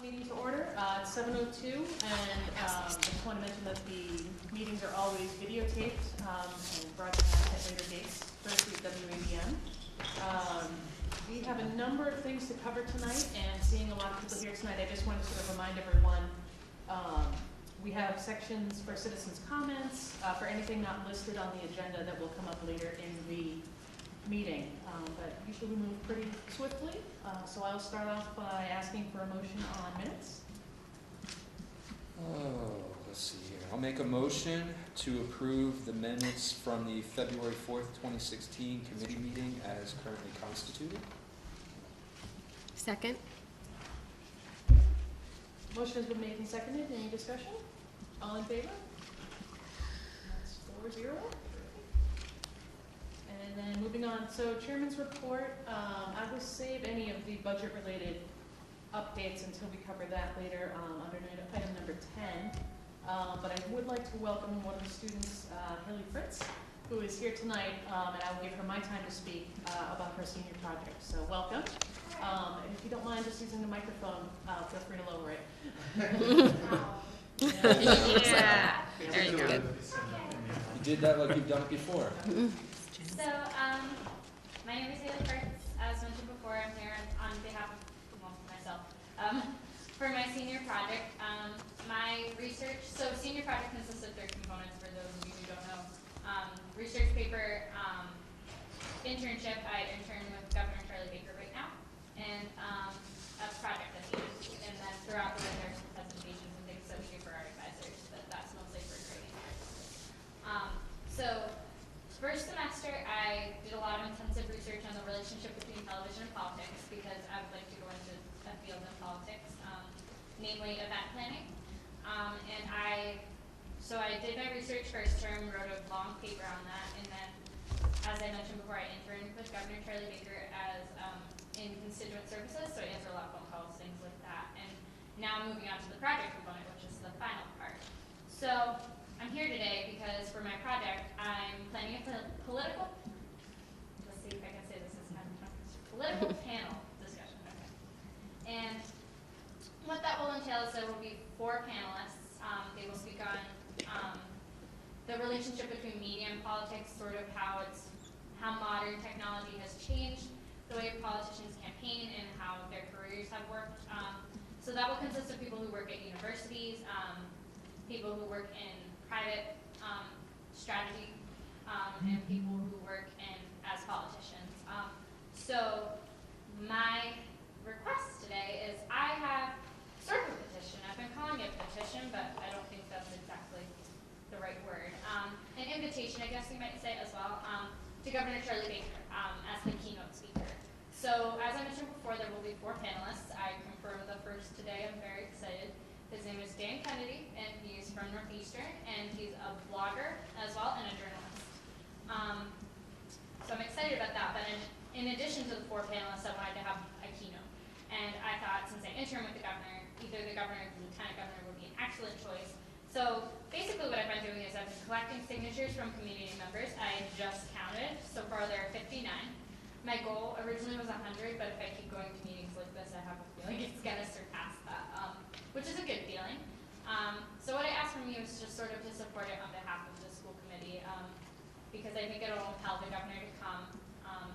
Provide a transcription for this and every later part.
Meeting to order. It's 7:02, and I just want to mention that the meetings are always videotaped and broadcast at later dates, firstly at WABM. We have a number of things to cover tonight, and seeing a lot of people here tonight, I just want to sort of remind everyone, we have sections for citizens' comments, for anything not listed on the agenda that will come up later in the meeting, but usually we move pretty swiftly, so I'll start off by asking for a motion on minutes. Let's see here. I'll make a motion to approve the minutes from the February 4th, 2016 committee meeting as currently constituted. Second. Motion has been made and seconded. Any discussion? All in favor? That's 4-0. And then moving on, so Chairman's report, I will save any of the budget-related updates until we cover that later under item number 10. But I would like to welcome one of the students, Haley Fritz, who is here tonight, and I will give her my time to speak about her senior project. So welcome. And if you don't mind just using the microphone, feel free to lower it. Yeah. There you go. You did that like you've done it before. So, my name is Haley Fritz. As mentioned before, I'm here on behalf of myself for my senior project. My research, so senior project consists of 3 components for those of you who don't know. Research paper, internship. I intern with Governor Charlie Baker right now, and a project at the end. And then throughout the year, there's some presentations and things that we do for our advisors, but that's mostly for training. So, first semester, I did a lot of intensive research on the relationship between television and politics because I would like to go into a field in politics, namely event planning. So I did my research first term, wrote a long paper on that, and then, as I mentioned before, I interned with Governor Charlie Baker as in constituent services, so I answer a lot of phone calls, things like that. And now I'm moving on to the project component, which is the final part. So I'm here today because for my project, I'm planning a political, let's see if I can say this is political panel discussion. Okay. And what that will entail is there will be 4 panelists. They will speak on the relationship between media and politics, sort of how modern technology has changed the way politicians campaign and how their careers have worked. So that will consist of people who work at universities, people who work in private strategy, and people who work as politicians. So my request today is I have sort of a petition. I've been calling it a petition, but I don't think that's exactly the right word. An invitation, I guess you might say as well, to Governor Charlie Baker as the keynote speaker. So as I mentioned before, there will be 4 panelists. I confirmed the first today. I'm very excited. His name is Dan Kennedy, and he's from Northeastern, and he's a blogger as well and a journalist. So I'm excited about that. But in addition to the 4 panelists, I wanted to have a keynote. And I thought, since I intern with the governor, either the governor or the lieutenant governor would be an excellent choice. So basically what I've been doing is I've been collecting signatures from community members. I just counted. So far there are 59. My goal originally was 100, but if I keep going to meetings like this, I have a feeling it's going to surpass that, which is a good feeling. So what I asked from you is just sort of to support it on behalf of the school committee, because I think it will compel the governor to come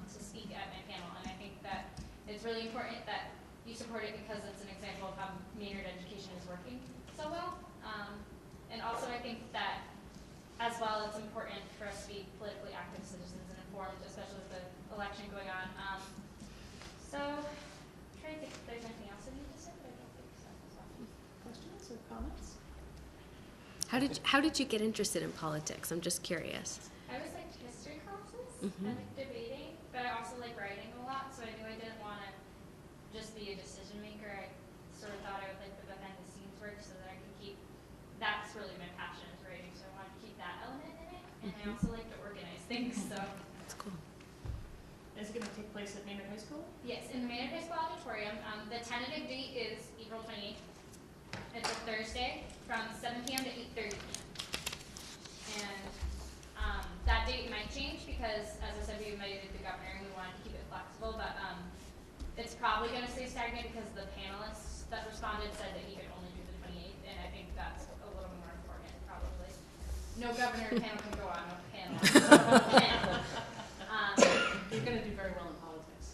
to speak at my panel. And I think that it's really important that you support it because it's an example of how Maynard education is working so well. And also I think that as well it's important for us to be politically active citizens and informed, especially with the election going on. So I'm trying to think if there's anything else I need to say, but I don't think so. Questions or comments? How did you get interested in politics? I'm just curious. I always liked history classes. I like debating, but I also like writing a lot, so I knew I didn't want to just be a decision maker. I sort of thought I would like the behind the scenes work so that I could keep, that's really my passion is writing, so I wanted to keep that element in it. And I also like to organize things, so. That's cool. Is it going to take place at Maynard High School? Yes, in the Maynard High School auditorium. The tentative date is April 28th. It's a Thursday from 7 p.m. to 8:30 p.m. And that date might change because, as I said, we invited the governor and we wanted to keep it flexible, but it's probably going to stay stagnant because the panelists that responded said that he could only do the 28th, and I think that's a little more important, probably. No governor panel can go on, no panel. Panel. You're gonna do very well in politics.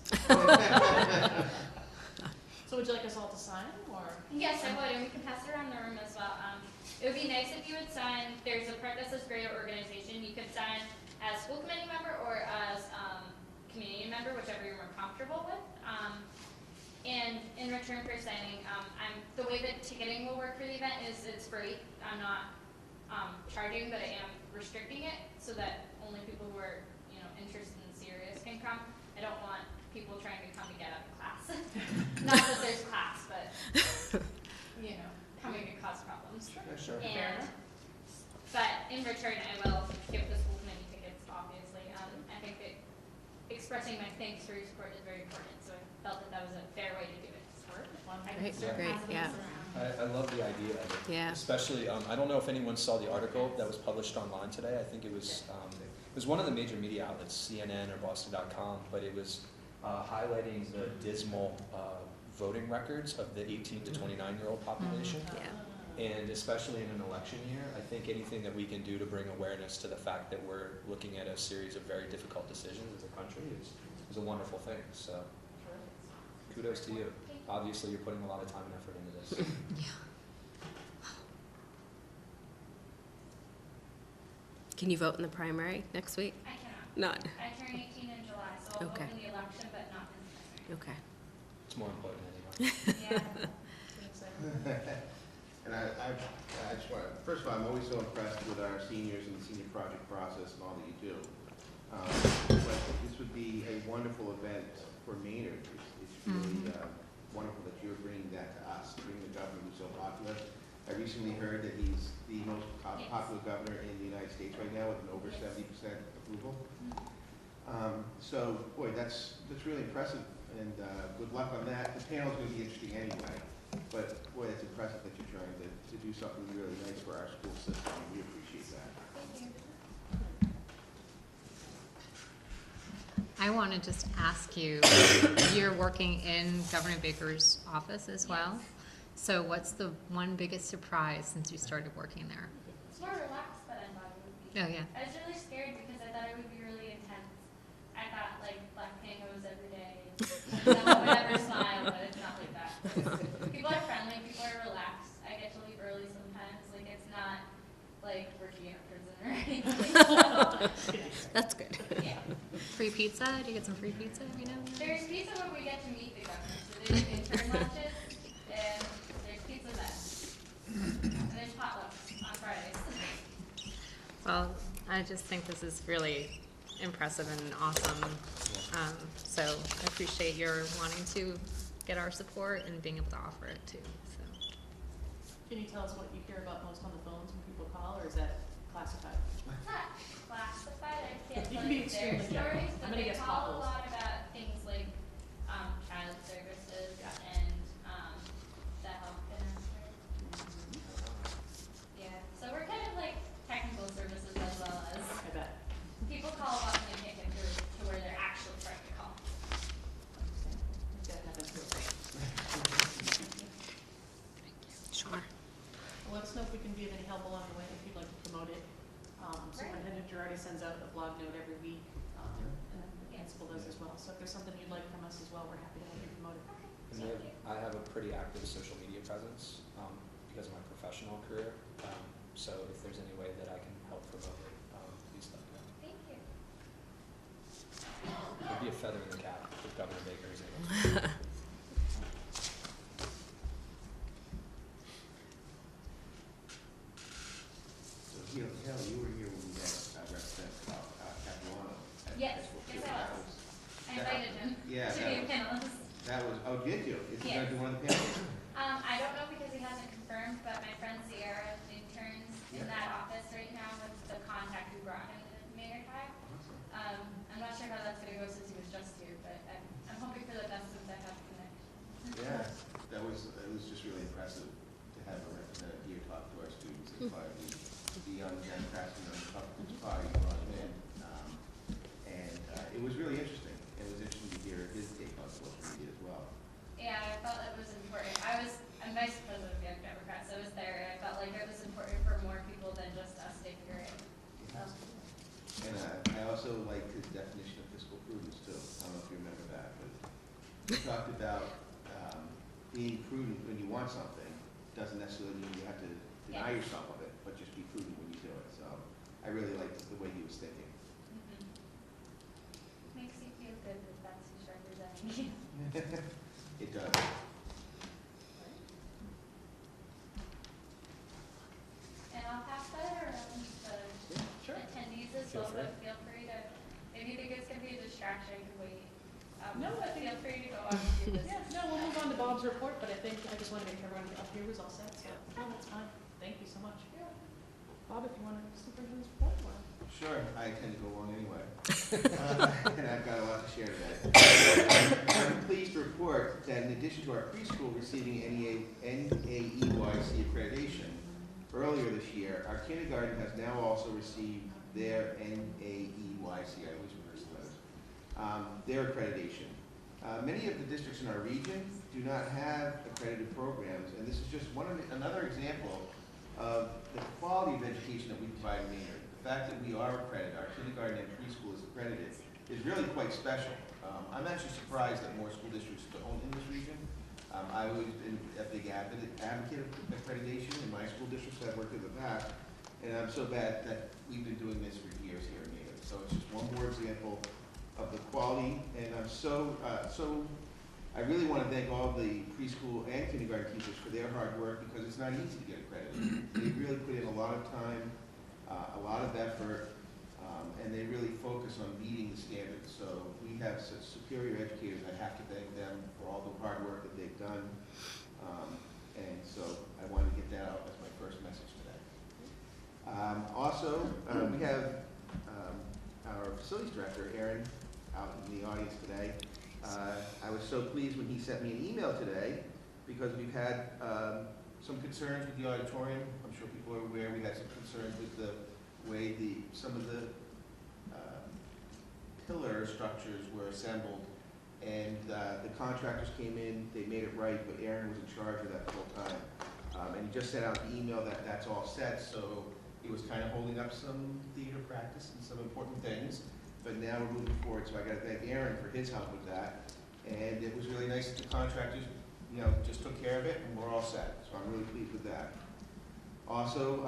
So would you like us all to sign, or? Yes, I would, and we can pass it around the room as well. It would be nice if you would sign, there's a part that says greater organization. You could sign as school committee member or as community member, whichever you're more comfortable with. And in return for signing, the way that ticketing will work for the event is it's free. I'm not charging, but I am restricting it so that only people who are interested in serious can come. I don't want people trying to come to get out of class. Not that there's class, but coming to cause problems. Sure. And, but in return, I will give the school committee tickets, obviously. I think that expressing my thanks for your support is very important, so I felt that that was a fair way to do it. Great, great, yeah. I love the idea of it. Yeah. Especially, I don't know if anyone saw the article that was published online today. I think it was one of the major media outlets, CNN or Boston.com, but it was highlighting the dismal voting records of the 18 to 29-year-old population. Yeah. And especially in an election year, I think anything that we can do to bring awareness to the fact that we're looking at a series of very difficult decisions as a country is a wonderful thing. So kudos to you. Obviously, you're putting a lot of time and effort into this. Can you vote in the primary next week? I cannot. Not. I turn 18 in July, so I'll Okay. vote in the election, but not in the Okay. It's more important anyway. primary. And I just want to, first of all, I'm always so impressed with our seniors and the senior project process and all that you do. But this would be a wonderful event for Maynard. It's really wonderful that you're bringing that to us, bringing the governor who's so popular. I recently heard that he's the most popular governor in the United States right now with an over 70% approval. So, boy, that's really impressive, and good luck on that. The panel's going to be interesting anyway, but boy, it's impressive that you're trying to do something really nice for our school system, and we appreciate that. Thank you. I want to just ask you, you're working in Governor Baker's office as well? So what's the one biggest surprise since you started working there? It's more relaxed than I thought it would be. Oh, yeah. I was really scared because I thought it would be really intense. I thought like black pantyhose every day. No one would ever smile, but it's not like that. People are friendly, people are relaxed. I get to leave early sometimes. Like it's not like working in a prison or anything. That's good. Yeah. Free pizza? Do you get some free pizza every now and then? There's pizza when we get to meet the governor. So there's intern lunches and there's pizza then. And there's potlucks on Fridays. Well, I just think this is really impressive and awesome. So I appreciate your wanting to get our support and being able to offer it too. So. Can you tell us what you hear about most on the phones when people call, or is that classified? It's not classified, I can't You tell can be you their extremely general. stories, I'm but gonna they guess call a potholes. lot about things like child services and the health benefit. Yeah, so we're kind of like technical services as well as I bet. people call a lot and they can't get through to where they're actually trying to call. That happens real quick. Sure. Well, let us know if we can be of any help along the way, if you'd like to promote it. Superintendent Girardi sends out a blog note every week, and the principal does as well. So if there's something you'd like from us as well, we're happy to help you promote it. And I have a pretty active social media presence because of my professional career. So if there's any way that I can help promote it, please let me know. Thank you. It'd be a feather in the cap if Governor Baker is able to. So, Hale, you were here when we had Representative Capuano. Yes, yes I was. I invited him Yeah, to be a panelist. that was, oh, did you? Is he Yes. going to do one of the panels? I don't know because he hasn't confirmed, but my friend Sierra interns in Yeah. that office right now with the contact who brought him to Maynard High. I'm not sure how that's gonna go since he was just here, but I'm hoping for the best since I have a connection. Yeah, it was just really impressive to have a representative here talk to our students as part of the Young Democrats and the Republicans Party brought him in. And it was really interesting. It was interesting to hear his take on social media as well. Yeah, I felt it was important. I was I also liked his definition of fiscal prudence too. I don't know if you remember that, but he talked about being prudent when you want something doesn't necessarily mean you have to deny yourself of it, but just be prudent when you do it. So I really liked the way he was thinking. Makes you feel good that that's who's representing you. It does. And I'll pass that around to Sure. attendees as Feel well, free. but feel free to, if you think it's gonna be a distraction, you can wait. No, I But think- feel free to go on and do this. Yeah, no, we'll move on to Bob's report, but I think, I just wanted to make sure everyone up here was all set, so, no, that's fine. Thank you so much. Bob, if you want to superintendent's report, or? Sure, I tend to go along anyway. And I've got a lot to share today. I'm pleased to report that in addition to our preschool receiving NAEYC accreditation, earlier this year, our kindergarten has now also received their NAEYC, I always reverse the letters, their accreditation. Many of the districts in our region do not have accredited programs, and this is just another example of the quality of education that we provide in Maynard. The fact that we are accredited, our kindergarten and preschool is accredited, is really quite special. I'm actually surprised that more school districts don't in this region. I've always been a big advocate of accreditation in my school districts that I've worked in the past, and I'm so glad that we've been doing this for years here in Maynard. So it's just one more example of the quality, and I'm I really want to thank all the preschool and kindergarten teachers for their hard work, because it's not easy to get accredited. They really put in a lot of time, a lot of effort, and they really focus on meeting the standards. So we have such superior educators. I have to thank them for all the hard work that they've done. And so I wanted to get that out as my first message today. Also, we have our facilities director, Aaron, out in the audience today. I was so pleased when he sent me an email today, because we've had some concerns with the auditorium. I'm sure people are aware we had some concerns with the way some of the pillar structures were assembled, and the contractors came in, they made it right, but Aaron was in charge of that the whole time. And he just sent out the email that that's all set, so he was kind of holding up some theater practice and some important things. But now we're moving forward, so I got to thank Aaron for his help with that. And it was really nice that the contractors, just took care of it, and we're all set. So I'm really pleased with that. Also,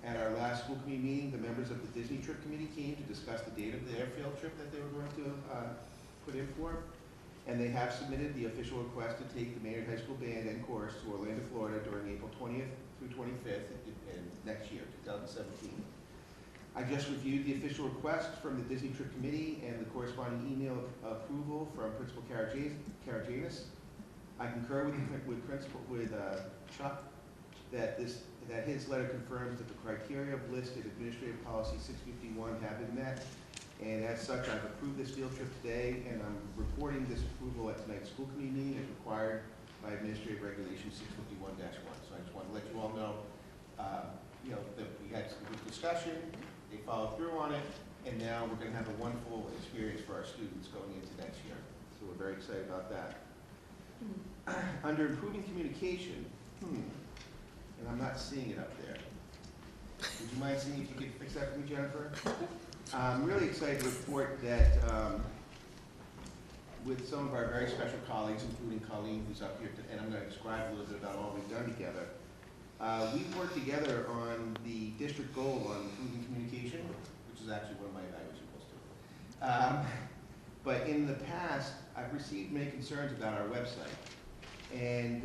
at our last school committee meeting, the members of the Disney trip committee came to discuss the date of their field trip that they were going to put in for. And they have submitted the official request to take the Maynard High School Band and Chorus to Orlando, Florida during April 20th through 25th next year, 2017. I just reviewed the official request from the Disney Trip Committee and the corresponding email approval from Principal Karajanis. I concur with Chuck that his letter confirms that the criteria listed in Administrative Policy 651 have been met, and as such, I've approved this field trip today, and I'm reporting this approval at tonight's school committee meeting as required by Administrative Regulation 651-1. So I just want to let you all know, that we had some good discussion. They followed through on it, and now we're going to have a wonderful experience for our students going into next year. So we're very excited about that. Under improving communication, and I'm not seeing it up there. Would you mind seeing if you could fix that for me, Jennifer? I'm really excited to report that with some of our very special colleagues, including Colleen, who's up here, and I'm going to describe a little bit about all we've done together. We've worked together on the district goal on improving communication, which is actually one of my evaluation goals too. But in the past, I've received many concerns about our website, and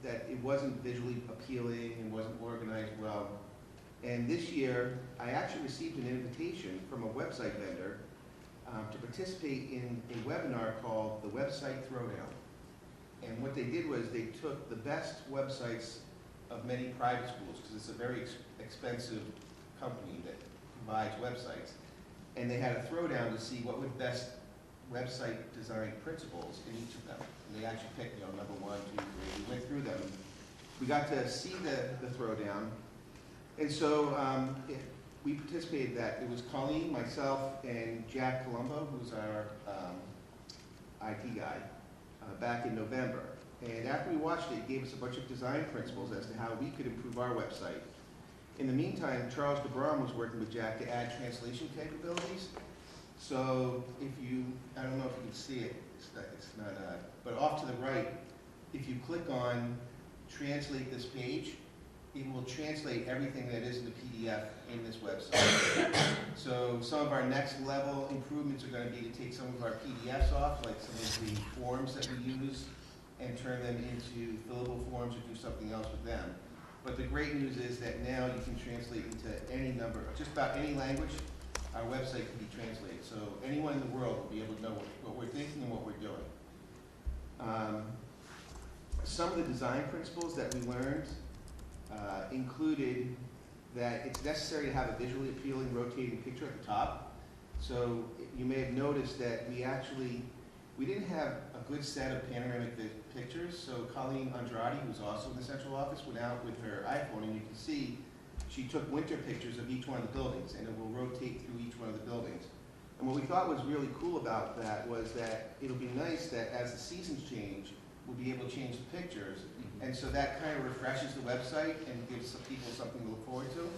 that it wasn't visually appealing and wasn't organized well. And this year, I actually received an invitation from a website vendor to participate in a webinar called the Website Throwdown. And what they did was they took the best websites of many private schools, because it's a very expensive company that provides websites, and they had a throwdown to see what were best website design principles in each of them. And they actually picked, number 1, 2, 3. We went through them. We got to see the throwdown, and so we participated in that. It was Colleen, myself, and Jack Colombo, who's our IT guy, back in November. And after we watched it, it gave us a bunch of design principles as to how we could improve our website. In the meantime, Charles DeBron was working with Jack to add translation capabilities. So if you, I don't know if you can see it, it's not, but off to the right, if you click on translate this page, it will translate everything that is in the PDF in this website. So some of our next level improvements are going to be to take some of our PDFs off, like some of the forms that we use, and turn them into fillable forms or do something else with them. But the great news is that now you can translate into any number, just about any language, our website can be translated. So anyone in the world will be able to know what we're thinking and what we're doing. Some of the design principles that we learned included that it's necessary to have a visually appealing rotating picture at the top. So you may have noticed that we didn't have a good set of panoramic pictures. So Colleen Andrade, who's also in the central office, went out with her iPhone, and you can see she took winter pictures of each one of the buildings, and it will rotate through each one of the buildings. And what we thought was really cool about that was that it'll be nice that as the seasons change, we'll be able to change the pictures. And so that kind of refreshes the website and gives some people something to look forward to.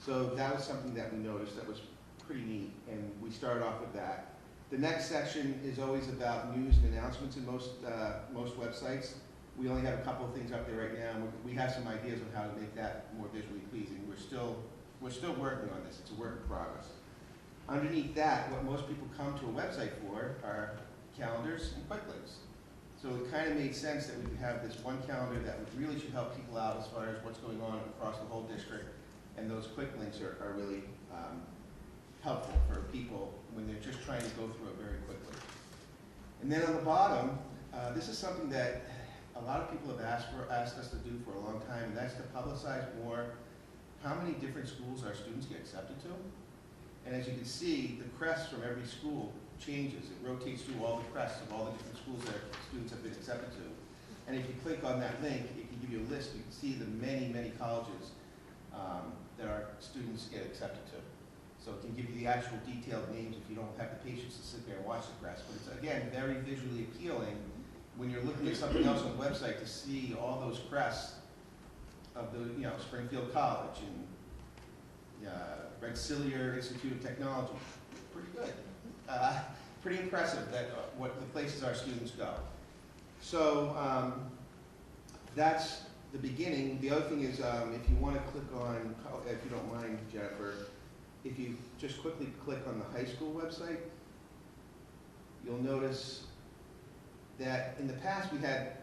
So that was something that we noticed that was pretty neat, and we started off with that. The next section is always about news and announcements in most websites. We only have a couple of things up there right now, and we have some ideas on how to make that more visually pleasing. We're still working on this. It's a work in progress. Underneath that, what most people come to a website for are calendars and quick links. So it kind of made sense that we could have this one calendar that really should help people out as far as what's going on across the whole district, and those quick links are really helpful for people when they're just trying to go through it very quickly. And then on the bottom, this is something that a lot of people have asked us to do for a long time, and that's to publicize more how many different schools our students get accepted to. And as you can see, the crest from every school changes. It rotates through all the crests of all the different schools that students have been accepted to. And if you click on that link, it can give you a list. You can see the many, many colleges that our students get accepted to. So it can give you the actual detailed names if you don't have the patience to sit there and watch the crest. But it's, again, very visually appealing when you're looking at something else on the website to see all those crests of the, Springfield College and Rensselaer Institute of Technology. Pretty good. Pretty impressive that what the places our students go. So that's the beginning. The other thing is, if you want to click on, if you don't mind, Jennifer, if you just quickly click on the high school website, you'll notice that in the past we had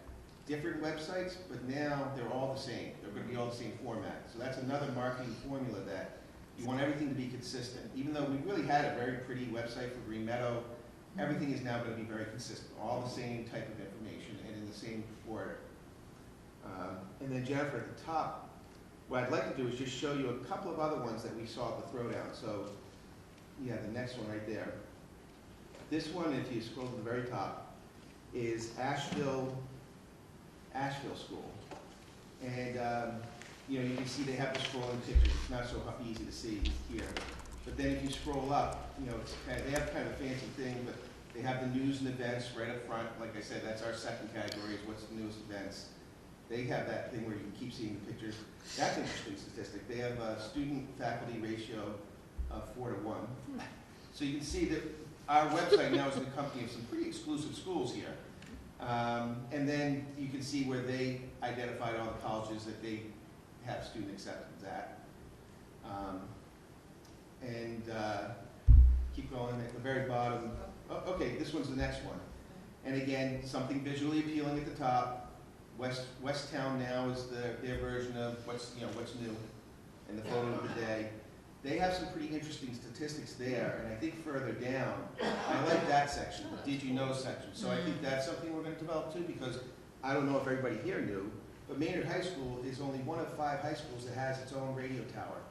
different websites, but now they're all the same. They're going to be all the same format. So that's another marketing formula that you want everything to be consistent. Even though we really had a very pretty website for Green Meadow, everything is now going to be very consistent. All the same type of information and in the same order. And then Jennifer, at the top, what I'd like to do is just show you a couple of other ones that we saw at the Throwdown. So, yeah, the next one right there. This one, if you scroll to the very top, is Asheville School. And you can see they have the scrolling pictures. It's not so easy to see here. But then if you scroll up, they have kind of a fancy thing, but they have the news and events right up front. Like I said, that's our second category, is what's the newest events. They have that thing where you can keep seeing the pictures. That's an interesting statistic. They have a student-faculty ratio of 4:1. So you can see that our website now is an company of some pretty exclusive schools here. And then you can see where they identified all the colleges that they have student acceptance at. Keep going at the very bottom. Oh, okay, this one's the next one. And again, something visually appealing at the top. Westtown Now is their version of what's new, and the photo of the day. They have some pretty interesting statistics there, and I think further down, I like that section, the Did You Know section. So I think that's something we're going to develop too, because I don't know if everybody here knew, but Maynard High School is only one of 5 high schools that has its own radio tower,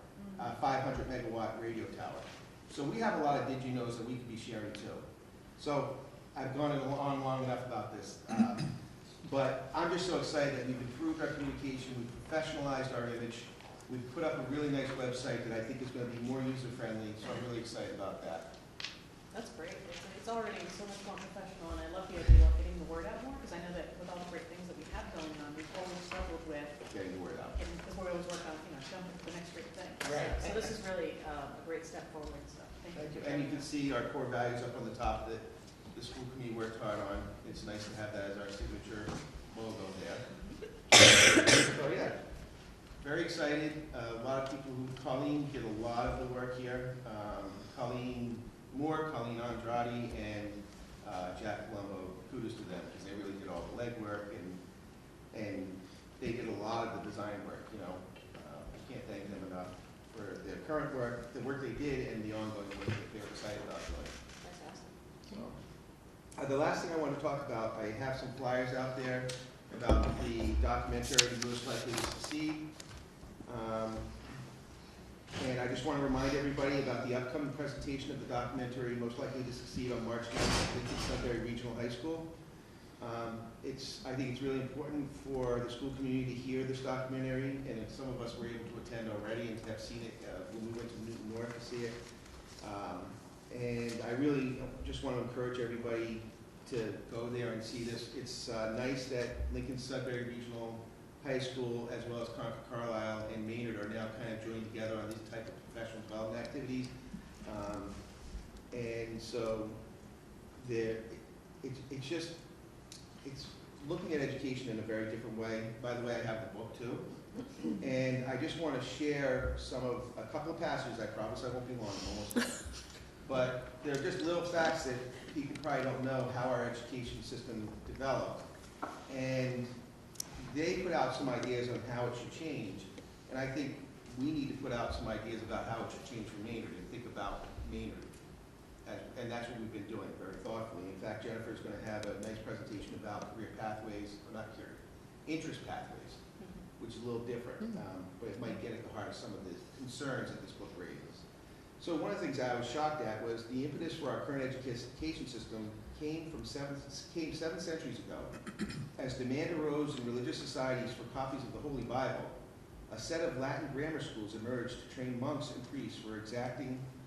500 megawatt radio tower. So we have a lot of Did You Knows that we could be sharing too. So I've gone on long enough about this. But I'm just so excited that we've improved our communication, we've professionalized our image, we've put up a really nice website that I think is going to be more user-friendly, so I'm really excited about that. That's great. It's already so much more professional, and I love the idea of getting the word out more, because I know that with all the great things that we have going on, we've always struggled with Getting the word out. because we always work on, jumping to the next great thing. great step forward, so thank you. Thank you. And you can see our core values up on the top that the school committee worked hard on. It's nice to have that as our signature logo there. So yeah, very excited. A lot of people Colleen did a lot of the work here. Colleen Moore, Colleen Andrade, and Jack Colombo, kudos to them, because they really did all the legwork, and they did a lot of the design work, you know. I can't thank them enough for their current work, the work they did, and the ongoing work that they're excited about doing. So, the last thing I want to talk about, I have some flyers out there about the documentary Most Likely to Succeed. And I just want to remind everybody about the upcoming presentation of the documentary Most Likely to Succeed on March 9th at Lincoln Sudbury Regional High School. I think it's really important for the school community to hear this documentary, and if some of us were able to attend already and have seen it when we went to Newton North to see it. And I really just want to encourage everybody to go there and see this. It's nice that Lincoln Sudbury Regional High School, as well as Concord Carlisle and Maynard, are now kind of joined together on these type of professional development activities. And so it's looking at education in a very different way. By the way, I have the book too. And I just want to share a couple of passages. I promise I won't be long, I'm almost done. But they're just little facts that people probably don't know how our education system developed. And they put out some ideas on how it should change. And I think we need to put out some ideas about how it should change for Maynard and think about Maynard. And that's what we've been doing very thoughtfully. In fact, Jennifer's going to have a nice presentation about career pathways, or not career, interest pathways, which is a little different, but it might get at the heart of some of the concerns that this book raises. So one of the things I was shocked at was the impetus for our current education system came 7 centuries ago. As demand arose in religious societies for copies of the Holy Bible, a set of Latin grammar schools emerged to train monks and priests for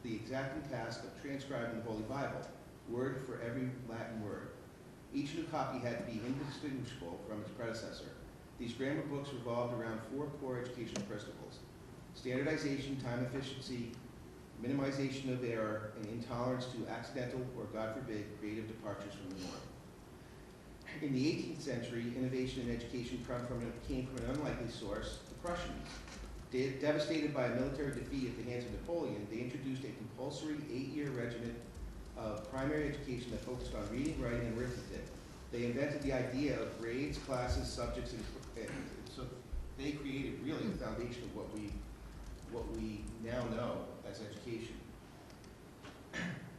the exacting task of transcribing the Holy Bible, word for every Latin word. Each new copy had to be indistinguishable from its predecessor. These grammar books revolved around 4 core educational principles: standardization, time efficiency, minimization of error, and intolerance to accidental or, God forbid, creative departures from the norm. In the 18th century, innovation in education came from an unlikely source, the Prussians. Devastated by a military defeat at the hands of Napoleon, they introduced a compulsory 8-year regimen of primary education that focused on reading, writing, and arithmetic. They invented the idea of grades, classes, subjects, and so they created really the foundation of what we now know as education.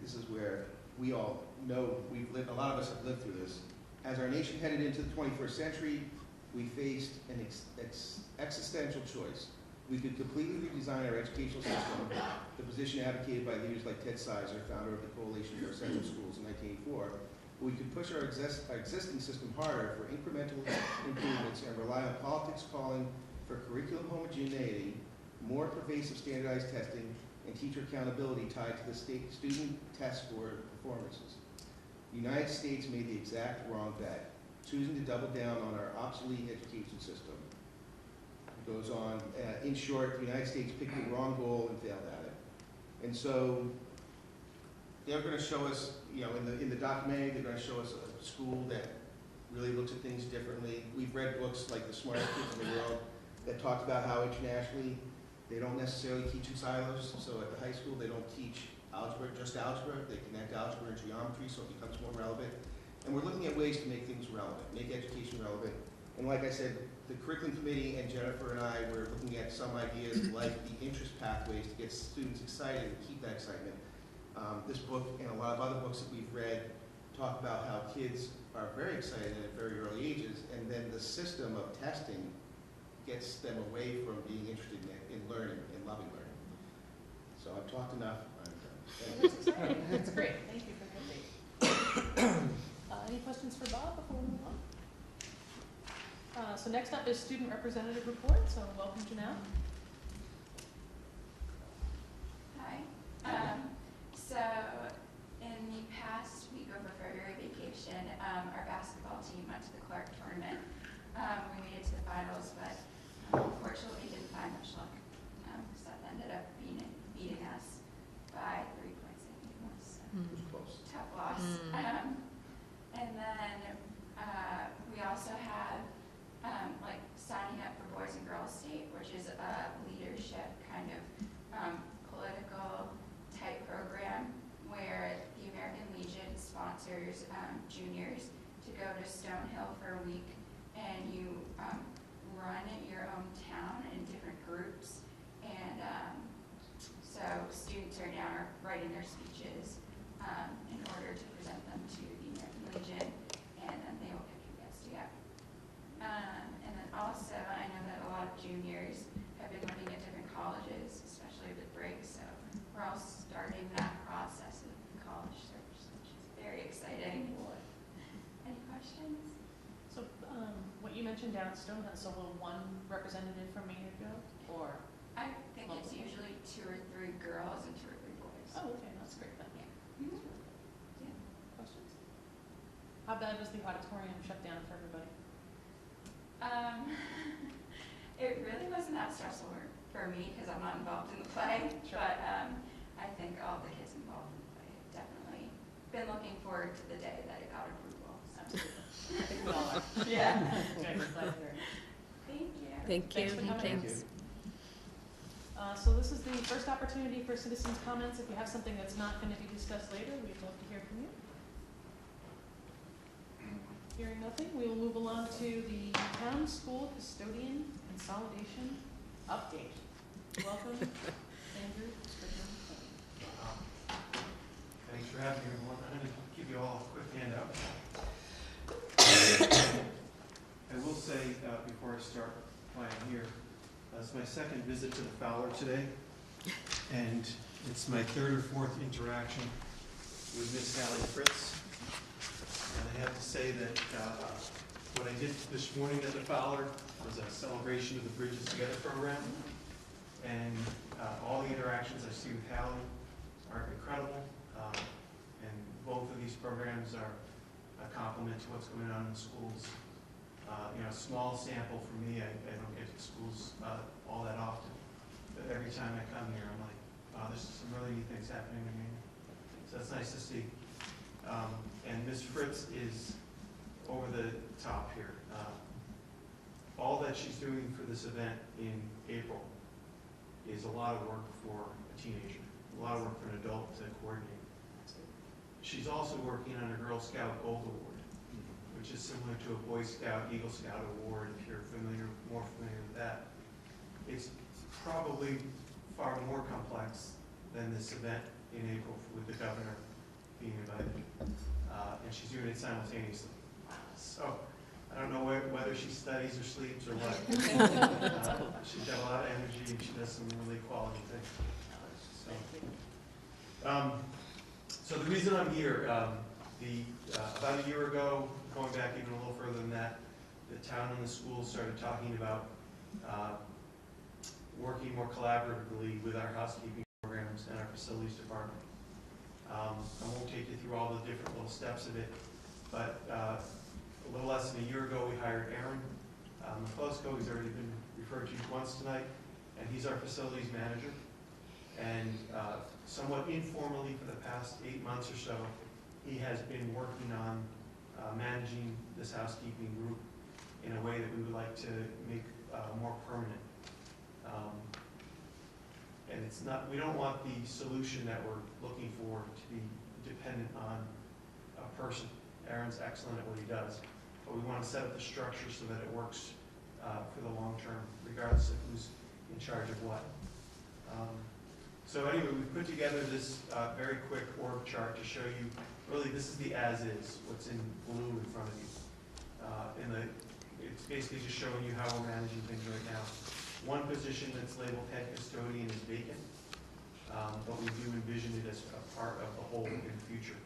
This is where we all know a lot of us have lived through this. As our nation headed into the 21st century, we faced an existential choice. We could completely redesign our educational system, the position advocated by leaders like Ted Sizer, founder of the Coalition for Essential Schools in 1984. We could push our existing system harder for incremental improvements and rely on politics calling for curriculum homogeneity, more pervasive standardized testing, and teacher accountability tied to the state student test score performances. The United States made the exact wrong bet, choosing to double down on our obsolete education system. It goes on, in short, the United States picked the wrong goal and failed at it. And so they're going to show us, in the documentary, they're going to show us a school that really looks at things differently. We've read books like The Smartest Kids in the World that talk about how internationally they don't necessarily teach in silos. So at the high school, they don't teach algebra, just algebra. They connect algebra and geometry so it becomes more relevant. And we're looking at ways to make things relevant, make education relevant. And like I said, the curriculum committee and Jennifer and I were looking at some ideas like the interest pathways to get students excited and keep that excitement. This book and a lot of other books that we've read talk about how kids are very excited at very early ages, and then the system of testing gets them away from being interested in learning and loving learning. So I've talked enough. I'm done. That's exciting. That's great. Thank you for the update. Any questions for Bob before we move on? So next up is student representative report. So welcome, Janelle. Hi. So in the past week over February vacation, our basketball team went to the Clark tournament. We made it to the finals, but unfortunately didn't find much luck. So that ended up beating us. loss. tough loss. And then we also have like signing up for Boys and Girls State, which is a leadership kind of political type program where the American Legion sponsors juniors to go to Stonehill for a week, and you run your own town in different groups, and so students are now writing their speeches in order to present them to the American Legion, and then they will pick who gets to go. And then also, I know that a lot of juniors have been looking at different colleges, especially with breaks, so we're all starting that process of college search, which is very exciting. Any questions? So, what you mentioned down at Stonehill, so will one representative from Maynard go, or? I think it's usually 2 or 3 girls and 2 or 3 boys. Oh, okay, that's great then. Mhm. Yeah. Questions? How bad was the auditorium shut down for everybody? It really wasn't that stressful for me because I'm not involved in the play, Sure. but I think all the kids involved in the play have definitely been looking forward to the day that it got approval. So. Absolutely. I think we all are. Yeah. Good, we're glad to hear it. Thank you. Thank you. Thanks for coming. Thanks. So this is the first opportunity for citizens' comments. If you have something that's not going to be discussed later, we'd love to hear from you. Hearing nothing, we will move along to the town school custodian consolidation update. Welcome, Andrew. Thanks for having me, everyone. I'm going to give you all a quick handout. I will say, before I start why I'm here, it's my second visit to the Fowler today, and it's my 3rd or 4th interaction with Miss Sally Fritz. And I have to say that what I did this morning at the Fowler was a celebration of the Bridges Together program, and all the interactions I see with Hallie are incredible, and both of these programs are a compliment to what's going on in the schools. A small sample for me, I don't get to schools all that often, but every time I come here, I'm like, wow, there's some really neat things happening to me. So that's nice to see. And Ms. Fritz is over the top here. All that she's doing for this event in April is a lot of work for a teenager, a lot of work for an adult to coordinate. She's also working on a Girl Scout Gold Award, which is similar to a Boy Scout, Eagle Scout award, if you're more familiar with that. It's probably far more complex than this event in April with the governor being invited. And she's doing it simultaneously. So I don't know whether she studies or sleeps or what. She's got a lot of energy and she does some really quality things. So the reason I'm here, about a year ago, going back even a little further than that, the town and the schools started talking about working more collaboratively with our housekeeping programs and our facilities department. I won't take you through all the different little steps of it, but a little less than a year ago, we hired Aaron McClusko, who's already been referred to once tonight, and he's our facilities manager. And somewhat informally for the past 8 months or so, he has been working on managing this housekeeping group in a way that we would like to make more permanent. And it's not, we don't want the solution that we're looking for to be dependent on a person. Aaron's excellent at what he does, but we want to set up the structure so that it works for the long term, regardless of who's in charge of what. So anyway, we put together this very quick org chart to show you, really this is the as-is, what's in blue in front of you. It's basically just showing you how we're managing things right now. One position that's labeled head custodian is vacant, but we do envision it as a part of the whole in the future.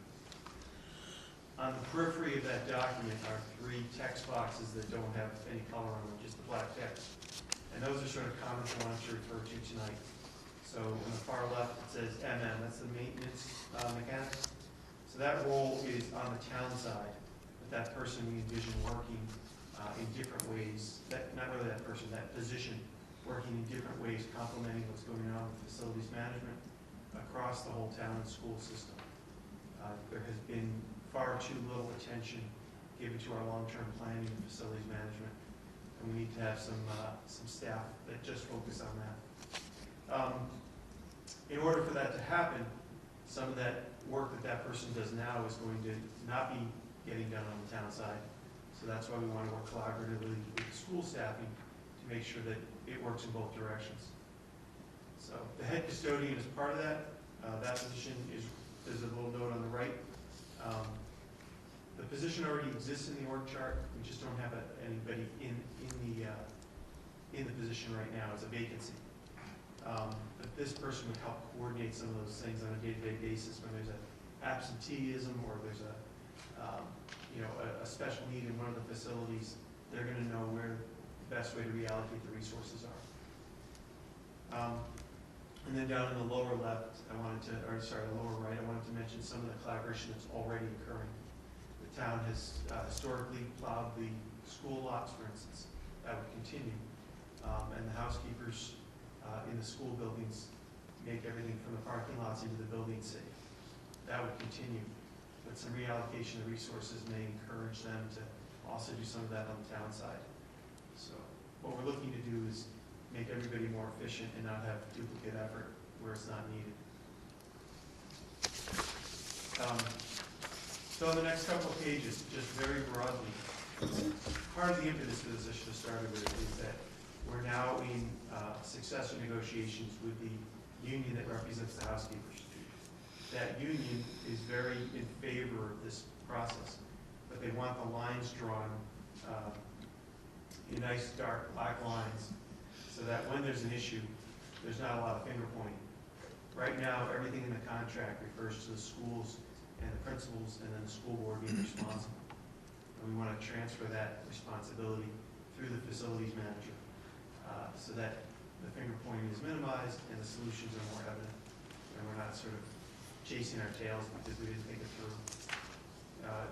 On the periphery of that document are 3 text boxes that don't have any color on them, just the black text. And those are sort of comments I want to refer to tonight. So on the far left, it says MM, that's the maintenance mechanic. So that role is on the town side, but that person we envision working in different ways, not really that person, that position, working in different ways, complementing what's going on with facilities management across the whole town and school system. There has been far too little attention given to our long-term planning and facilities management, and we need to have some staff that just focus on that. In order for that to happen, some of that work that person does now is going to not be getting done on the town side. So that's why we want to work collaboratively with the school staffing to make sure that it works in both directions. So the head custodian is part of that. That position is, there's a little note on the right. The position already exists in the org chart. We just don't have anybody in the position right now. It's a vacancy. But this person would help coordinate some of those things on a day-to-day basis when there's an absenteeism or there's a special need in one of the facilities. They're going to know where the best way to reallocate the resources are. And then down in the lower left, the lower right, I wanted to mention some of the collaboration that's already occurring. The town has historically plowed the school lots, for instance. That would continue. And the housekeepers in the school buildings make everything from the parking lots into the building safe. That would continue. But some reallocation of resources may encourage them to also do some of that on the town side. So what we're looking to do is make everybody more efficient and not have duplicate effort where it's not needed. So on the next couple of pages, just very broadly, part of the impetus for this I should have started with is that we're now in successor negotiations with the union that represents the housekeepers. That union is very in favor of this process, but they want the lines drawn in nice dark black lines so that when there's an issue, there's not a lot of finger pointing. Right now, everything in the contract refers to the schools and the principals and then the school board being responsible. And we want to transfer that responsibility through the facilities manager so that the finger pointing is minimized and the solutions are more evident. And we're not sort of chasing our tails because we didn't think it through.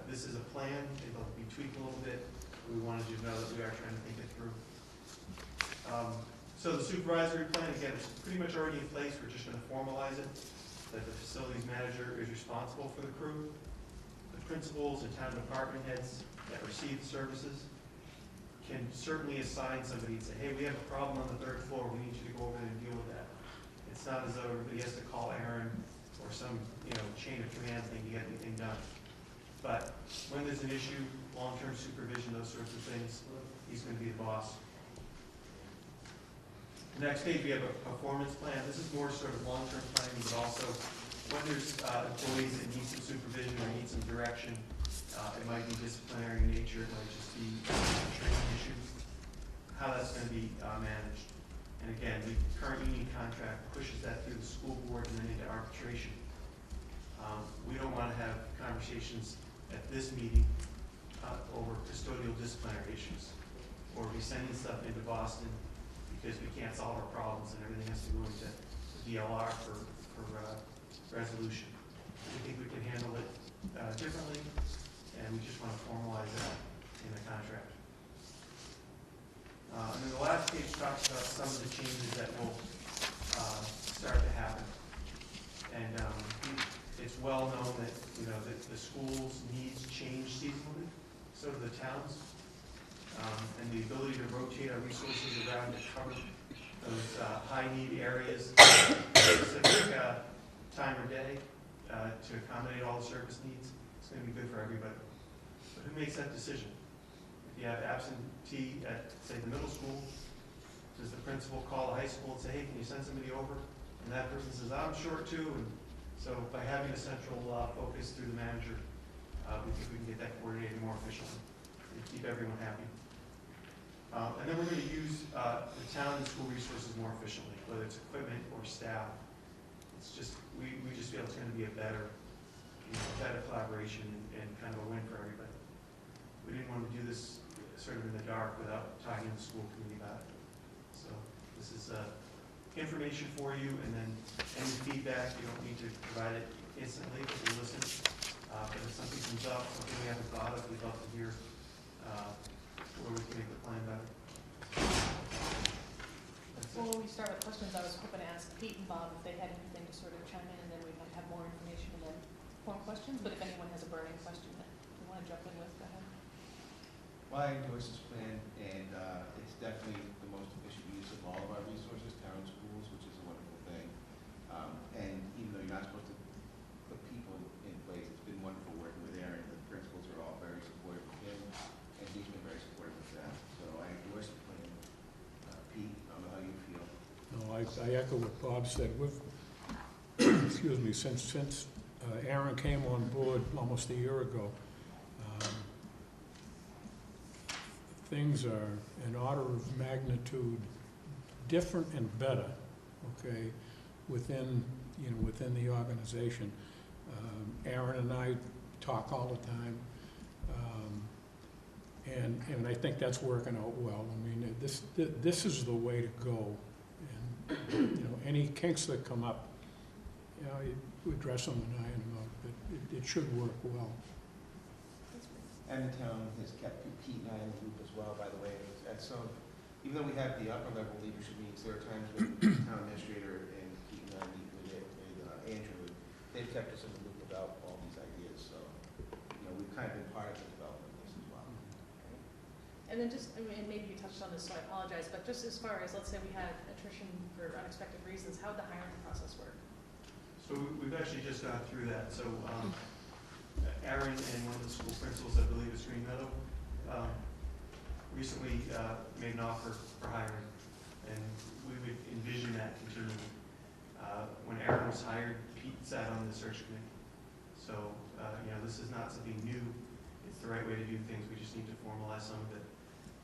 This is a plan. It'll be tweaked a little bit. We wanted you to know that we are trying to think it through. So the supervisory plan, again, is pretty much already in place. We're just going to formalize it, that the facilities manager is responsible for the crew. The principals and town department heads that receive the services can certainly assign somebody and say, hey, we have a problem on the 3rd floor. We need you to go over there and deal with that. It's not as though everybody has to call Aaron or some chain of command thing to get anything done. But when there's an issue, long-term supervision, those sorts of things, he's going to be the boss. The next page, we have a performance plan. This is more sort of long-term planning, but also when there's employees that need some supervision or need some direction, it might be disciplinary in nature, it might just be training issues, how that's going to be managed. And again, the current union contract pushes that through the school board and then into arbitration. We don't want to have conversations at this meeting over custodial disciplinary issues, or be sending stuff into Boston because we can't solve our problems and everything has to go into the DLR for resolution. We think we can handle it differently, and we just want to formalize that in the contract. And then the last page talks about some of the changes that will start to happen. And it's well known that the schools' needs change seasonally, so do the towns. And the ability to rotate our resources around to cover those high-need areas, specific time or day, to accommodate all the service needs, it's going to be good for everybody. But who makes that decision? If you have absentee at, say, the middle school, does the principal call the high school and say, hey, can you send somebody over? And that person says, I'm short too. And so by having a central focus through the manager, we think we can get that coordinated more efficiently and keep everyone happy. And then we're going to use the town and school resources more efficiently, whether it's equipment or staff. It's just, we just feel it's going to be a better collaboration and kind of a win for everybody. We didn't want to do this sort of in the dark without talking to the school committee about it. So this is information for you, and then any feedback, you don't need to provide it instantly, but we'll listen. But if something comes up, something we haven't thought of, we'd love to hear where we can make the plan better. Well, when we start with questions, I was hoping to ask Pete and Bob if they had anything to sort of chime in, and then we might have more information and then more questions. questions, but if anyone has a burning question that you want to jump in with, go ahead. Well, I endorse this plan, and it's definitely the most efficient use of all of our resources, town and schools, which is a wonderful thing. And even though you're not supposed to put people in place, it's been wonderful working with Aaron. The principals are all very supportive of him, and he's been very supportive of them. So I endorse the plan. Pete, I don't know how you feel. No, I echo what Bob said. We've, excuse me, since Aaron came on board almost a year ago, things are an order of magnitude different and better, okay, within the organization. Aaron and I talk all the time, and I think that's working out well. I mean, this is the way to go. And, any kinks that come up, you address them and iron them out, but it should work well. And the town has kept Pete and I in the loop as well, by the way. Even though we have the upper level leadership meetings, there are times when the town administrator and Pete and I meet with Andrew. They've kept us in the loop about all these ideas, so, we've kind of been part of the development of this as well. And then just, and maybe you touched on this, so I apologize, but just as far as, let's say we had attrition for unexpected reasons, how would the hiring process work? So we've actually just gone through that. So Aaron and one of the school principals, I believe is Green Meadow, recently made an offer for hiring, and we would envision that continuing. When Aaron was hired, Pete sat on the search committee. So, this is not something new. It's the right way to do things. We just need to formalize some of it.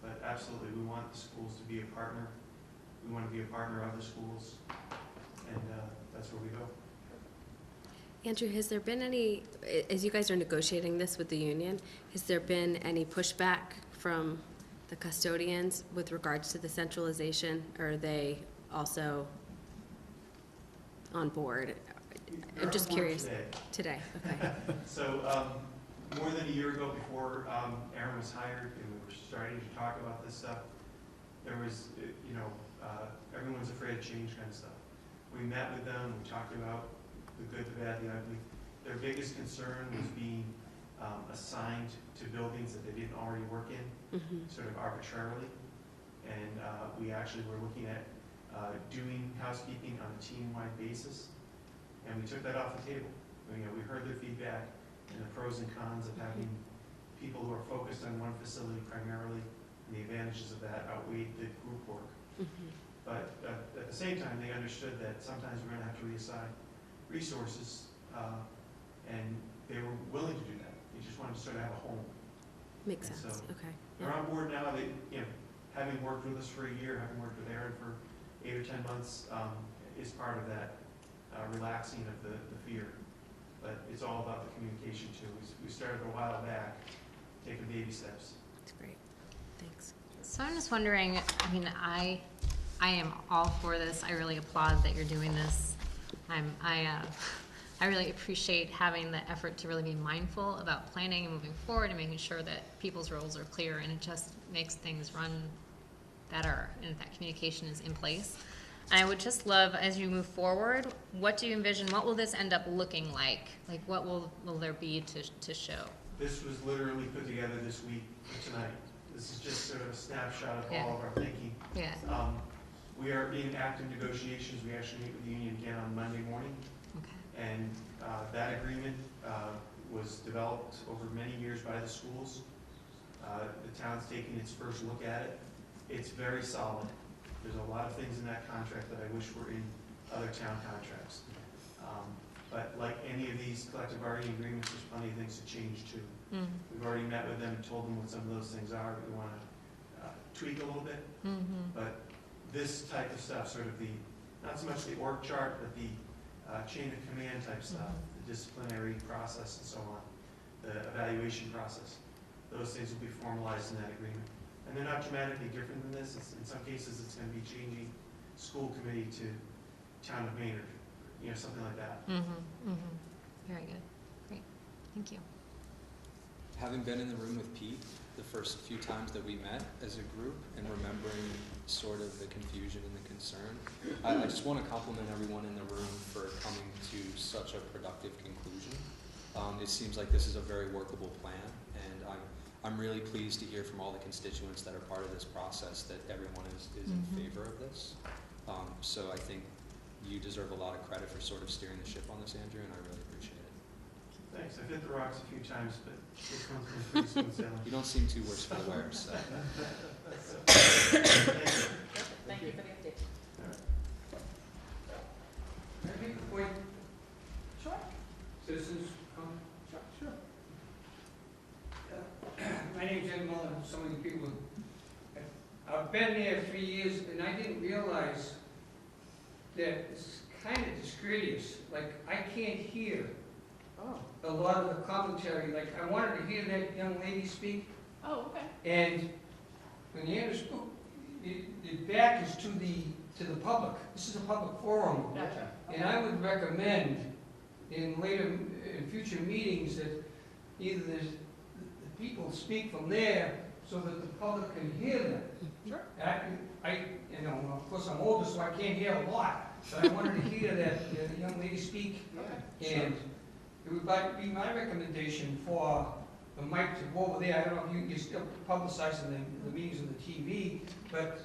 But absolutely, we want the schools to be a partner. We want to be a partner of the schools, and that's where we go. Andrew, has there been any, as you guys are negotiating this with the union, has there been any pushback from the custodians with regards to the centralization? Or are they also on board? I'm just curious. Today, okay. So, more than a year ago, before Aaron was hired and we were starting to talk about this stuff, there was, everyone's afraid of change kind of stuff. We met with them, we talked about the good, the bad, the ugly. Their biggest concern was being assigned to buildings that they didn't already work in, sort of arbitrarily. And we actually were looking at doing housekeeping on a team-wide basis, and we took that off the table. We heard their feedback and the pros and cons of having people who are focused on one facility primarily, and the advantages of that outweighed the group work. But at the same time, they understood that sometimes we're going to have to reassign resources, and they were willing to do that. They just wanted to sort of have a home. Makes And sense, so okay. They're on board now. They, having worked with us for a year, having worked with Aaron for 8 or 10 months, is part of that relaxing of the fear. But it's all about the communication too. We started a while back, taking baby steps. That's great, thanks. So I'm just wondering, I am all for this. I really applaud that you're doing this. I really appreciate having the effort to really be mindful about planning and moving forward and making sure that people's roles are clear, and it just makes things run better and that communication is in place. And I would just love, as you move forward, what do you envision, what will this end up looking like? Like, what will there be to show? This was literally put together this week, tonight. This is just sort of a snapshot of all of our thinking. Yeah. We are in active negotiations. We actually meet with the union again on Monday morning. Okay. And that agreement was developed over many years by the schools. The town's taking its first look at it. It's very solid. There's a lot of things in that contract that I wish were in other town contracts. But like any of these collective bargaining agreements, there's plenty of things to change too. We've already met with them and told them what some of those things are that we want to tweak a little bit. But this type of stuff, sort of not so much the org chart, but the chain of command type stuff, the disciplinary process and so on, the evaluation process, those things will be formalized in that agreement. And they're not dramatically different than this. In some cases, it's going to be changing school committee to town of Maynard, something like that. Very good. Great. Thank you. Having been in the room with Pete the first few times that we met as a group and remembering sort of the confusion and the concern, I just want to compliment everyone in the room for coming to such a productive conclusion. It seems like this is a very workable plan, and I'm really pleased to hear from all the constituents that are part of this process that everyone is in favor of this. So I think you deserve a lot of credit for sort of steering the ship on this, Andrew, and I really appreciate it. Thanks, I've hit the rocks a few times, but this one's been pretty smooth sailing. You don't seem too worse for the wear, so. Thank you for the update. Can I make a point? Sure. Citizens, comment? Sure. My name's Ed Mullen, some of the people, I've been there 3 years, and I didn't realize that it's kind of discourteous, like, I can't hear Oh. a lot of the commentary, like, I wanted to hear that young lady speak, Oh, okay. and when Anna spoke, the back is to the public, this is a public forum. Gotcha. And I would recommend in future meetings that either the people speak from there so that the public can hear them. Sure. You know, of course I'm older, so I can't hear a lot, but I wanted to hear that young lady speak. Okay. And it would be my recommendation for the mic to go over there. I don't know if you're still publicizing the meetings on the TV, but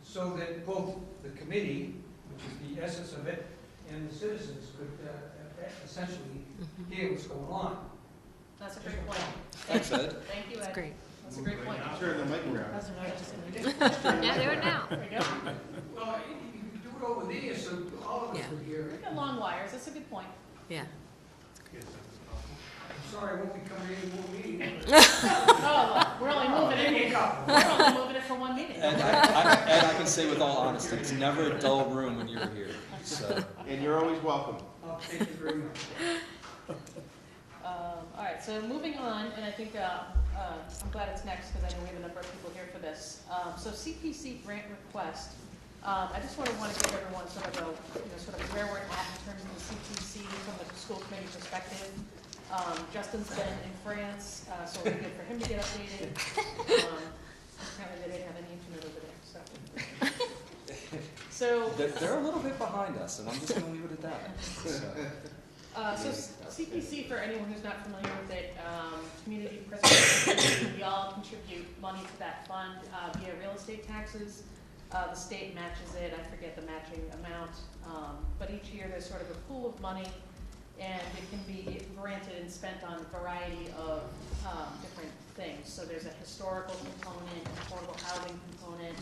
so that both the committee, which is the essence of it, and the citizens could essentially hear what's going on. That's a great point. Thanks, Ed. Thank you, Ed. That's great. That's a great point. Turn the mic around. That's what I was just gonna do. Yeah, do it now. There we go. Well, you could do it over there so all of us Yeah. would hear We've it. got long wires, that's a good point. Yeah. I'm sorry, I won't be coming to any more meetings. Oh, we're only moving Maybe it, a couple. we're only moving it for one meeting. And I can say with all honesty, it's never a dull room when you're here, so. And you're always welcome. Oh, thank you very much. All right, so moving on, and I think, I'm glad it's next because I know we have a number of people here for this. So CPC grant request, I just want to give everyone sort of sort of where we're at in terms of the CPC from the school committee perspective. Justin's been in France, so it'll be good for him to get updated. Apparently they didn't have any internet over there, so. So. They're a little bit behind us, and I'm just gonna leave it at that. So. So CPC, for anyone who's not familiar with it, Community Preservation Committee, we all contribute money to that fund via real estate taxes. The state matches it, I forget the matching amount, but each year there's sort of a pool of money, and it can be granted and spent on a variety of different things. So there's a historical component, affordable housing component,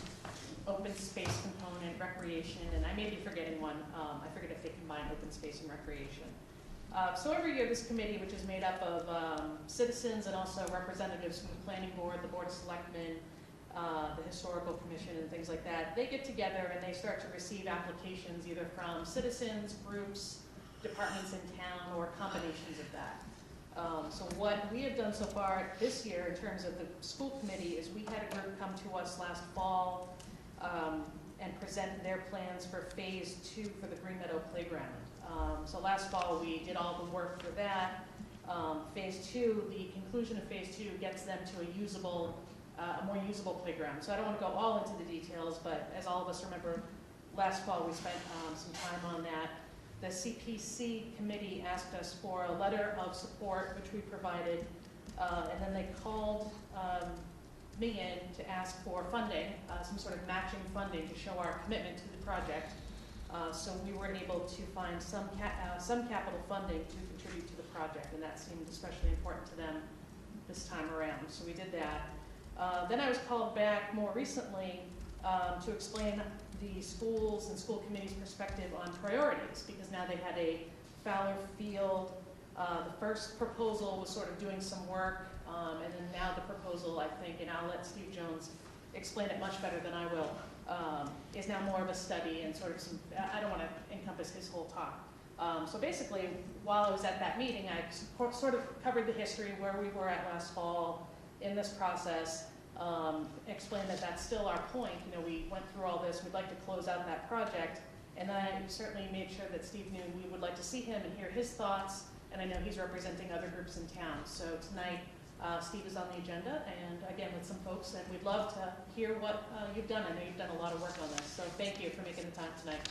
open space component, recreation, and I may be forgetting one. I forget if they combine open space and recreation. So every year this committee, which is made up of citizens and also representatives from the planning board, the board of selectmen, the historical commission and things like that, they get together and they start to receive applications either from citizens, groups, departments in town, or combinations of that. So what we have done so far this year in terms of the school committee is we had a group come to us last fall and present their plans for phase 2 for the Green Meadow Playground. So last fall we did all the work for that. Phase 2, the conclusion of phase 2 gets them to a more usable playground. So I don't want to go all into the details, but as all of us remember, last fall we spent some time on that. The CPC committee asked us for a letter of support, which we provided, and then they called me in to ask for funding, some sort of matching funding to show our commitment to the project. So we were able to find some capital funding to contribute to the project, and that seemed especially important to them this time around. So we did that. Then I was called back more recently to explain the schools and school committee's perspective on priorities, because now they had a Fowler Field. The first proposal was sort of doing some work, and then now the proposal, I think, and I'll let Steve Jones explain it much better than I will, is now more of a study and sort of some, I don't want to encompass his whole talk. So basically, while I was at that meeting, I sort of covered the history where we were at last fall in this process, explained that that's still our point. You know, we went through all this, we'd like to close out that project, and then I certainly made sure that Steve knew we would like to see him and hear his thoughts, and I know he's representing other groups in town. So tonight, Steve is on the agenda, and again with some folks, and we'd love to hear what you've done. I know you've done a lot of work on this, so thank you for making the time tonight.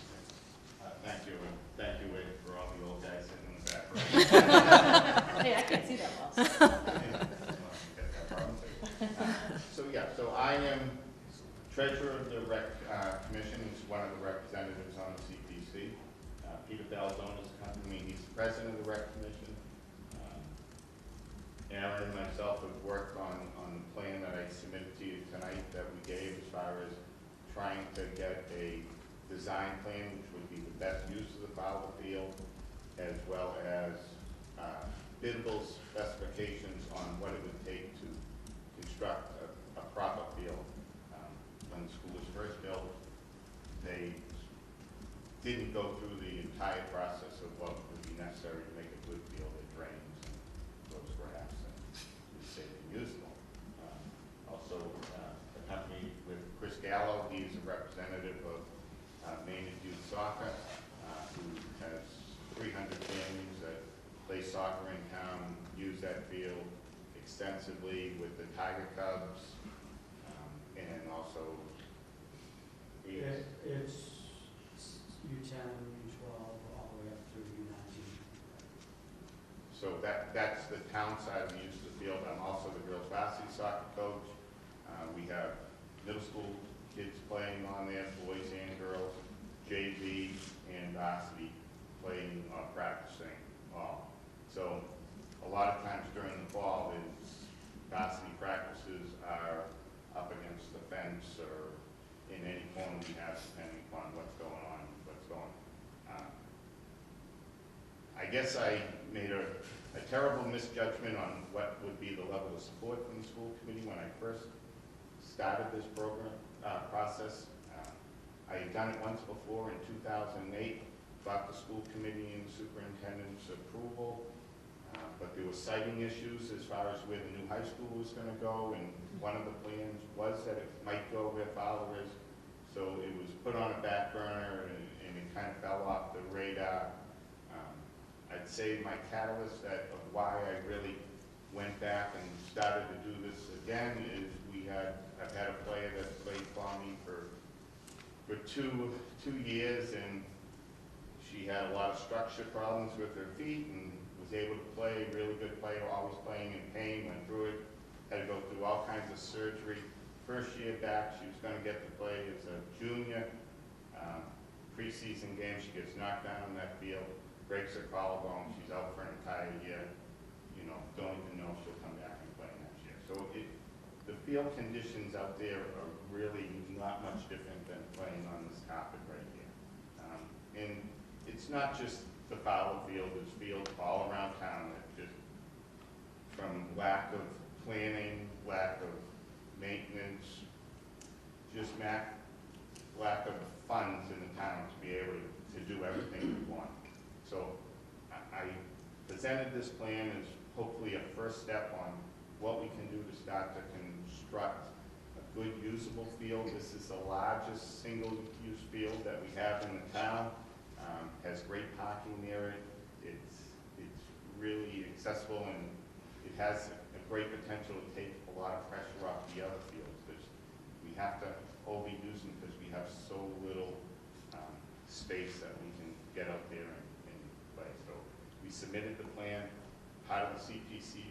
Thank you, and thank you, Wade, for all the old guys sitting in the background. Hey, I can't see that well. So, yeah, so I am treasurer of the rec commission, he's one of the representatives on the CPC. Peter Falzone is accompanying me, he's the president of the rec commission. Aaron and myself have worked on the plan that I submitted to you tonight that we gave as far as trying to get a design plan which would be the best use of the Fowler field, as well as biddable specifications on what it would take to construct a proper field. When the school was first built, they didn't go through the entire process of what would be necessary to make a good field that drains and grows grass and is safe and usable. Also accompanied with Chris Gallo, he's a representative of Maynard Youth Soccer, who has 300 families that play soccer in town, use that field extensively with the Tiger Cubs, and also It's U10, U12, all the way up through U19. so that's the town side of the use of the field. I'm also the girls varsity soccer coach. We have middle school kids playing on there, boys and girls, JV and varsity playing or practicing all. So a lot of times during the fall is varsity practices are up against the fence or in any corner we have, depending upon what's going on, what's going. I guess I made a terrible misjudgment on what would be the level of support from the school committee when I first started this program process. I had done it once before in 2008, got the school committee and superintendent's approval, but there were siting issues as far as where the new high school was going to go, and one of the plans was that it might go where Fowler is, so it was put on a back burner and it kind of fell off the radar. I'd say my catalyst of why I really went back and started to do this again is I've had a player that's played for me for 2 years, and she had a lot of structure problems with her feet and was able to play, really good player, always playing in pain, went through it, had to go through all kinds of surgery. First year back, she was going to get to play as a junior. Preseason game, she gets knocked down on that field, breaks her collarbone, she's out for an entire year. Don't even know if she'll come back and play next year. So the field conditions out there are really not much different than playing on this carpet right here. And it's not just the Fowler field, there's fields all around town that just, from lack of planning, lack of maintenance, just lack of funds in the town to be able to do everything we want. So I presented this plan as hopefully a first step on what we can do to start to construct a good usable field. This is the largest single-use field that we have in the town. Has great parking near it. It's really accessible, and it has a great potential to take a lot of pressure off the other fields, because we have to overuse them because we have so little space that we can get out there and play. So we submitted the plan. Part of the CPC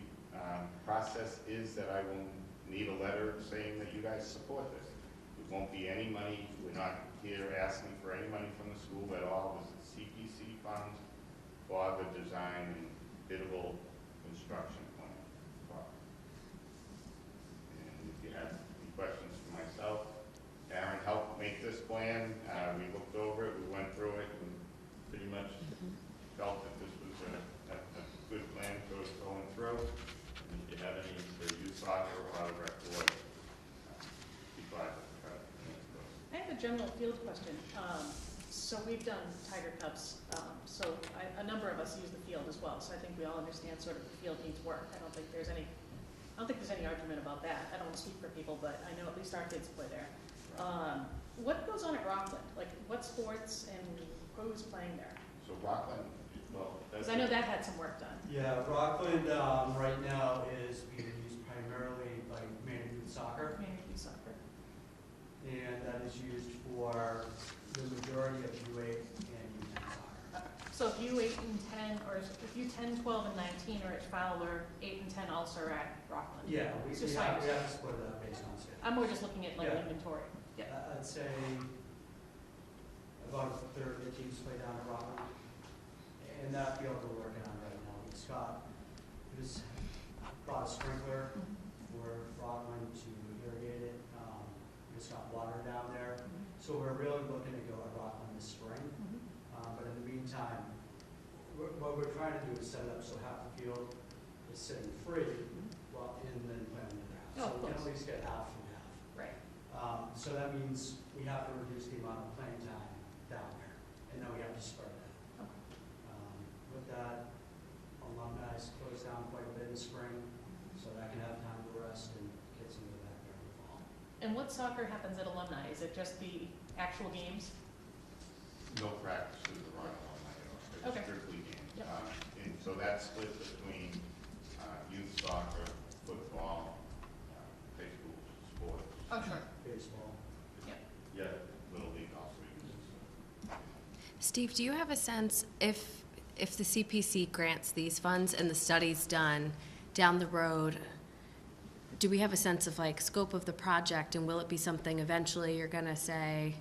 process is that I will need a letter saying that you guys support this. It won't be any money. We're not here asking for any money from the school at all. This is CPC funds for the design and biddable construction plan. And if you have any questions for myself, Aaron helped make this plan. We looked over it, we went through it, and pretty much felt that this was a good plan for us going through. And if you have any for youth soccer or other rec board, be glad to answer those. I have a general field question. So we've done Tiger Cubs, so a number of us use the field as well, so I think we all understand sort of the field needs work. I don't think there's any argument about that. I don't want to speak for people, but I know at least our kids play there. What goes on at Rockland? Like, what sports and who's playing there? So Rockland, well, Because I know that had some work done. Yeah, Rockland right now is being used primarily by Maynard Youth Soccer, Community soccer. and that is used for the majority of U8 and U10 soccer. So if you 8 and 10, or if you 10, 12, and 19 are at Fowler, 8 and 10 also are at Rockland. Yeah, we It's just have higher. to split it up based on schedule. I'm more just looking at like Yeah. inventory. Yeah. I'd say about a third of the teams play down at Rockland. And that field we're working on right now, we just bought a sprinkler for Rockland to irrigate it. We just got water down there. So we're really looking to go at Rockland this spring. But in the meantime, what we're trying to do is set it up so half the field is sitting free while and then playing the grass. Oh, So we can close. at least get half and half. Right. So that means we have to reduce the amount of playing time down there, and then we have to spread that. Okay. With that, alumni close down quite a bit in the spring, so that I can have time to rest and kids can go back there in the fall. And what soccer happens at alumni? Is it just the actual games? No practices around alumni, Okay. it's strictly games. Yep. And so that's split between youth soccer, football, high school sports. Oh, sure. Baseball. Yeah, Little League also uses. Steve, do you have a sense if the CPC grants these funds and the study's done down the road, do we have a sense of like scope of the project, and will it be something eventually you're gonna say,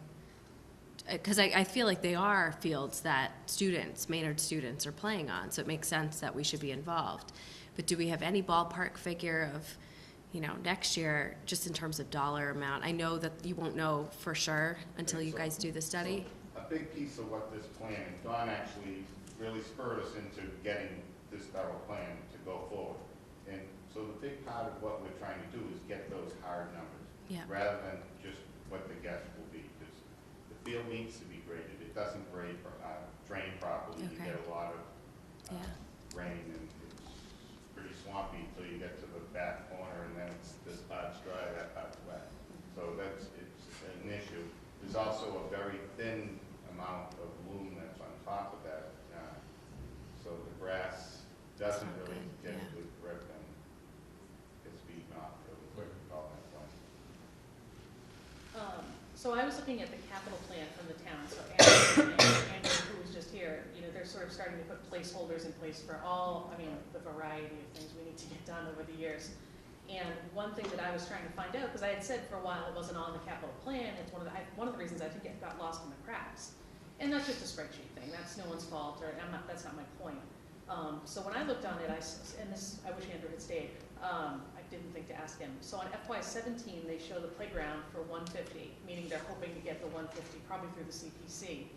because I feel like they are fields that students, Maynard students, are playing on, so it makes sense that we should be involved. But do we have any ballpark figure of, you know, next year, just in terms of dollar amount? I know that you won't know for sure until you guys do the study. So a big piece of what this plan, Don actually really spurred us into getting this thorough plan to go forward. And so the big part of what we're trying to do is get those hard numbers. Yeah. Rather than just what the guess will be, because the field needs to be graded. It doesn't drain properly. You Okay. get a lot of Yeah. rain, and it's pretty swampy until you get to the back corner, and then it's this part's dry, that part's wet. So it's an issue. There's also a very thin amount of loam that's on top of that, so the grass doesn't Not really good, get yeah. a good grip and gets beaten off really quick with all that fun. So I was looking at the capital plan from the town, so Andrew, who was just here, you know, they're sort of starting to put placeholders in place for all, I mean, the variety of things we need to get done over the years. And one thing that I was trying to find out, because I had said for a while it wasn't on the capital plan, it's one of the reasons I think it got lost in the cracks. And that's just a spreadsheet thing, that's no one's fault, or that's not my point. So when I looked on it, I wish Andrew had stayed, I didn't think to ask him. So on FY17, they show the playground for 150, meaning they're hoping to get the 150 probably through the CPC.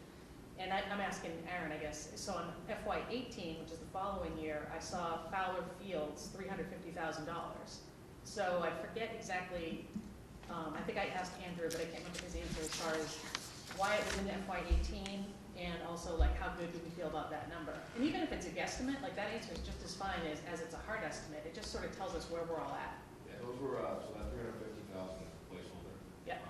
And I'm asking Aaron, I guess, so on FY18, which is the following year, I saw Fowler Fields, $350,000. So I forget exactly, I think I asked Andrew, but I can't remember his answer as far as why it was in FY18, and also like how good do we feel about that number. And even if it's a guesstimate, like that answer is just as fine as it's a hard estimate. It just sort of tells us where we're all at. Yeah, those were, so that 350,000 is a placeholder. Yeah.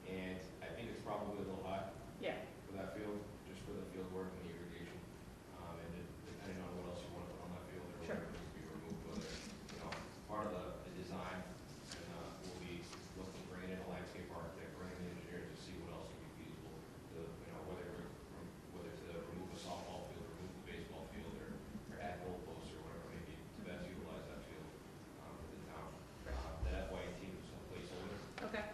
And I think it's probably a little high Yeah. for that field, just for the field work and the irrigation. And depending on what else you want to put on that field or Sure. whatever needs to be removed, whether, you know, part of the design, and we'll be looking to bring in a landscape architect, bring in an engineer to see what else would be feasible, to, you know, whether to remove a softball field, or remove the baseball field, or add goalposts or whatever it may be, to best utilize that field for the town. That FY18 was a placeholder. Okay.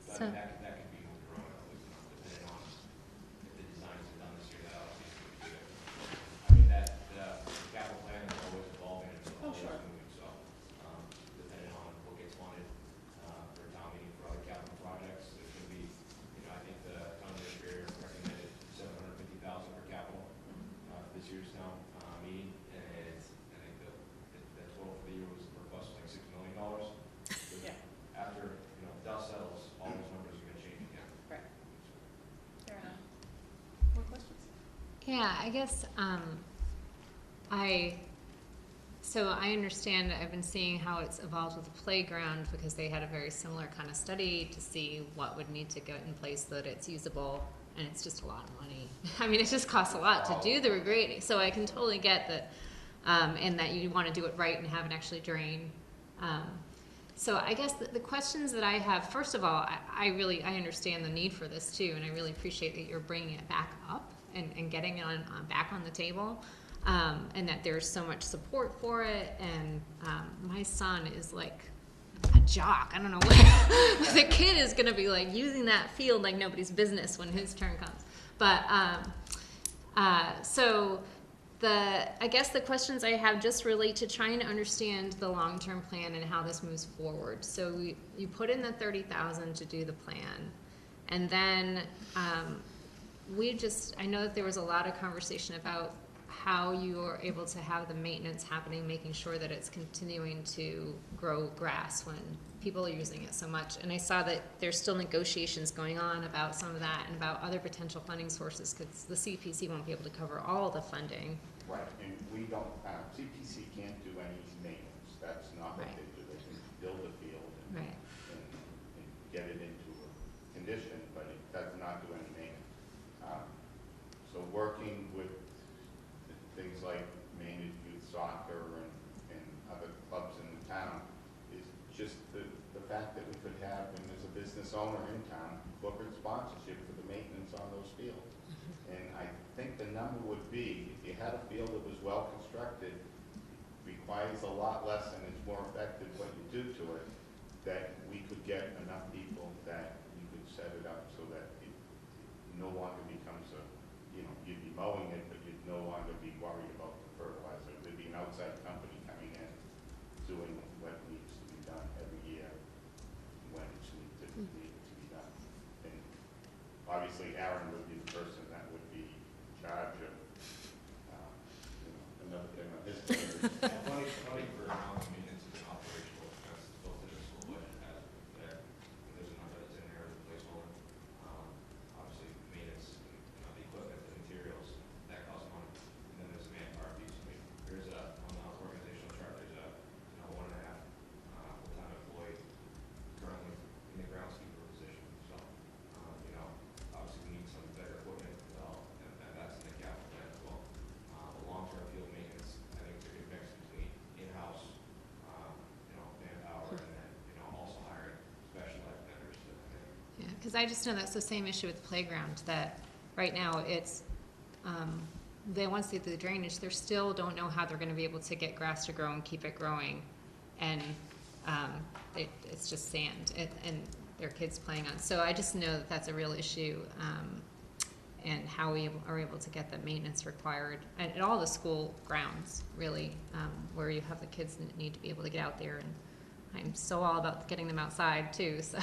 So- That could be moved around, depending on if the designs are done this year, that obviously could be there. I mean, the capital plan is always evolving, and it's Oh, always sure. moving, so, depending on what gets funded, for town meeting for other capital projects, there's gonna be, you know, I think the town administrator recommended $750,000 for capital, this year's town, meeting, and I think the total for the year was request like $6 million. Yeah. After, you know, dust settles, all those numbers are gonna change again. Right. Fair enough. More questions? Yeah, I guess, so I understand, I've been seeing how it's evolved with the playground, because they had a very similar kind of study to see what would need to get in place so that it's usable, and it's just a lot of money. I mean, it just costs a lot to do the regrading, so I can totally get that, and that you want to do it right and have it actually drain. So I guess the questions that I have, first of all, I understand the need for this too, and I really appreciate that you're bringing it back up and getting it back on the table, and that there's so much support for it. And my son is like a jock. I don't know what the kid is going to be like using that field like nobody's business when his turn comes. But so I guess the questions I have just relate to trying to understand the long-term plan and how this moves forward. So you put in the 30,000 to do the plan, and then I know that there was a lot of conversation about how you are able to have the maintenance happening, making sure that it's continuing to grow grass when people are using it so much. And I saw that there's still negotiations going on about some of that and about other potential funding sources, because the CPC won't be able to cover all the funding. Right, and we don't, CPC can't do any maintenance. That's not what Right. they do. They can build a field and, Right. and get it into a condition, but it does not do any maintenance. So working with things like Maynard Youth Soccer and other clubs in the town is just the fact that we could have, and there's a business owner in town, corporate sponsorship for the maintenance on those fields. And I think the number would be, if you had a field that was well constructed, requires a lot less and it's more effective what you do to it, that we could get enough people that you could set it up so that it no longer becomes a, you'd be mowing it, but you'd no longer be worried about the fertilizer. There'd be an outside company coming in, doing what needs to be done every year when it's needed to be done. And obviously Aaron would be the person that would be in charge of, another thing on his team. Money for ground maintenance is an operational expense built into the school budget as there. There's a number that's in there as a placeholder. Obviously, maintenance, the equipment, the materials, that costs money. And then there's a manpower piece. I mean, there's on the organizational chart, there's a 1.5 full-time employee currently in the groundskeeper position. So, obviously we need some better equipment developed, and that's in the capital plan as well. The long-term field maintenance, I think it's a good mix between in-house, manpower, and then, also hiring specialized vendors to. Yeah, because I just know that's the same issue with the playground, that right now it's, they want to see the drainage, they still don't know how they're going to be able to get grass to grow and keep it growing. And it's just sand and their kids playing on. So I just know that that's a real issue, and how we are able to get the maintenance required at all the school grounds, really, where you have the kids that need to be able to get out there. And I'm so all about getting them outside too. So,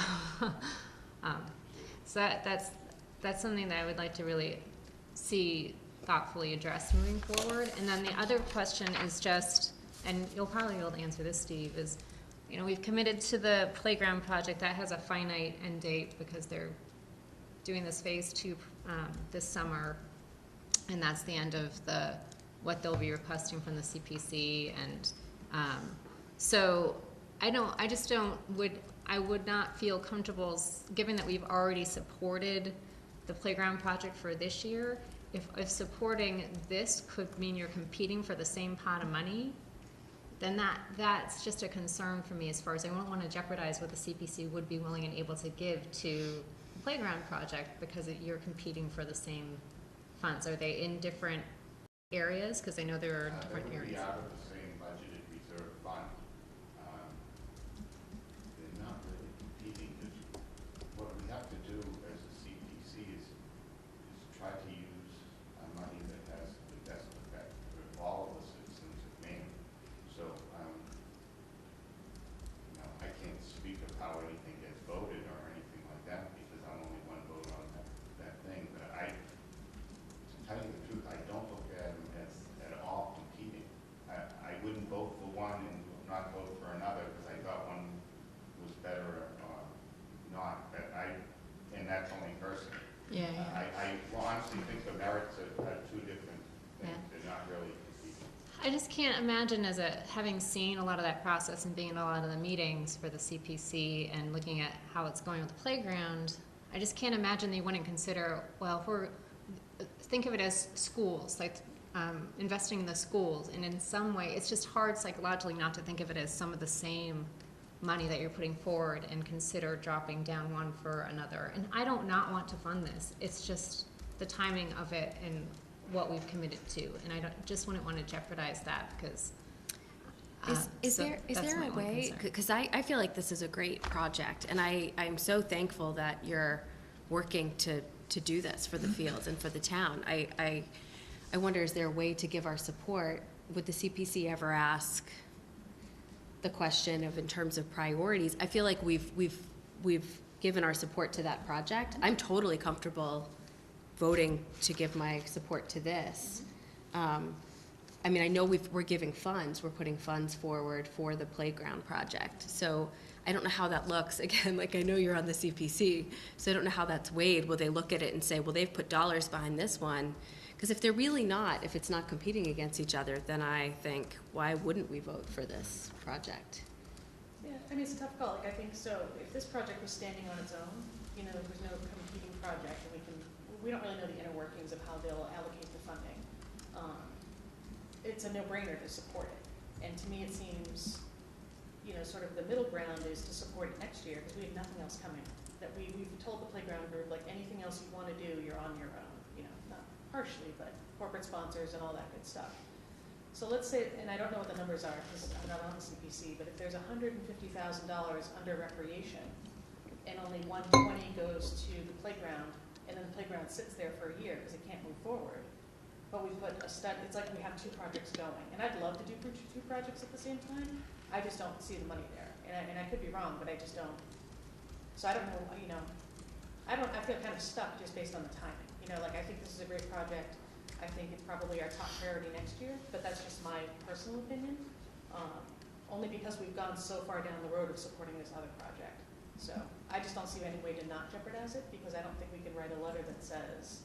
so that's something that I would like to really see thoughtfully addressed moving forward. And then the other question is just, and you'll probably be able to answer this, Steve, is, we've committed to the playground project that has a finite end date because they're doing this phase 2 this summer, and that's the end of what they'll be requesting from the CPC. And so I would not feel comfortable, given that we've already supported the playground project for this year, if supporting this could mean you're competing for the same pot of money, then that's just a concern for me, as far as I won't want to jeopardize what the CPC would be willing and able to give to the playground project, because you're competing for the same funds. Are they in different areas? Because I know there are different They would be areas. out of the same budgeted reserve fund. They're not really competing, because what we have to do as a CPC is try to use money that has the best effect for all of the citizens of Maine. So, I can't speak of how anything gets voted or anything like that, because I'm only one vote on that thing. But to tell you the truth, I don't look at them as at all competing. I wouldn't vote for one and not vote for another because I thought one was better or not. But and that's only personal. Yeah. I honestly think the merits are two different things. Yeah. They're not really competing. I just can't imagine, having seen a lot of that process and being in a lot of the meetings for the CPC and looking at how it's going with the playground, I just can't imagine they wouldn't consider, think of it as schools, like investing in the schools, and in some way, it's just hard psychologically not to think of it as some of the same money that you're putting forward and consider dropping down one for another. And I don't not want to fund this. It's just the timing of it and what we've committed to. And I just wouldn't want to jeopardize that because Is there a way, because I feel like this is a great project, and I'm so thankful that you're working to do this for the fields and for the town. I wonder, is there a way to give our support? Would the CPC ever ask the question of, in terms of priorities? I feel like we've given our support to that project. I'm totally comfortable voting to give my support to this. I mean, I know we're giving funds, we're putting funds forward for the playground project. So I don't know how that looks. Again, like I know you're on the CPC, so I don't know how that's weighed. Will they look at it and say, well, they've put dollars behind this one? Because if they're really not, if it's not competing against each other, then I think, why wouldn't we vote for this project? Yeah, I mean, it's a tough call. Like, I think so, if this project was standing on its own, you know, there's no competing project, and we don't really know the inner workings of how they'll allocate the funding. It's a no-brainer to support it. And to me, it seems, you know, sort of the middle ground is to support it next year, because we have nothing else coming. That we've told the playground group, like, anything else you want to do, you're on your own, you know, not harshly, but corporate sponsors and all that good stuff. So let's say, and I don't know what the numbers are, because I'm not on the CPC, but if there's $150,000 under recreation, and only 120 goes to the playground, and then the playground sits there for a year because it can't move forward, but we put a study, it's like we have two projects going. And I'd love to do two projects at the same time. I just don't see the money there. And I could be wrong, but I just don't. So I don't know, you know, I feel kind of stuck just based on the timing. You know, like, I think this is a great project. I think it's probably our top priority next year, but that's just my personal opinion. Only because we've gone so far down the road of supporting this other project. So I just don't see any way to not jeopardize it, because I don't think we can write a letter that says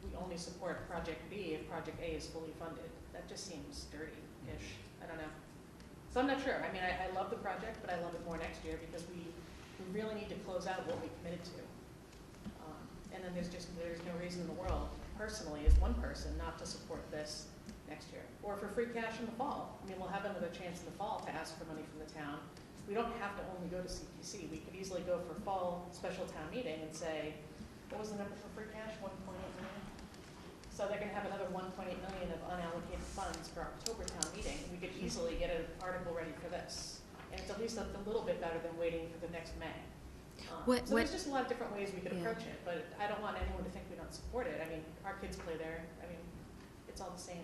we only support Project B if Project A is fully funded. That just seems dirty-ish. I don't know. So I'm not sure. I mean, I love the project, but I love it more next year because we really need to close out what we committed to. And then there's no reason in the world, personally, as one person, not to support this next year. Or for free cash in the fall. I mean, we'll have another chance in the fall to ask for money from the town. We don't have to only go to CPC. We could easily go for fall special town meeting and say, what was the number for free cash? 1.8 million? So they're gonna have another 1.8 million of unallocated funds for October town meeting. We could easily get an article ready for this. And it's at least a little bit better than waiting for the next May. So there's just a lot of different ways we could approach it, but I don't want anyone to think we don't support it. I mean, our kids play there. I mean, it's all the same.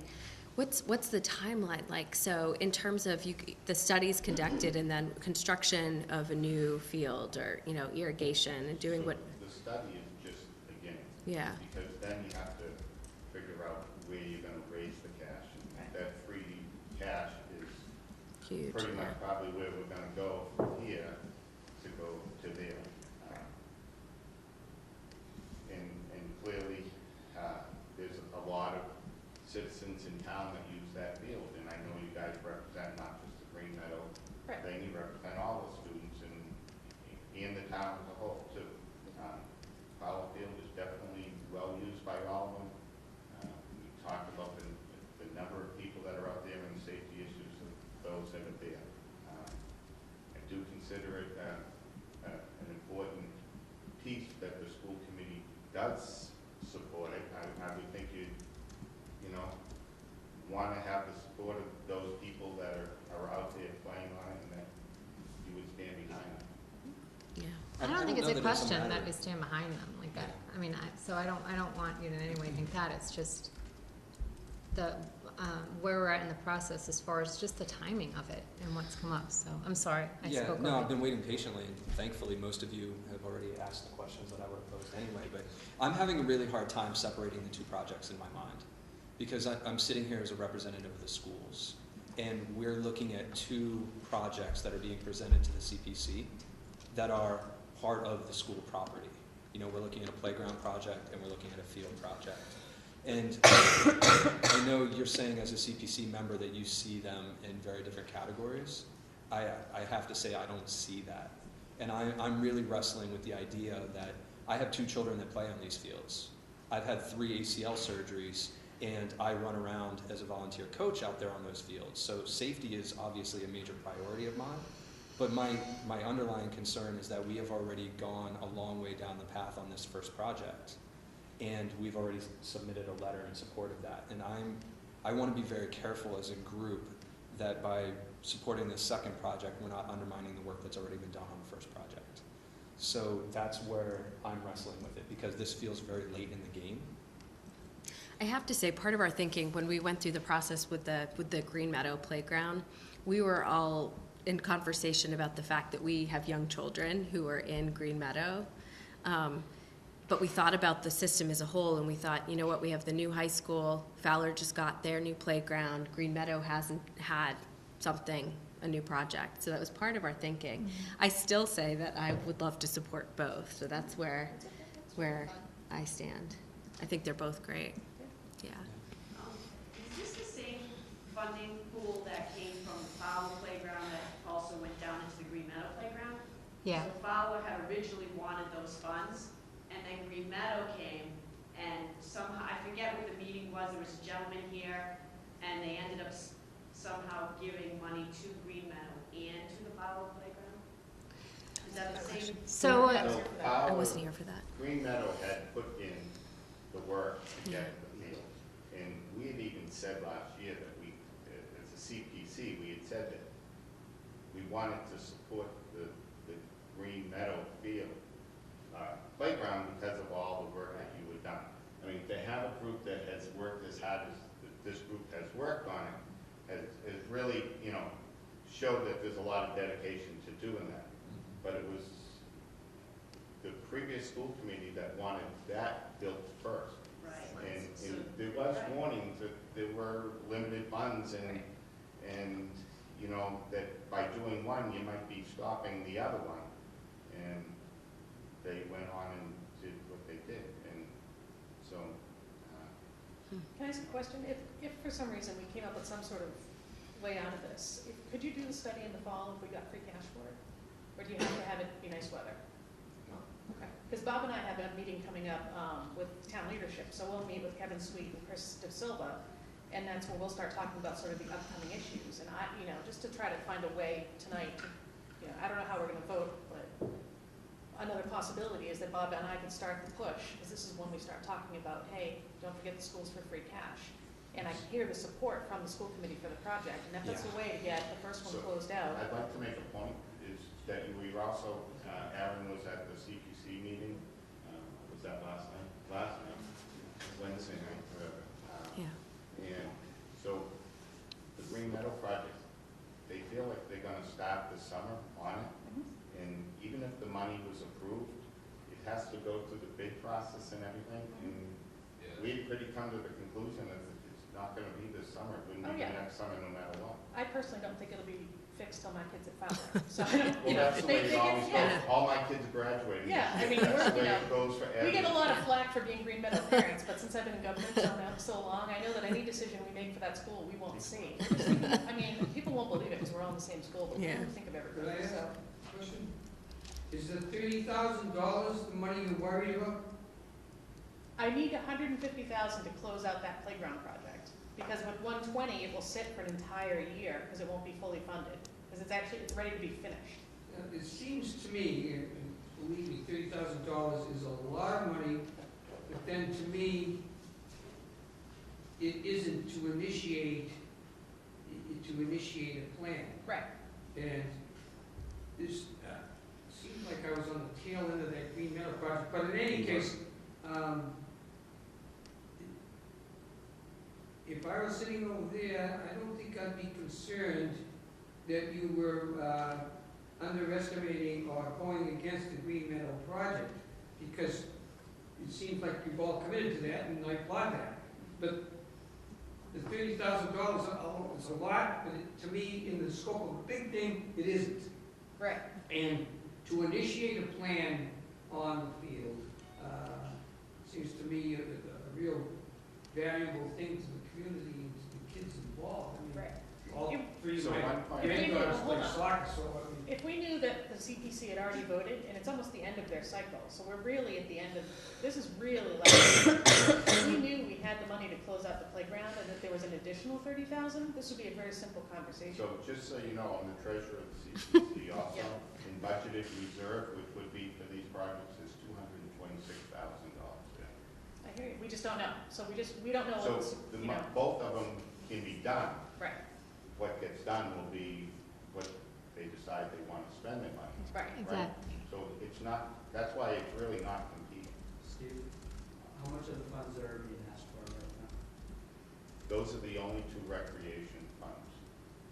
What's the timeline like? So in terms of the studies conducted and then construction of a new field, or, you know, irrigation and doing what? The study is just beginning. Yeah. Because then you have to figure out where you're gonna raise the cash. And that free cash is Huge, pretty much yeah. probably where we're gonna go from here to go to there. And clearly, there's a lot of citizens in town that use that field, and I know you guys represent not just the Green Meadow thing, you represent all the students and the town as a whole too. Powell Field is definitely well used by all of them. We talked about the number of people that are out there and the safety issues of those that are there. I do consider it an important piece that the school committee does support it. I would think you want to have the support of those people that are out there playing on it, and that you would stand behind them. Yeah. I don't think it's know a that question matter. that we stand behind them like that. I mean, so I don't want you to in any way think that. It's just the where we're at in the process as far as just the timing of it and what's come up. So I'm sorry, I spoke over. I've been waiting patiently, and thankfully most of you have already asked the questions that I would have posed anyway. But I'm having a really hard time separating the two projects in my mind, because I'm sitting here as a representative of the schools, and we're looking at two projects that are being presented to the CPC that are part of the school property. You know, we're looking at a playground project and we're looking at a field project. And I know you're saying as a CPC member that you see them in very different categories. I have to say I don't see that. And I'm really wrestling with the idea that I have two children that play on these fields. I've had 3 ACL surgeries, and I run around as a volunteer coach out there on those fields. So safety is obviously a major priority of mine. But my underlying concern is that we have already gone a long way down the path on this first project. And we've already submitted a letter in support of that. And I want to be very careful as a group that by supporting this second project, we're not undermining the work that's already been done on the first project. So that's where I'm wrestling with it, because this feels very late in the game. I have to say, part of our thinking when we went through the process with the Green Meadow Playground, we were all in conversation about the fact that we have young children who are in Green Meadow. But we thought about the system as a whole, and we thought, you know what, we have the new high school, Fowler just got their new playground, Green Meadow hasn't had something, a new project. So that was part of our thinking. I still say that I would love to support both, so that's where I stand. I think they're both great. Yeah. Is this the same funding pool that came from the Fowler Playground that also went down into the Green Meadow Playground? Yeah. So Fowler had originally wanted those funds, and then Green Meadow came, and somehow, I forget what the meeting was, there was a gentleman here, and they ended up somehow giving money to Green Meadow and to the Fowler Playground? Is that the same? So, Fowler- I wasn't here for that. Green Meadow had put in the work to get the field. And we had even said last year that we, as a CPC, we had said that we wanted to support the Green Meadow field playground because of all the work that you had done. I mean, to have a group that has worked as hard as this group has worked on it has really, you know, showed that there's a lot of dedication to doing that. But it was the previous school committee that wanted that built first. Right. And there was warnings that there were limited funds and, you know, that by doing one, you might be stopping the other one. And they went on and did what they did. And so, Can I ask a question? If for some reason we came up with some sort of way out of this, could you do the study in the fall if we got free cash for it? Or do you have to have it be nice weather? no. Okay. Because Bob and I have a meeting coming up with town leadership, so we'll meet with Kevin Sweet and Chris De Silva, and that's when we'll start talking about sort of the upcoming issues. And I, you know, just to try to find a way tonight to, you know, I don't know how we're going to vote, but another possibility is that Bob and I can start the push, because this is when we start talking about, hey, don't forget the schools for free cash. And I hear the support from the school committee for the project, and if that's a way to get the first one So, closed out. I'd like to make a point, is that we were also, Aaron was at the CPC meeting, was that last night? Last night, Wednesday night, whatever. Yeah. And so, the Green Meadow project, they feel like they're gonna start this summer on it. And even if the money was approved, it has to go through the bid process and everything. And we've pretty come to the conclusion that it's not gonna be this summer, it wouldn't be the next summer no matter what. I personally don't think it'll be fixed till my kids at Fowler, so I don't, Well, you know, that's the way it always yeah. goes. All my kids graduated. Yeah, I mean, That's the we're, you way know, it goes for we get a lot of everything. flack for being Green Meadow parents, but since I've been in government so long, I know that any decision we make for that school, we won't see. I mean, people won't believe it because we're all in the same school, but we Yeah. really think of Could I everybody, ask so. a question? Is the $30,000 the money you're worried about? I need $150,000 to close out that playground project, because with 120, it will sit for an entire year, because it won't be fully funded, because it's ready to be finished. It seems to me, and believe me, $30,000 is a lot of money, but then to me, it isn't to initiate a plan. Right. And this seems like I was on the tail end of that Green Meadow project, but in any case, if I was sitting over there, I don't think I'd be concerned that you were underestimating or going against the Green Meadow project, because it seems like you've all committed to that, and I applaud that. But the $30,000 is a lot, but to me, in the scope of a big thing, it isn't. Right. And to initiate a plan on the field seems to me a real valuable thing to the community and to the kids involved. I mean, Right. all three of So my one point- granddaughters play Hold on. soccer, so I mean, if we knew that the CPC had already voted, and it's almost the end of their cycle, so we're really at the end of, this is really like, if we knew we had the money to close out the playground and that there was an additional 30,000, this would be a very simple conversation. So just so you know, I'm the treasurer of the CPC also, in budgeted reserve, which would be for these projects, is $226,000. I hear you, we just don't know, so we don't know what's, So you know, both of them can be done. right, What gets done will be what they decide they want to spend their money. right. Exactly. So it's not, that's why it's really not competing. Steve, how much of the funds that are being asked for right now? Those are the only two recreation funds.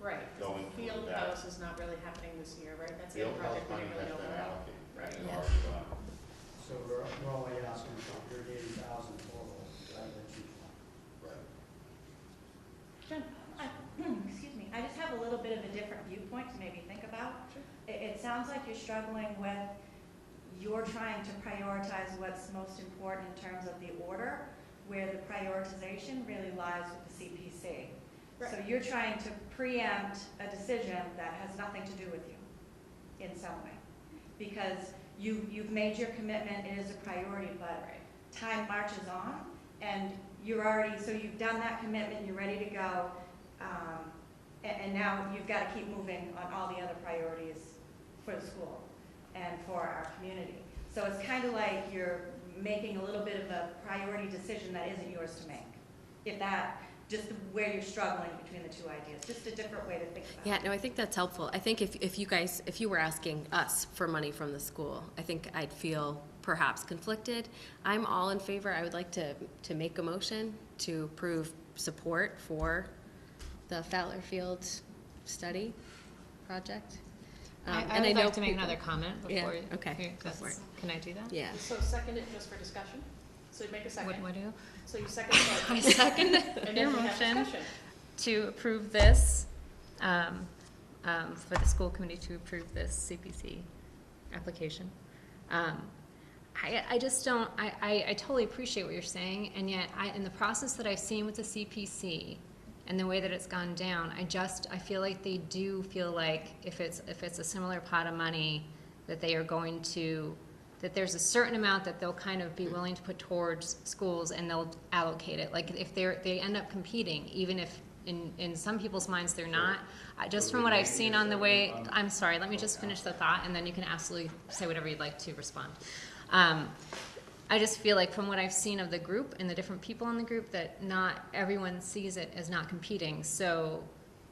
Right, Going because the field toward that. house is not really happening this year, right? That's the Field other house project we money didn't has really know been about. allocated, Right. it's Yeah. already gone. So we're only asking for 180,000 total, rather than 220. Right. Jen? Excuse me, I just have a little bit of a different viewpoint to maybe think about. Sure. It sounds like you're struggling with, you're trying to prioritize what's most important in terms of the order, where the prioritization really lies with the CPC. Right. So you're trying to preempt a decision that has nothing to do with you in some way. Because you've made your commitment, it is a priority, but time marches on, and you're already, so you've done that commitment, you're ready to go, and now you've got to keep moving on all the other priorities for the school and for our community. So it's kind of like you're making a little bit of a priority decision that isn't yours to make. If that, just where you're struggling between the two ideas, just a different way to think about it. Yeah, no, I think that's helpful. I think if you were asking us for money from the school, I think I'd feel perhaps conflicted. I'm all in favor. I would like to make a motion to approve support for the Fowler Field study project. I And would know like to make people- another comment Yeah, before. okay, go for it. Can I do that? Yeah. So second it just for discussion? So you make a second? What do I do? So you second it. I second And then your we have motion discussion. to approve this, for the school committee to approve this CPC application. I just don't, I totally appreciate what you're saying, and yet in the process that I've seen with the CPC and the way that it's gone down, I feel like they do feel like if it's a similar pot of money, that they are going to, that there's a certain amount that they'll kind of be willing to put towards schools and they'll allocate it. Like if they end up competing, even if in some people's minds they're not. Just from what I've seen on the way, I'm sorry, let me just finish the thought and then you can absolutely say whatever you'd like to respond. I just feel like from what I've seen of the group and the different people in the group that not everyone sees it as not competing. So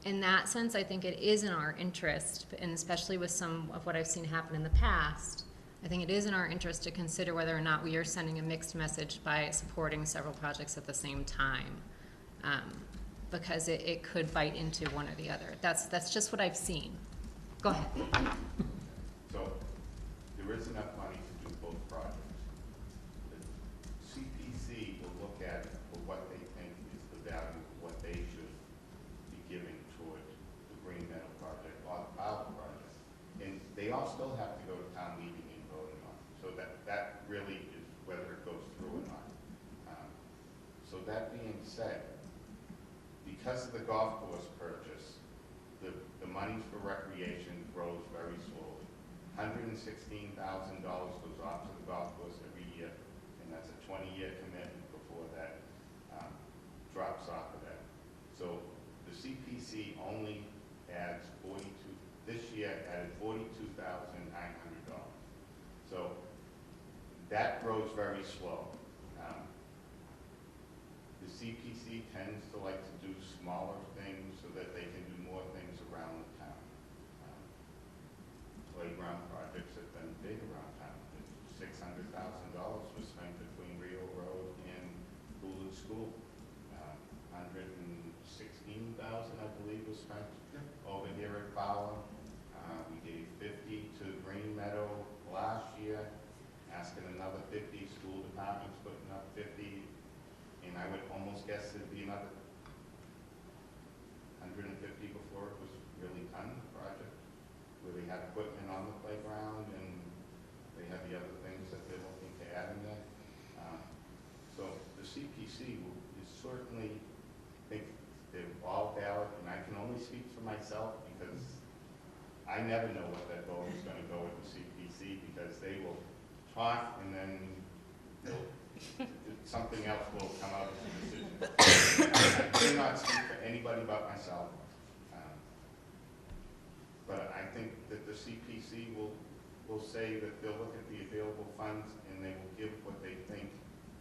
in that sense, I think it is in our interest, and especially with some of what I've seen happen in the past, I think it is in our interest to consider whether or not we are sending a mixed message by supporting several projects at the same time. Because it could bite into one or the other. That's just what I've seen. Go ahead. So there is enough money to do both projects. The CPC will look at for what they think is the value of what they should be giving toward the Green Meadow project or the Fowler project. And they all still have to go to town meeting and vote on. So that really is whether it goes through or not. So that being said, because of the golf course purchase, the monies for recreation grows very slowly. $116,000 goes off to the golf course every year, and that's a 20-year commitment before that drops off of that. So the CPC only adds this year added $42,900. So that grows very slow. The CPC tends to like to do smaller things so that they can do more things around the town. Playground projects have been big around town. $600,000 was spent between Rio Road and Coolidge School. 116,000, I believe, was spent over here at Fowler. We gave 50 to Green Meadow last year, asking another 50. School departments putting up 50. And I would almost guess there'd be another 150 before it was really done, the project, where they had equipment on the playground and they have the other things that they're looking to add in there. So the CPC is certainly, I think they're all valid, and I can only speak for myself because I never know what that vote is gonna go with the CPC, because they will talk and then something else will come out as a decision. I cannot speak for anybody but myself. But I think that the CPC will say that they'll look at the available funds and they will give what they think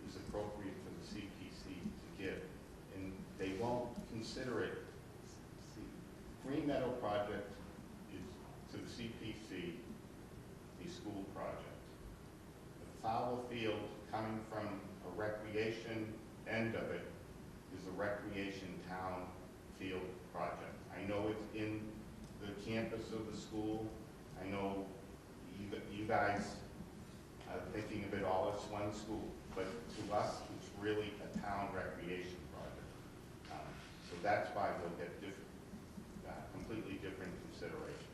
is appropriate for the CPC to give. And they won't consider it. The Green Meadow project is, to the CPC, a school project. The Fowler Field, coming from a recreation end of it, is a recreation town field project. I know it's in the campus of the school. I know you guys are thinking of it all as one school, but to us, it's really a town recreation project. So that's why they'll get completely different consideration.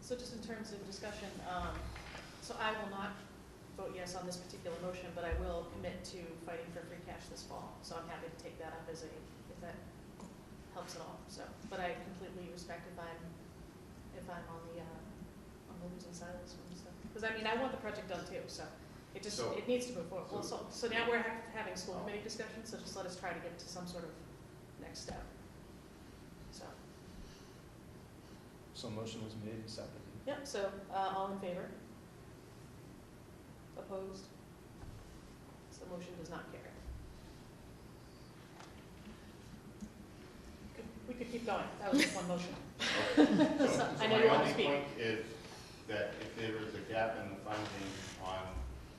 So just in terms of discussion, so I will not vote yes on this particular motion, but I will commit to fighting for free cash this fall. So I'm happy to take that up as if that helps at all. So, but I completely respect if I'm on the losing side of this one. So, because I mean, I want the project done too. So it just it needs to move forward. Well, so now we're having school committee discussion. So just let us try to get to some sort of next step. So motion was made and seconded. Yep, so all in favor? Opposed? So the motion does not carry. We could keep going. That was just one motion. So I know my you want to only speak. point is that if there is a gap in the funding on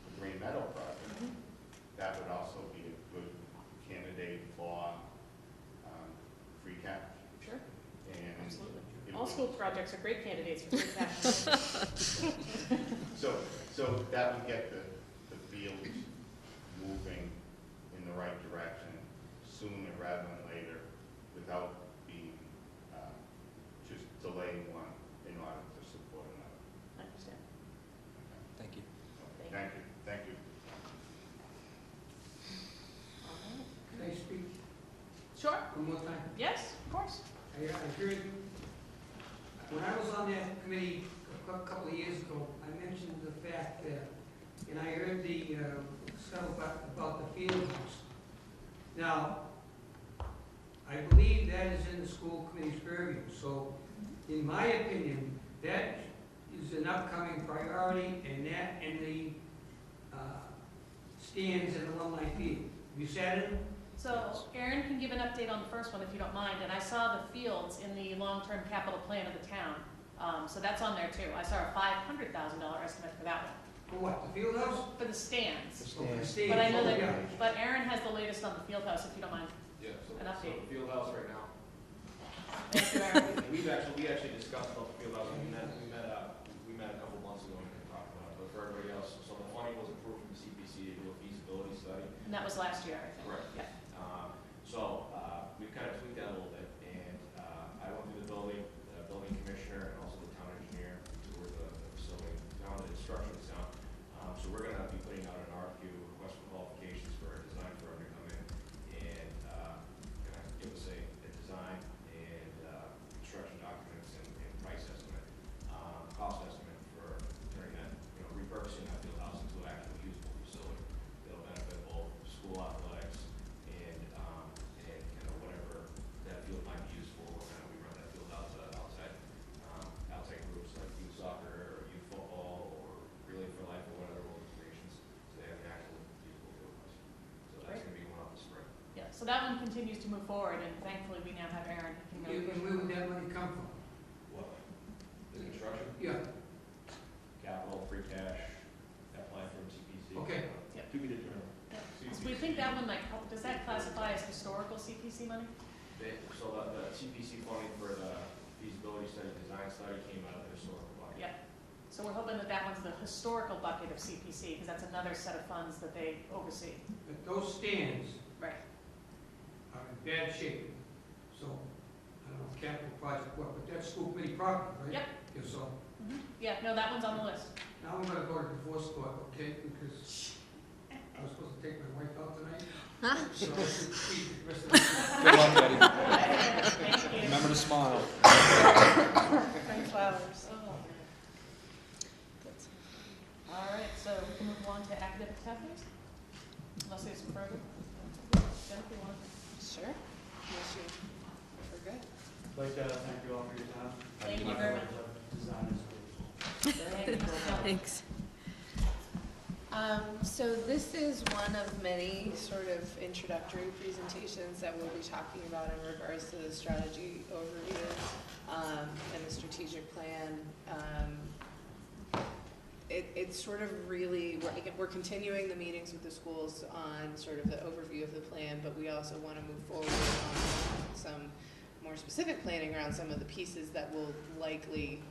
the Green Meadow project, that would also be a good candidate for free cash. Sure. And Absolutely. it All would- school projects are great candidates for free cash. So that would get the field moving in the right direction sooner rather than later, without being, just delaying one in order to support another. I understand. Thank you. Thank you. All right. Can I speak Sure. one more time? Yes, of course. I heard, when I was on that committee a couple of years ago, I mentioned the fact that, and I heard the stuff about the field house. Now, I believe that is in the school committee's purview, so in my opinion, that is an upcoming priority, and that and the stands at Alumni Field. You said it? So Erin can give an update on the first one if you don't mind, and I saw the fields in the long-term capital plan of the town. So that's on there too. I saw a $500,000 estimate for that one. For what, the field house? For the stands. Oh, the stands. But I know Oh, that, yeah. but Erin has the latest on the field house, if you don't mind. Yeah, so, An update. so the field house right now, Thank you, Erin. and we actually discussed about the field house, we met a couple months ago and talked about it, but for everybody else, so the funding was approved from the CPC to do a feasibility study. And that was last year, I think. Correct. Yeah. So, we've kind of tweaked that a little bit, and, I went through the building commissioner and also the town engineer, who were the facility, now the instruction sound. So we're gonna be putting out an RFQ, request for qualifications for a design firm to come in and, kind of give us a design and, construction documents and price estimate, cost estimate for turning that, repurposing that field house into an actual usable facility. That'll benefit both school athletics and kind of whatever that field might be used for. Kind of we run that field out to outside groups like youth soccer or youth football or Relay for Life or whatever organizations. So they have an actual usable field house. So that's Great. going to be going out this spring. Yeah, so that one continues to move forward, and thankfully we now have Erin who can really push And where would that money come from? What? The construction? Yeah, Capital, free cash, apply from CPC. Okay. Yep. To be determined. So we think that one, like, does that classify as historical CPC money? So the CPC funding for the feasibility study, design study came out of the historical budget. Yeah. So we're hoping that that one's the historical bucket of CPC, because that's another set of funds that they oversee. but those stands Right. are in bad shape. So, I don't know, capital project, what, but that's school committee property, right? Yep. Yeah, so, Yeah, no, that one's on the list. now I'm gonna go to divorce court, okay, because I was supposed to take my wife out tonight. So I should keep the rest of the. Good luck, Betty. Thank you. Remember to smile. Frank Flowers. Oh. All right, so we can move on to academic pathways, unless there's further. Jennifer, you want? Sure. Unless we're good. I'd like to thank you all for your time. Thank you very much. Designers. Thanks. So this is one of many sort of introductory presentations that we'll be talking about in regards to the strategy overview and the strategic plan. It's sort of really, we're continuing the meetings with the schools on sort of the overview of the plan, but we also want to move forward on some more specific planning around some of the pieces that will likely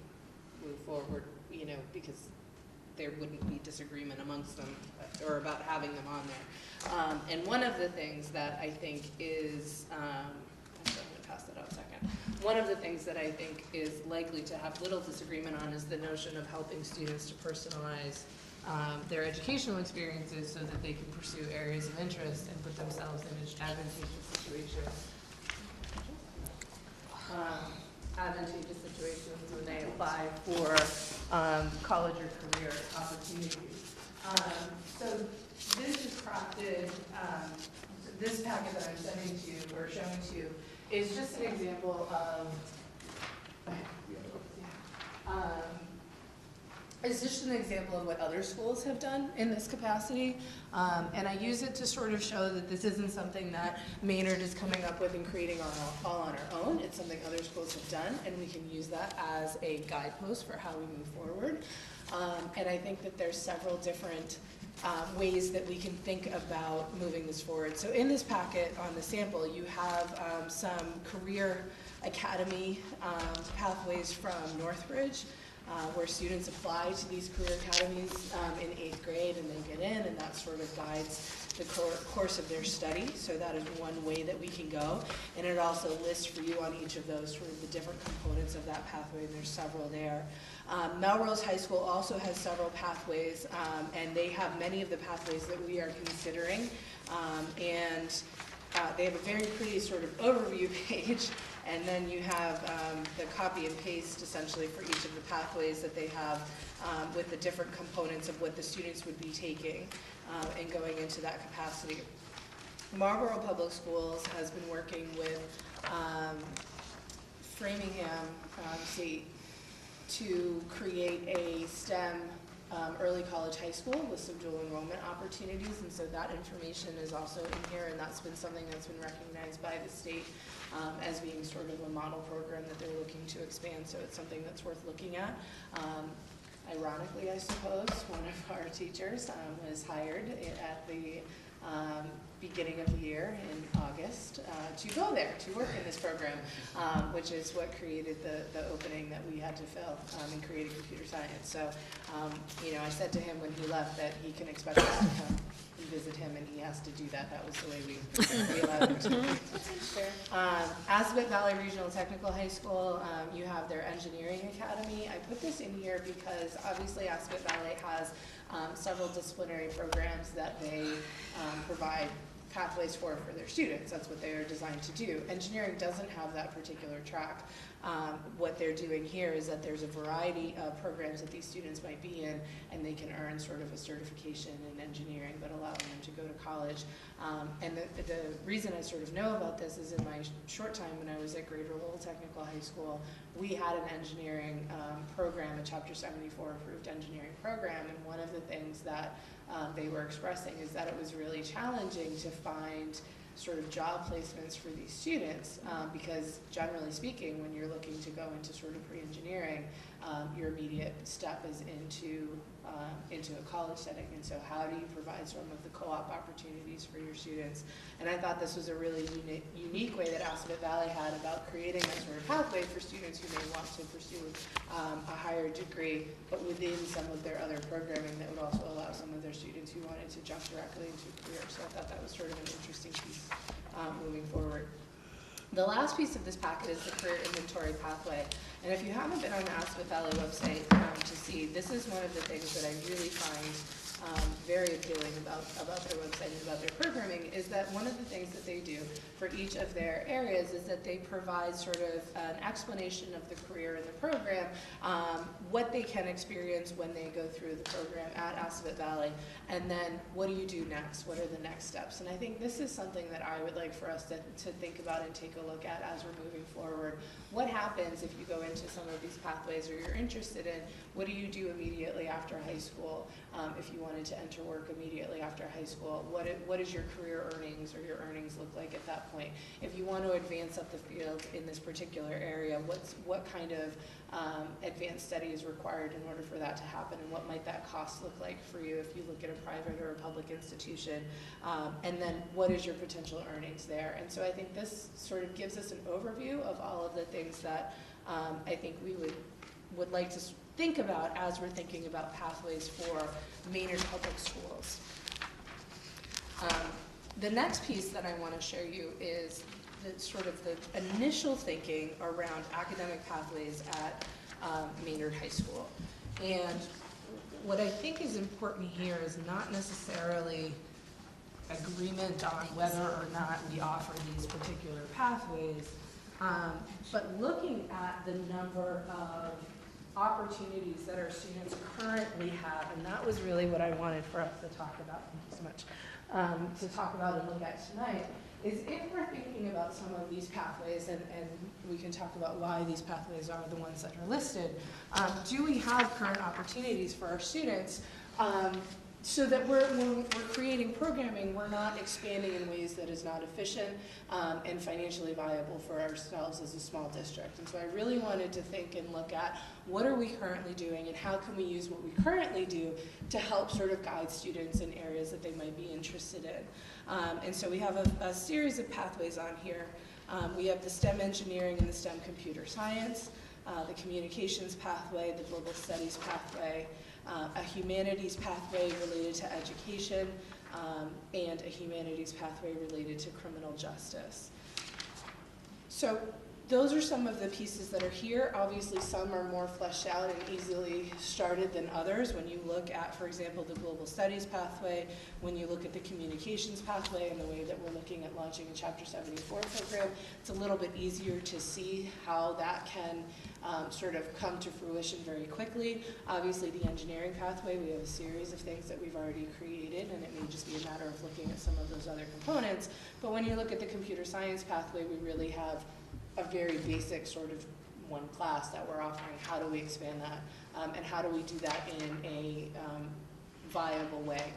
move forward, you know, because there wouldn't be disagreement amongst them or about having them on there. And one of the things that I think is, I'm going to pass that out a second. One of the things that I think is likely to have little disagreement on is the notion of helping students to personalize their educational experiences so that they can pursue areas of interest and put themselves in advantageous situations. Advantageous situations when they apply for college or career opportunities. So this is crafted, this packet that I'm sending to you or showing to you is just an example of, it's just an example of what other schools have done in this capacity. And I use it to sort of show that this isn't something that Maynard is coming up with and creating all on our own. It's something other schools have done, and we can use that as a guidepost for how we move forward. And I think that there's several different ways that we can think about moving this forward. So in this packet on the sample, you have some career academy pathways from Northbridge, where students apply to these career academies in 8th grade and they get in, and that sort of guides the course of their study. So that is one way that we can go. And it also lists for you on each of those sort of the different components of that pathway, and there's several there. Melrose High School also has several pathways, and they have many of the pathways that we are considering. They have a very pretty sort of overview page, and then you have the copy and paste essentially for each of the pathways that they have with the different components of what the students would be taking and going into that capacity. Marlborough Public Schools has been working with Framingham State to create a STEM early college high school with some dual enrollment opportunities, and so that information is also in here, and that's been something that's been recognized by the state as being sort of a model program that they're looking to expand, so it's something that's worth looking at. Ironically, I suppose, one of our teachers was hired at the beginning of the year in August to go there to work in this program, which is what created the opening that we had to fill in creating computer science. So, you know, I said to him when he left that he can expect us to come and visit him, and he has to do that. That was the way we allowed him to. Assabet Valley Regional Technical High School, you have their engineering academy. I put this in here because obviously Assabet Valley has several disciplinary programs that they provide pathways for their students. That's what they are designed to do. Engineering doesn't have that particular track. What they're doing here is that there's a variety of programs that these students might be in, and they can earn sort of a certification in engineering that allows them to go to college. And the reason I sort of know about this is in my short time when I was at Greater Lowell Technical High School, we had an engineering program, a Chapter 74 approved engineering program, and one of the things that they were expressing is that it was really challenging to find sort of job placements for these students because generally speaking, when you're looking to go into sort of pre-engineering, your immediate step is into a college setting. And so how do you provide some of the co-op opportunities for your students? And I thought this was a really unique way that Assabet Valley had about creating that sort of pathway for students who may want to pursue a higher degree, but within some of their other programming that would also allow some of their students who wanted to jump directly into a career. So I thought that was sort of an interesting piece moving forward. The last piece of this packet is the career inventory pathway. And if you haven't been on the Assabet Valley website to see, this is one of the things that I really find very appealing about their website and about their programming is that one of the things that they do for each of their areas is that they provide sort of an explanation of the career in the program, what they can experience when they go through the program at Assabet Valley, and then what do you do next? What are the next steps? And I think this is something that I would like for us to think about and take a look at as we're moving forward. What happens if you go into some of these pathways or you're interested in? What do you do immediately after high school? If you wanted to enter work immediately after high school, what is your career earnings or your earnings look like at that point? If you want to advance up the field in this particular area, what kind of advanced study is required in order for that to happen, and what might that cost look like for you if you look at a private or a public institution, and then what is your potential earnings there? And so I think this sort of gives us an overview of all of the things that I think we would like to think about as we're thinking about pathways for Maynard Public Schools. The next piece that I want to show you is the initial thinking around academic pathways at Maynard High School. And what I think is important here is not necessarily agreement on whether or not we offer these particular pathways, but looking at the number of opportunities that our students currently have, and that was really what I wanted for us to talk about, thank you so much, to talk about and look at tonight, is if we're thinking about some of these pathways, and we can talk about why these pathways are the ones that are listed, do we have current opportunities for our students so that when we're creating programming, we're not expanding in ways that is not efficient and financially viable for ourselves as a small district. And so I really wanted to think and look at what are we currently doing and how can we use what we currently do to help sort of guide students in areas that they might be interested in. And so we have a series of pathways on here. We have the STEM engineering and the STEM computer science, the communications pathway, the global studies pathway, a humanities pathway related to education, and a humanities pathway related to criminal justice. So those are some of the pieces that are here. Obviously, some are more fleshed out and easily started than others. When you look at, for example, the global studies pathway, when you look at the communications pathway and the way that we're looking at launching a Chapter 74 program, it's a little bit easier to see how that can sort of come to fruition very quickly. Obviously, the engineering pathway, we have a series of things that we've already created, and it may just be a matter of looking at some of those other components. But when you look at the computer science pathway, we really have a very basic sort of one class that we're offering. How do we expand that? And how do we do that in a viable way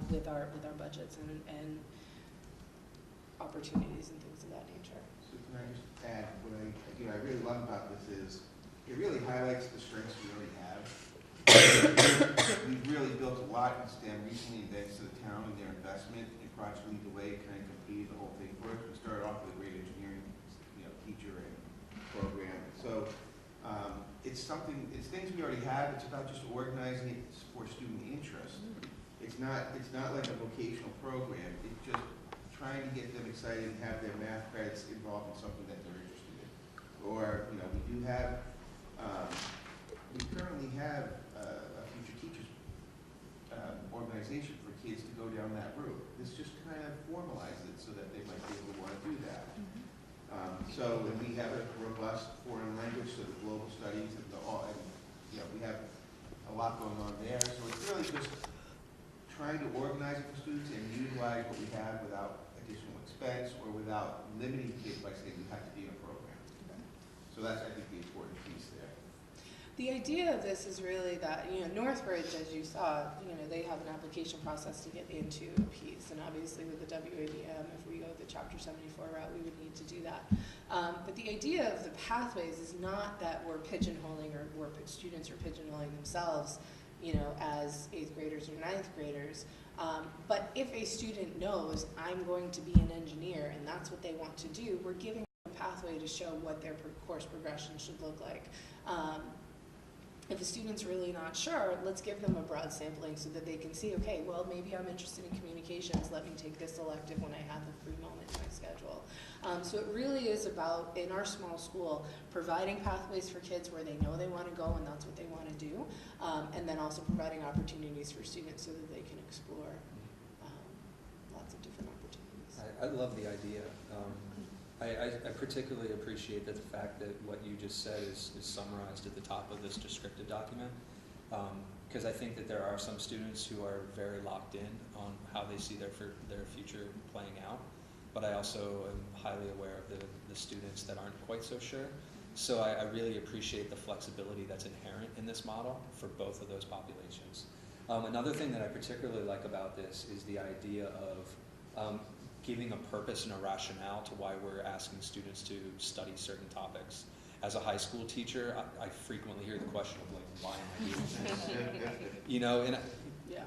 with our budgets and opportunities and things of that nature? So can I just add, what I really love about this is it really highlights the strengths we already have. We've really built a lot in STEM recently, thanks to the town and their investment in Project Lead the Way, kind of completed the whole thing for us. We started off with a great engineering teacher and program. So it's things we already have. It's about just organizing it for student interest. It's not like a vocational program. It's just trying to get them excited and have their math credits involved in something that they're interested in. Or, we currently have a future teachers organization for kids to go down that route. This just kind of formalizes it so that they might be able to want to do that. And we have a robust foreign language, so the global studies and we have a lot going on there. So it's really just trying to organize it for students and utilize what we have without additional expense or without limiting kids by saying you have to be in a program. So that's, I think, the important piece there. The idea of this is really that, Northbridge, as you saw, they have an application process to get into a piece, and obviously with the WABM, if we go the Chapter 74 route, we would need to do that. But the idea of the pathways is not that we're pigeonholing or students are pigeonholing themselves, as 8th graders or 9th graders. But if a student knows, I'm going to be an engineer, and that's what they want to do, we're giving them a pathway to show what their course progression should look like. If a student's really not sure, let's give them a broad sampling so that they can see, okay, well, maybe I'm interested in communications. Let me take this elective when I have a free moment in my schedule. So it really is about, in our small school, providing pathways for kids where they know they want to go and that's what they want to do, and then also providing opportunities for students so that they can explore lots of different opportunities. I love the idea. I particularly appreciate that the fact that what you just said is summarized at the top of this descriptive document, because I think that there are some students who are very locked in on how they see their future playing out, but I also am highly aware of the students that aren't quite so sure. So I really appreciate the flexibility that's inherent in this model for both of those populations. Another thing that I particularly like about this is the idea of giving a purpose and a rationale to why we're asking students to study certain topics. As a high school teacher, I frequently hear the question of, like, why am I doing this? You know, and Yeah.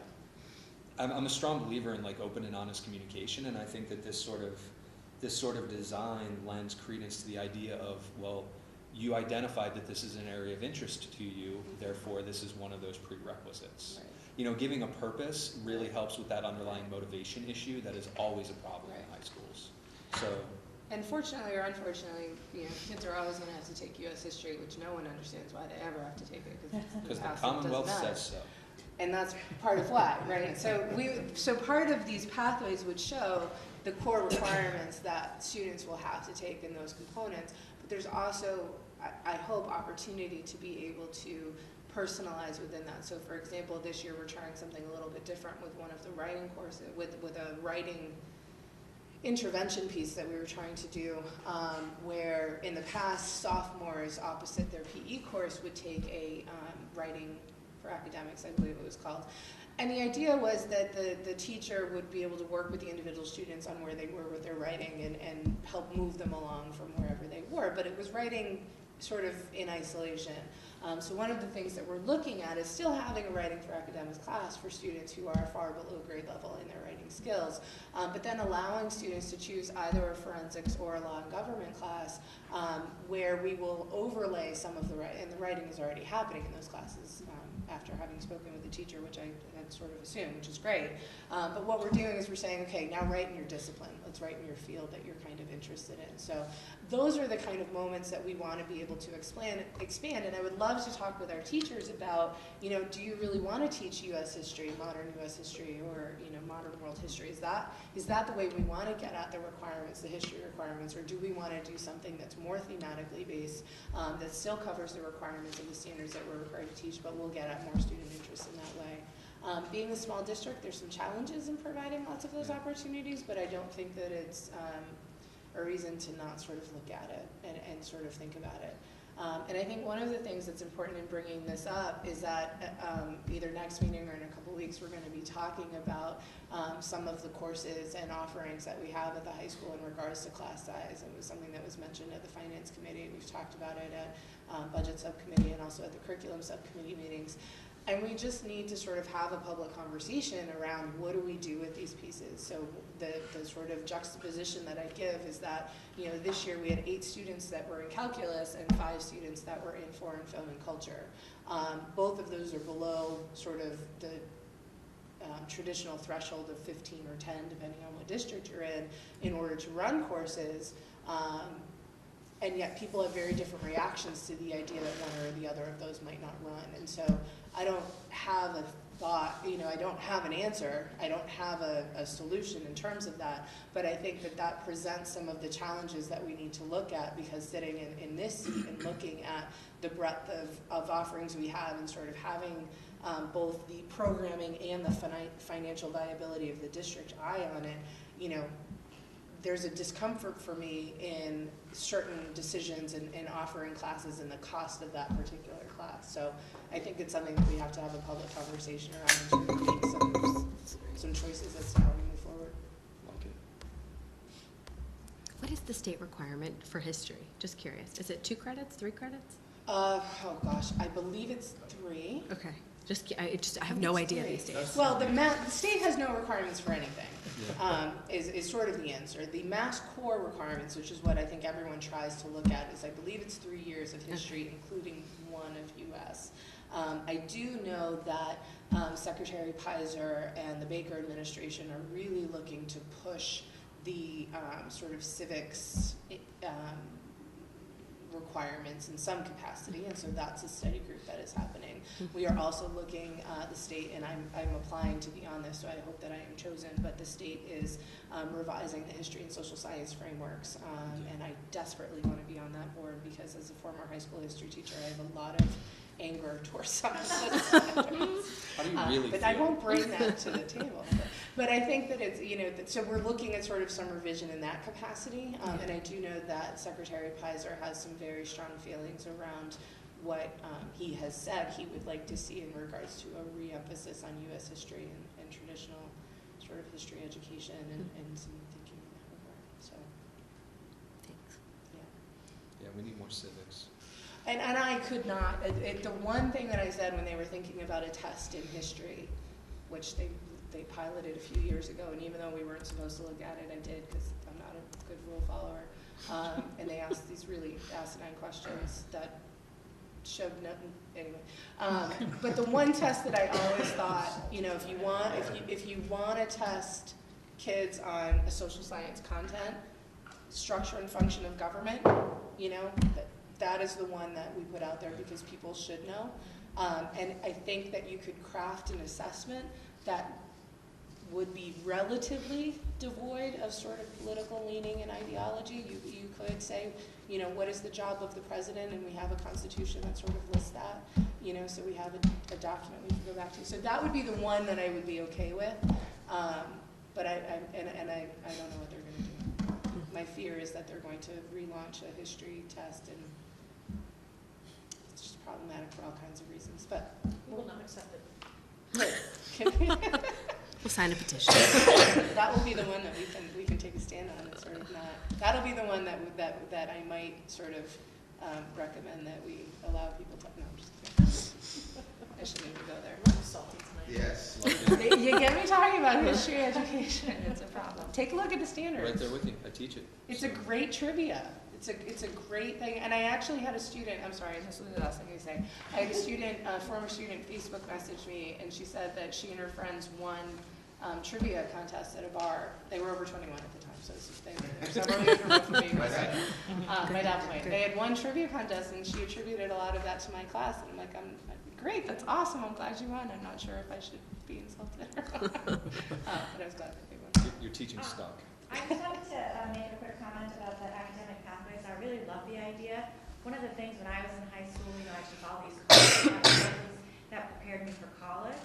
I'm a strong believer in, like, open and honest communication, and I think that this sort of design lends credence to the idea of, well, you identified that this is an area of interest to you, therefore this is one of those prerequisites. Right. You know, giving a purpose really helps with that underlying motivation issue that is always a problem in high schools. So, And fortunately or unfortunately, you know, kids are always going to have to take U.S. history, which no one understands why they ever have to take it because the Commonwealth says so. And that's part of why, right? So part of these pathways would show the core requirements that students will have to take in those components. But there's also, I hope, opportunity to be able to personalize within that. So for example, this year we're trying something a little bit different with one of the writing courses, with a writing intervention piece that we were trying to do, where in the past sophomores opposite their PE course would take a writing for academics, I believe it was called. And the idea was that the teacher would be able to work with the individual students on where they were with their writing and help move them along from wherever they were, but it was writing sort of in isolation. So one of the things that we're looking at is still having a writing for academics class for students who are far below grade level in their writing skills, but then allowing students to choose either a forensics or a law and government class where we will overlay some of the writing, and the writing is already happening in those classes after having spoken with the teacher, which I had sort of assumed, which is great. But what we're doing is we're saying, okay, now write in your discipline. Let's write in your field that you're kind of interested in. So those are the kind of moments that we want to be able to expand. And I would love to talk with our teachers about, you know, do you really want to teach U.S. history, modern U.S. history, or, you know, modern world history? Is that the way we want to get at the requirements, the history requirements, or do we want to do something that's more thematically based, that still covers the requirements of the standards that we're required to teach, but we'll get at more student interest in that way? Being a small district, there's some challenges in providing lots of those opportunities, but I don't think that it's a reason to not sort of look at it and sort of think about it. And I think one of the things that's important in bringing this up is that either next meeting or in a couple weeks, we're going to be talking about some of the courses and offerings that we have at the high school in regards to class size. It was something that was mentioned at the Finance Committee. We've talked about it at Budget Subcommittee and also at the Curriculum Subcommittee meetings. And we just need to sort of have a public conversation around what do we do with these pieces. So the sort of juxtaposition that I give is that, you know, this year we had 8 students that were in calculus and 5 students that were in foreign film and culture. Both of those are below sort of the traditional threshold of 15 or 10, depending on what district you're in order to run courses. And yet people have very different reactions to the idea that one or the other of those might not run. And so I don't have a thought, you know, I don't have an answer. I don't have a solution in terms of that. But I think that that presents some of the challenges that we need to look at, because sitting in this seat and looking at the breadth of offerings we have and sort of having both the programming and the financial viability of the district eye on it, you know, there's a discomfort for me in certain decisions and offering classes and the cost of that particular class. So I think it's something that we have to have a public conversation around and sort of make some choices as to how we move forward. Okay. What is the state requirement for history? Just curious. Is it 2 credits, 3 credits? Oh gosh, I believe it's 3. Okay. I have no idea these days. Well, the state has no requirements for anything, is sort of the answer. The Mass Core requirements, which is what I think everyone tries to look at, is I believe it's 3 years of history, including 1 of U.S. I do know that Secretary Pizer and the Baker administration are really looking to push the sort of civics requirements in some capacity, and so that's a study group that is happening. We are also looking, the state, and I'm applying to be on this, so I hope that I am chosen, but the state is revising the history and social science frameworks, and I desperately want to be on that board because as a former high school history teacher, I have a lot of anger towards some of those subjects. How do you really But feel? I won't bring that to the table. But I think that it's, you know, so we're looking at sort of some revision in that capacity, and I do know that Secretary Pizer has some very strong feelings around what he has said he would like to see in regards to a re-emphasis on U.S. history and traditional sort of history education and some thinking in that regard. So, Thanks. yeah. Yeah, we need more civics. And I could not, the one thing that I said when they were thinking about a test in history, which they piloted a few years ago, and even though we weren't supposed to look at it, I did because I'm not a good rule follower. And they asked these really asinine questions that showed nothing, anyway. But the one test that I always thought, you know, if you want to test kids on a social science content, structure and function of government, you know, that is the one that we put out there because people should know. And I think that you could craft an assessment that would be relatively devoid of sort of political leaning and ideology. You could say, you know, what is the job of the president? And we have a constitution that sort of lists that, you know, so we have a document we can go back to. So that would be the one that I would be okay with. But I don't know what they're going to do. My fear is that they're going to relaunch a history test, and it's just problematic for all kinds of reasons. But We will not accept it. We'll sign a petition. That will be the one that we can take a stand on. It's sort of not. That'll be the one that I might sort of recommend that we allow people to. No, I'm just kidding. I shouldn't even go there. I'm salty tonight. Yes. You get me talking about history education. It's a problem. Take a look at the standards. Right there with you. I teach it. It's a great trivia. It's a great thing. And I actually had a student, I'm sorry, this was the last thing I say. I had a student, a former student, Facebook messaged me, and she said that she and her friends won trivia contest at a bar. They were over 21 at the time, so they were several years removed from being by that point. They had won trivia contest, and she attributed a lot of that to my class. And I'm like, great, that's awesome. I'm glad you won. I'm not sure if I should be insulted or not. But I was glad that they won. Your teaching stuck. I just wanted to make a quick comment about the academic pathways. I really love the idea. One of the things when I was in high school, you know, I took all these courses that prepared me for college,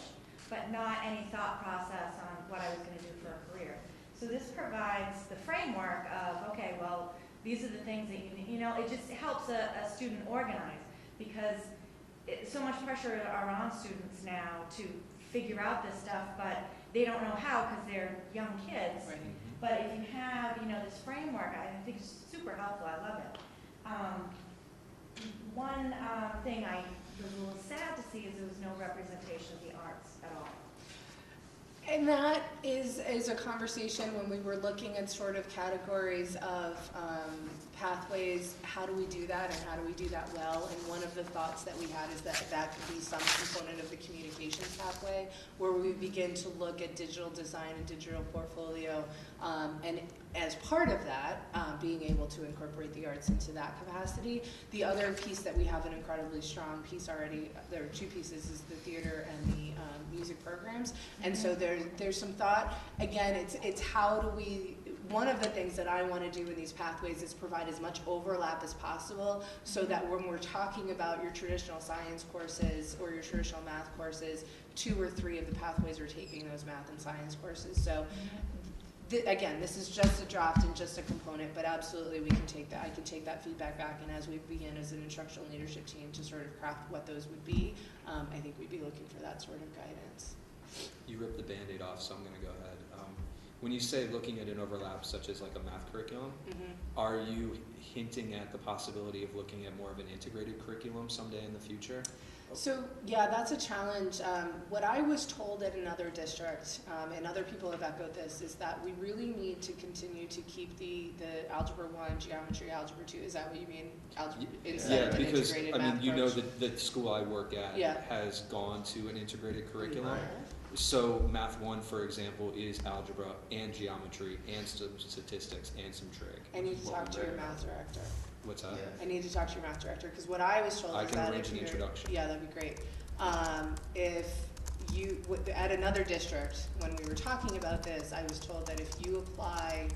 but not any thought process on what I was going to do for a career. So this provides the framework of, okay, well, these are the things that you know, it just helps a student organize because so much pressure are on students now to figure out this stuff, but they don't know how because they're young kids. Right. But if you have, you know, this framework, I think it's super helpful. I love it. One thing I was a little sad to see is there was no representation of the arts at all. And that is a conversation when we were looking at sort of categories of pathways. How do we do that, and how do we do that well? And one of the thoughts that we had is that could be some component of the communications pathway, where we begin to look at digital design and digital portfolio, and as part of that, being able to incorporate the arts into that capacity. The other piece that we have an incredibly strong piece already, there are two pieces, is the theater and the music programs. And so there's some thought. Again, it's how do we, one of the things that I want to do in these pathways is provide as much overlap as possible so that when we're talking about your traditional science courses or your traditional math courses, 2 or 3 of the pathways are taking those math and science courses. So again, this is just a draft and just a component, but absolutely we can take that. I can take that feedback back, and as we begin as an instructional leadership team to sort of craft what those would be, I think we'd be looking for that sort of guidance. You ripped the Band-Aid off, so I'm going to go ahead. When you say looking at an overlap such as like a math curriculum, are you hinting at the possibility of looking at more of an integrated curriculum someday in the future? So, yeah, that's a challenge. What I was told at another district, and other people have echoed this, is that we really need to continue to keep the Algebra 1, Geometry, Algebra 2. Is that what you mean? Instead of an because, integrated I mean, math you know approach? that the school I work at Yeah. has gone to an integrated curriculum. So Math 1, for example, is algebra and geometry and some statistics and some trig. I need to talk to your math director. What's that? I need to talk to your math director, because what I was told I is can that arrange if an you're- introduction. Yeah, that'd be great. If you, at another district, when we were talking about this, I was told that if you apply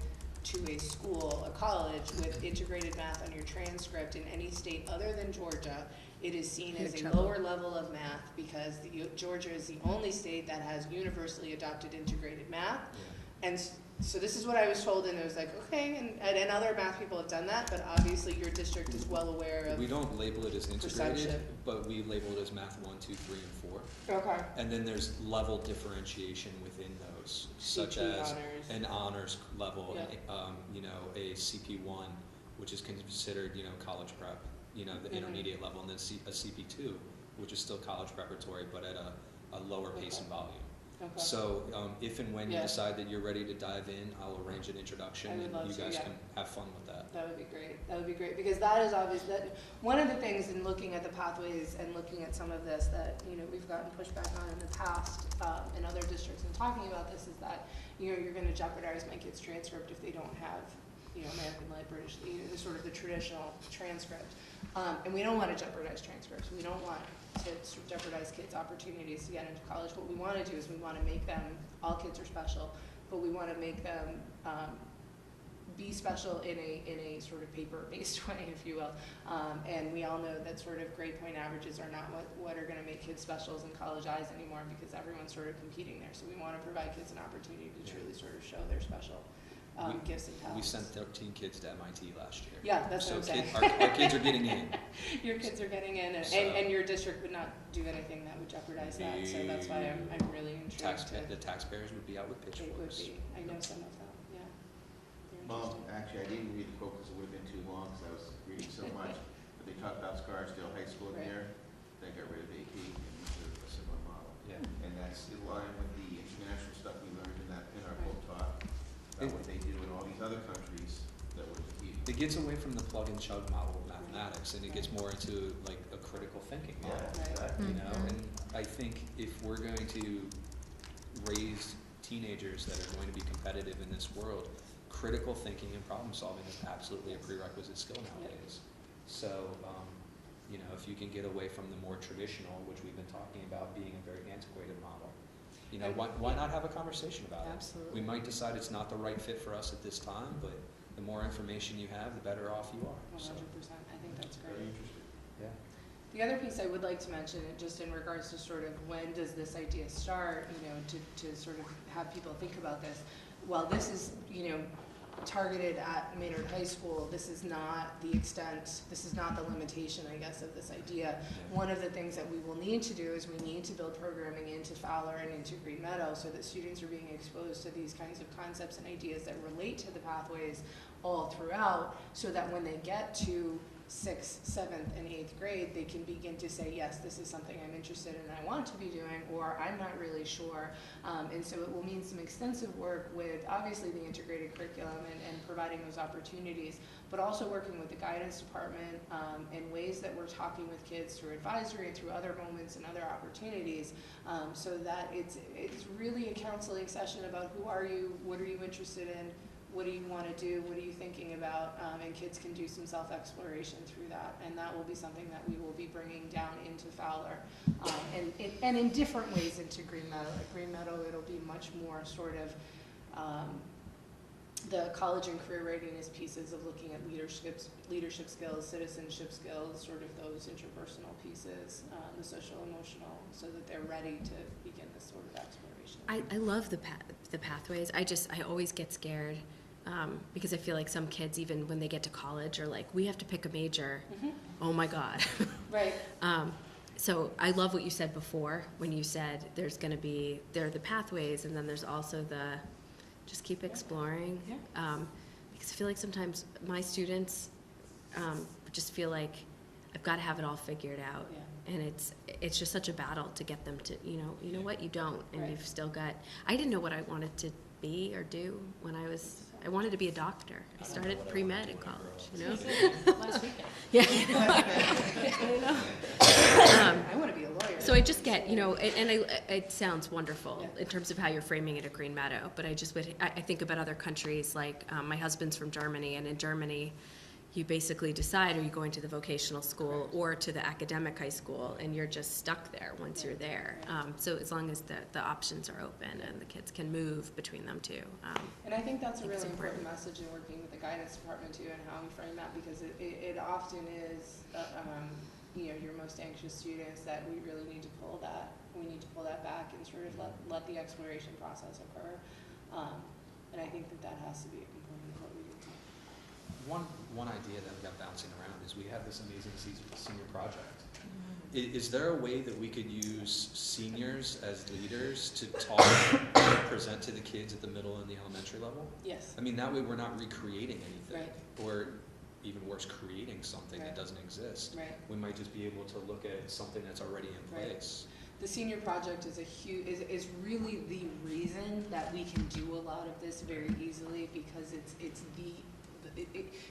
to a school, a college, with integrated math on your transcript in any state other than Georgia, it is seen You're as in a trouble. lower level of math, because Georgia is the only state that has universally adopted integrated math. And so this is what I was told, and it was like, okay, and other math people have done that, but obviously your district is well aware of. We don't label it as integrated, Perception. but we label it as Math 1, 2, 3, and 4. Okay. And then there's level differentiation within those, such CP as honors. an honors level, Yeah. you know, a CP1, which is considered, you know, college prep, you know, the Mhm. intermediate level, and then a CP2, which is still college preparatory, but at a lower pace and volume. Okay. So if and when you Yeah. decide that you're ready to dive in, I'll arrange an introduction, I would and love you to, guys yeah. can have fun with that. That would be great. That would be great, because that is obvious, that, one of the things in looking at the pathways and looking at some of this that, you know, we've gotten pushback on in the past, in other districts and talking about this, is that, you know, you're gonna jeopardize my kid's transcript if they don't have, you know, American Lit, British, you know, the sort of the traditional transcript. And we don't wanna jeopardize transcripts. We don't want to jeopardize kids' opportunities to get into college. What we wanna do is we wanna make them, all kids are special, but we wanna make them, be special in a sort of paper-based way, if you will. And we all know that sort of grade point averages are not what are gonna make kids specials in college eyes anymore, because everyone's sort of competing there. So we wanna provide kids an opportunity to truly sort of show their special gifts and talents. We sent 13 kids to MIT last year. Yeah, that's what I'm So saying. our kids are getting in. Your kids are getting in, So- and your district would not do anything that would jeopardize that, so that's why I'm really intrigued to. The taxpayers would be out with It would pitchforks. be, I know some of them, yeah. They're Well, interesting. actually, I didn't read the quote because it would have been too long, because I was reading so much. But they talked about Scarsdale High School Right. there. They got rid of AP and moved to a similar model. Yeah. And that's in line with the international stuff we learned in our book talk, It- about what they do in all these other countries that were competing. It gets away from the plug and chug model of mathematics, and it gets more into like a critical thinking model. exactly. You know, and I think if we're going to raise teenagers that are going to be competitive in this world, critical thinking and problem solving is absolutely a prerequisite skill nowadays. So, you know, if you can get away from the more traditional, which we've been talking about being a very antiquated model, you know, why not have a conversation about it? Absolutely. We might decide it's not the right fit for us at this time, but the more information you have, the better off you are. So, 100%, I think that's great. Very interesting. yeah. The other piece I would like to mention, just in regards to sort of when does this idea start, you know, to sort of have people think about this. Well, this is, you know, targeted at Maynard High School. This is not the extent, this is not the limitation, I guess, of this idea. One of the things that we will need to do is we need to build programming into Fowler and into Green Meadow so that students are being exposed to these kinds of concepts and ideas that relate to the pathways all throughout, so that when they get to 6th, 7th, and 8th grade, they can begin to say, yes, this is something I'm interested in and I want to be doing, or I'm not really sure. And so it will mean some extensive work with, obviously, the integrated curriculum and providing those opportunities, but also working with the guidance department in ways that we're talking with kids through advisory and through other moments and other opportunities, so that it's really a counseling session about who are you, what are you interested in, what do you want to do, what are you thinking about, and kids can do some self-exploration through that, and that will be something that we will be bringing down into Fowler, and in different ways into Green Meadow. At Green Meadow, it'll be much more sort of the college and career readiness pieces of looking at leadership skills, citizenship skills, sort of those interpersonal pieces, the social emotional, so that they're ready to begin this sort of exploration. I love the pathways. I always get scared because I feel like some kids, even when they get to college, are like, we have to pick a major. Mhm. Oh my God. Right. So I love what you said before when you said there are the pathways, and then there's also the just keep exploring. Yeah. Because I feel like sometimes my students just feel like I've got to have it all figured out. Yeah. And it's just such a battle to get them to, you know what, you don't, and Right. you've still got, I didn't know what I wanted to be or do when I wanted to be a doctor. I started pre-med in college, you know? Last weekend. Yeah. I want to be a lawyer. So I just get, it sounds wonderful in terms of how you're framing it at Green Meadow, but I think about other countries, like, my husband's from Germany, and in Germany, you basically decide, are you going to the vocational school or to the academic high school, and you're just stuck there once you're there. So as long as the options are open and the kids can move between them too. And I think that's a it's really important message in working with the guidance department too, and how we frame that, because it often is, your most anxious students that we really need to pull that. We need to pull that back and sort of let the exploration process occur. And I think that has to be a component of what we do. One idea that we got bouncing around is we have this amazing senior project. Is there a way that we could use seniors as leaders to talk and present to the kids at the middle and the elementary level? Yes. I mean, that way we're not recreating anything. Right. Or even worse, creating something that doesn't exist. Right. We might just be able to look at something that's already in place. The senior project is is really the reason that we can do a lot of this very easily, because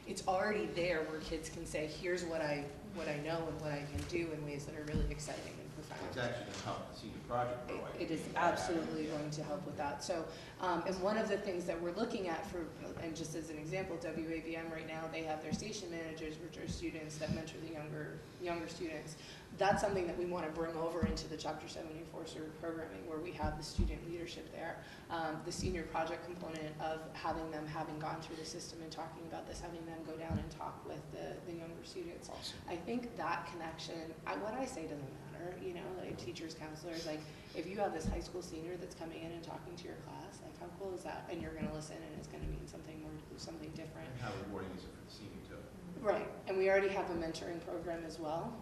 it's already there where kids can say, here's what I know and what I can do in ways that are really exciting and profound. It's actually going to help the senior project grow. It is absolutely going to help with that. So, and one of the things that we're looking at and just as an example, WAVM right now, they have their station managers, which are students that mentor the younger students. That's something that we want to bring over into the Chapter 74 sort of programming, where we have the student leadership there. The senior project component of having gone through the system and talking about this, having them go down and talk with the younger students. Awesome. I think that connection, what I say doesn't matter, like teachers, counselors, like if you have this high school senior that's coming in and talking to your class, like how cool is that? And you're gonna listen, and it's gonna mean something different. And how rewarding is it for the senior too? Right, and we already have a mentoring program as well.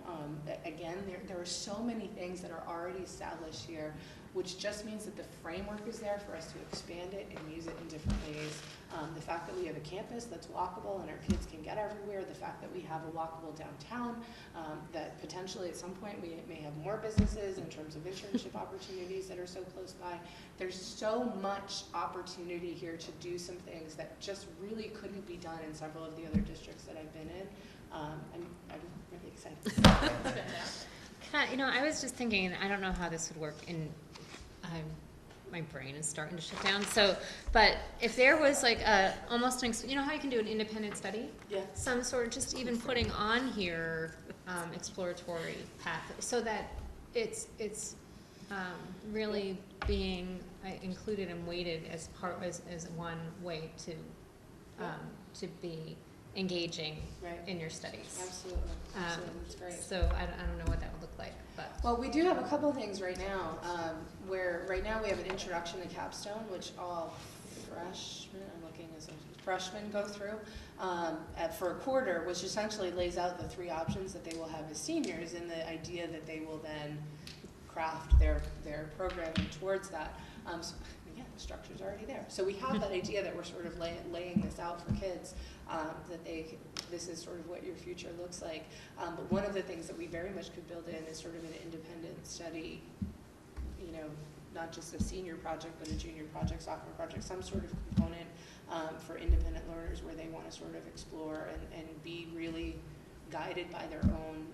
Again, there are so many things that are already established here, which just means that the framework is there for us to expand it and use it in different ways. The fact that we have a campus that's walkable and our kids can get everywhere, the fact that we have a walkable downtown, that potentially at some point we may have more businesses in terms of internship opportunities that are so close by. There's so much opportunity here to do some things that just really couldn't be done in several of the other districts that I've been in. I'm really excited. I was just thinking, I don't know how this would work my brain is starting to shut down. So, but if there was like almost how you can do an independent study? Yeah. Some sort of just even putting on here exploratory path, so that it's really being included and weighted as one way to be engaging in your studies. Absolutely. That's great. So I don't know what that would look like, but. Well, we do have a couple of things right now, where right now we have an introduction to Capstone, which all freshmen go through for a quarter, which essentially lays out the 3 options that they will have as seniors, and the idea that they will then craft their programming towards that. So again, the structure's already there. So we have that idea that we're sort of laying this out for kids, that this is sort of what your future looks like. But one of the things that we very much could build in is sort of an independent study, not just a senior project, but a junior project, sophomore project, some sort of component for independent learners where they want to sort of explore and be really guided by their own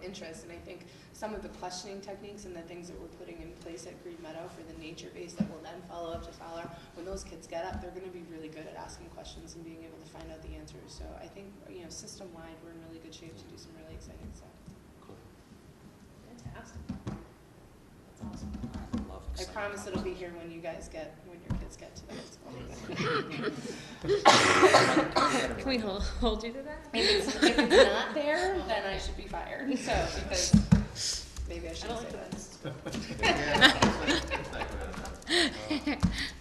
interests. And I think some of the questioning techniques and the things that we're putting in place at Green Meadow for the nature base that will then follow up to Fowler, when those kids get up, they're going to be really good at asking questions and being able to find out the answers. So I think, system-wide, we're in really good shape to do some really exciting stuff. Cool. Fantastic. That's awesome. I promise it'll be here when your kids get to that school. Can we hold you to that? If it's not there, then I should be fired. So, because maybe I shouldn't say that.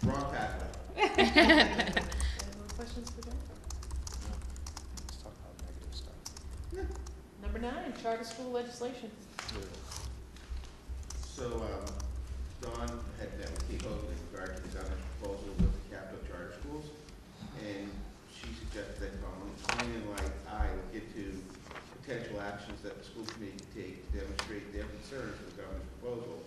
Wrong pathway. Any more questions for them? Let's talk about negative stuff. Number 9, charter school legislation. So, Dawn had met with Kate Hogan in regard to the governor's proposal with the capital charter schools, and she suggested that Colleen and I look into potential actions that the school committee can take to demonstrate their concerns with the governor's proposal.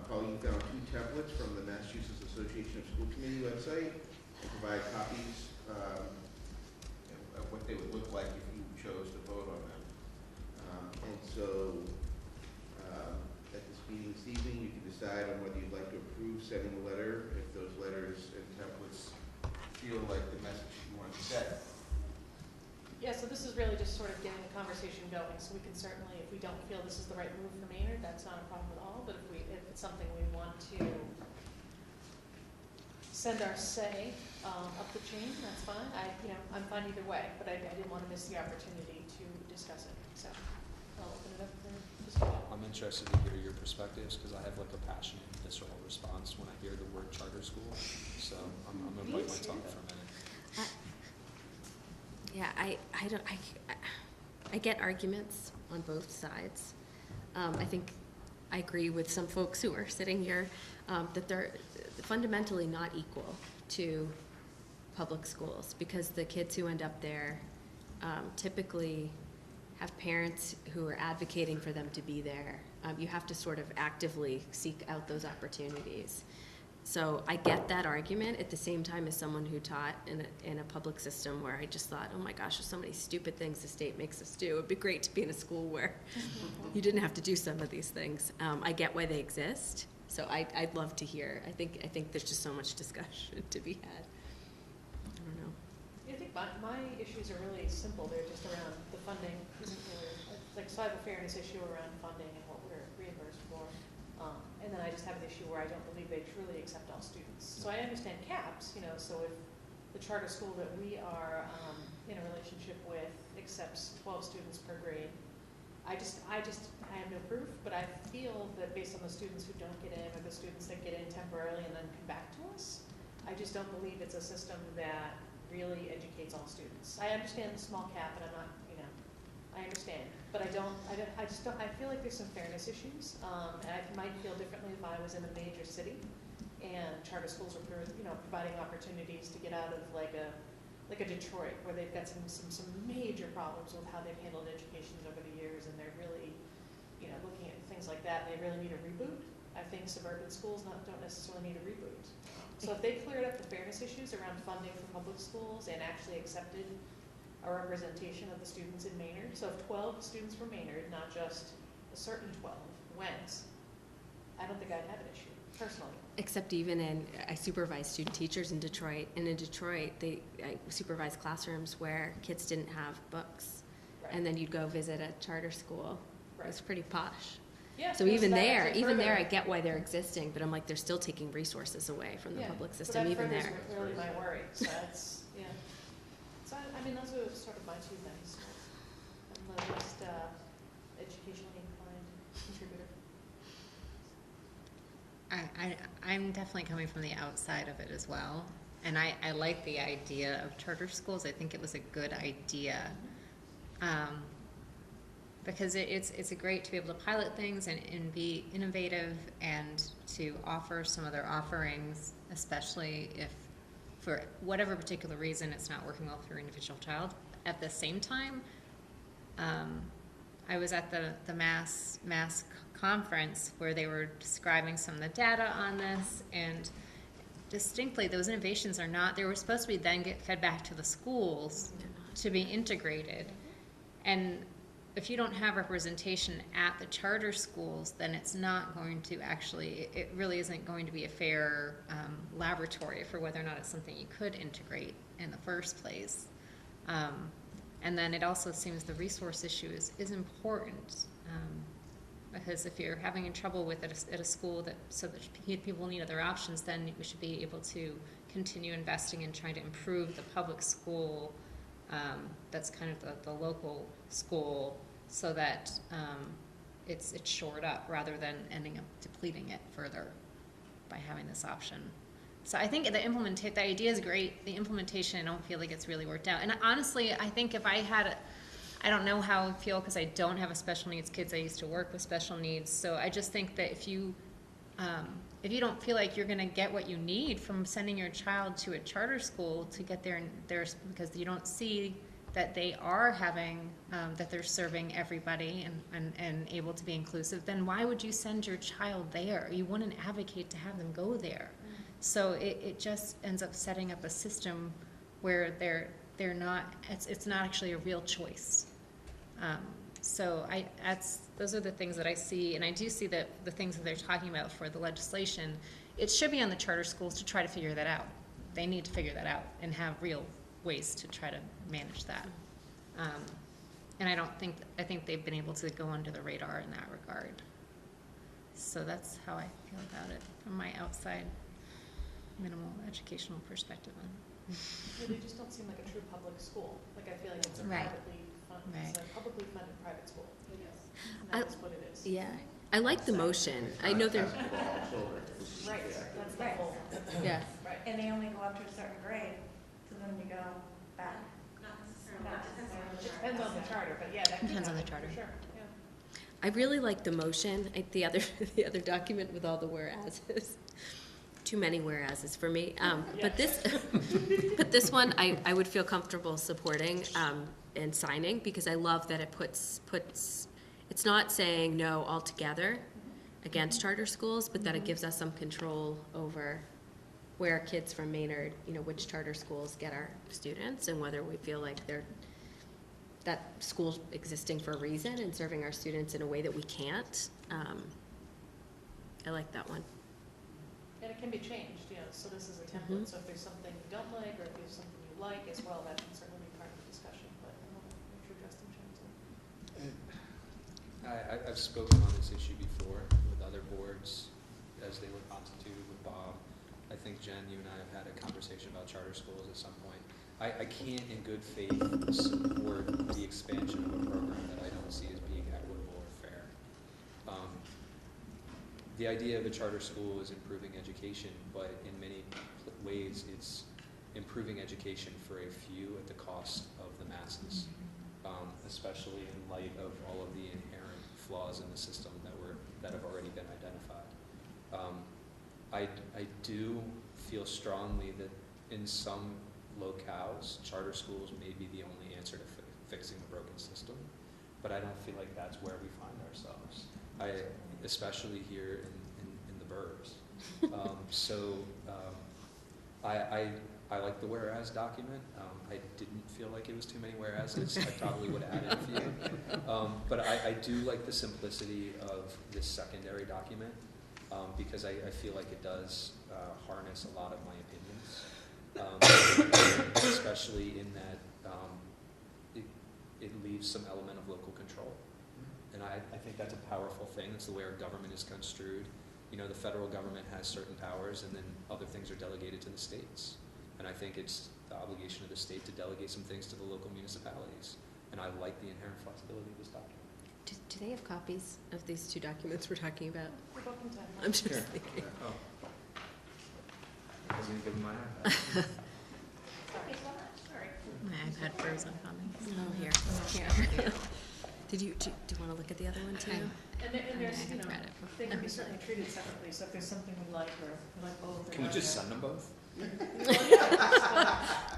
Colleen found 2 templates from the Massachusetts Association of School Committee website and provide copies of what they would look like if you chose to vote on them. And so sending a letter if those letters and templates feel like the message you want to set. Yeah, so this is really just sort of getting the conversation going, so we can certainly, if we don't feel this is the right move for Maynard, that's not a problem at all, but if it's something we want to send our say up the chain, that's fine. I'm fine either way, but I didn't want to miss the opportunity to discuss it, so I'll open it up for discussion. I'm interested to hear your perspectives, because I have like a passionate, visceral response when I hear the word charter school, so I'm gonna bite my tongue for a minute. Yeah, I get arguments on both sides. I think I agree with some folks who are sitting here that they're fundamentally not equal to public schools, because the kids who end up there typically have parents who are advocating for them to be there. You have to sort of actively seek out those opportunities. So I get that argument at the same time as someone who taught in a public system where I just thought, oh my gosh, there's so many stupid things the state makes us do. It'd be great to be in a school where you didn't have to do some of these things. I get why they exist, so I'd love to hear. I think there's just so much discussion to be had. I don't know. I think my issues are really simple. They're just around the funding isn't really, so I have a fairness issue around funding and what we're reimbursed for. And then I just have an issue where I don't believe they truly accept all students. So I understand caps, so if the charter school that we are in a relationship with accepts 12 students per grade, I have no proof, but I feel that based on the students who don't get in or the students that get in temporarily and then come back to us, I just don't believe it's a system that really educates all students. I understand the small cap, and I'm not, I understand, but I feel like there's some fairness issues, and I might feel differently if I was in a major city and charter schools were, providing opportunities to get out of like a Detroit, where they've got some major problems with how they've handled education over the years, and they're really, looking at things like that, and they really need a reboot. I think suburban schools don't necessarily need a reboot. So if they cleared up the fairness issues around funding for public schools and actually accepted a representation of the students in Maynard. So if 12 students were Maynard, not just a certain 12 went, I don't think I'd have an issue, personally. Except even I supervise student teachers in Detroit, and in Detroit, I supervise classrooms where kids didn't have books. Right. And then you'd go visit a charter school. Right. It was pretty posh. Yeah, so even there, I get why they're existing, but I'm like, they're still taking resources away from the public system, even there. That's really my worry, so that's, yeah. So, those are sort of my two things. I'm the least educationally inclined contributor. I'm definitely coming from the outside of it as well. And I like the idea of charter schools. I think it was a good idea. Because it's great to be able to pilot things and be innovative and to offer some other offerings, especially if for whatever particular reason it's not working well for your individual child. At the same time, I was at the Mass conference where they were describing some of the data on this, and distinctly those innovations are not, they were supposed to be then get fed back to the schools to be integrated. And if you don't have representation at the charter schools, then it's not going to actually, it really isn't going to be a fair laboratory for whether or not it's something you could integrate in the first place. And then it also seems the resource issue is important, because if you're having trouble with it at a school so that people need other options, then we should be able to continue investing in trying to improve the public school that's kind of the local school, so that it's shored up rather than ending up depleting it further by having this option. So I think the idea is great. The implementation, I don't feel like it's really worked out. And honestly, I think if I had, I don't know how I feel because I don't have a special needs kids. I used to work with special needs. So I just think that if you don't feel like you're going to get what you need from sending your child to a charter school to get there, because you don't see that they are having, that they're serving everybody and able to be inclusive, then why would you send your child there? You wouldn't advocate to have them go there. So it just ends up setting up a system where they're not, it's not actually a real choice. So those are the things that I see, and I do see that the things that they're talking about for the legislation it should be on the charter schools to try to figure that out. They need to figure that out and have real ways to try to manage that. And I think they've been able to go under the radar in that regard. So that's how I feel about it from my outside minimal educational perspective. Yeah, they just don't seem like a true public school. Like, I feel like it's a Right. privately funded, Right. it's a publicly funded private school. It is. And I- that's what it is. Yeah, I like the motion. I know they're, Accessible to all children. Right, that's the Right. whole. yeah. Right. And they only go up to a certain grade, so then you go back. Not necessarily. Not necessarily. It depends on the charter, but yeah, that could Depends on the happen, charter. for sure, yeah. I really like the motion. The other, the other document with all the whereases, too many whereases for me. But this, but this one, I would feel comfortable supporting and signing, because I love that it puts, it's not saying no altogether against charter schools, but that it gives us some control over where kids from Maynard, which charter schools get our students, and whether we feel like that school's existing for a reason and serving our students in a way that we can't. I like that one. And it can be changed, so this is a template, so if there's something you don't like, or if there's something you like as well, that can certainly be part of the discussion, but I want to make sure Justin chimes in. I've spoken on this issue before with other boards as they were constituted with Bob. I think, Jen, you and I have had a conversation about charter schools at some point. I can't in good faith support the expansion of a program that I don't see as being equitable or fair. The idea of a charter school is improving education, but in many ways it's improving education for a few at the cost of the masses, especially in light of all of the inherent flaws in the system that have already been identified. I do feel strongly that in some locales, charter schools may be the only answer to fixing the broken system, but I don't feel like that's where we find ourselves. Especially here in the burbs. I like the whereas document. I didn't feel like it was too many whereases. I probably would have added a few. But I do like the simplicity of this secondary document, because I feel like it does harness a lot of my opinions, especially in that it leaves some element of local control. And I think that's a powerful thing. That's the way our government is construed. The federal government has certain powers, and then other things are delegated to the states. And I think it's the obligation of the state to delegate some things to the local municipalities. And I like the inherent flexibility of this document. Do they have copies of these two documents we're talking about? We're welcome to have I'm one. just thinking. Oh. I was gonna give them my iPad. Sorry. Sorry. My iPad frozen on me. Oh, here. Do you want to look at the other one too? And there's, I haven't read it they can be certainly treated separately, so if there's something we like, or we like both. or Can we just whatever. send them both?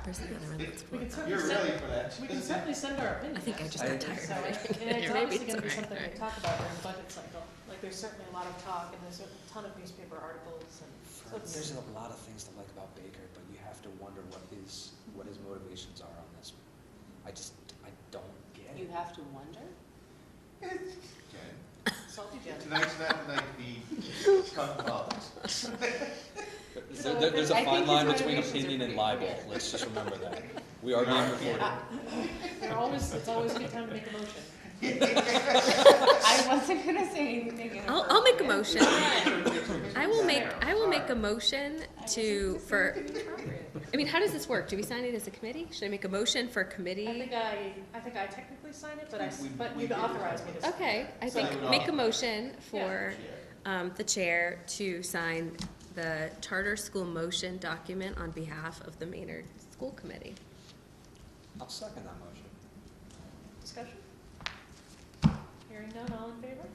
Where's the other one? That's We can blue. certainly You're send- ready for that. We can certainly send our opinion. I think I just I- got tired So, of it. and it's Maybe obviously it's gonna be all something right. we talk about during the budget cycle. Like, there's certainly a lot of talk, and there's a ton of newspaper articles, and so it's. There's a lot of things to like about Baker, but you have to wonder what his motivations are on this. I don't get it. You have to wonder? Okay. Salty Jen. Tonight's not the night to talk politics. There's a I fine think line his between motivations are opinion and pretty libel. clear. Let's just remember that. We are being recorded. It's always a good time to make a motion. I wasn't gonna say anything. I'll make a motion. I will make a motion I mean, how does this work? Do we sign it as a committee? Should I make a motion for I committee? think I technically signed it, but but We you've did. authorized me to sign it. Okay, I Sign think it make a off. motion for the chair to sign the charter school motion document on behalf of the Maynard School Committee. I'll second that motion. Discussion? Hearing none, all in favor?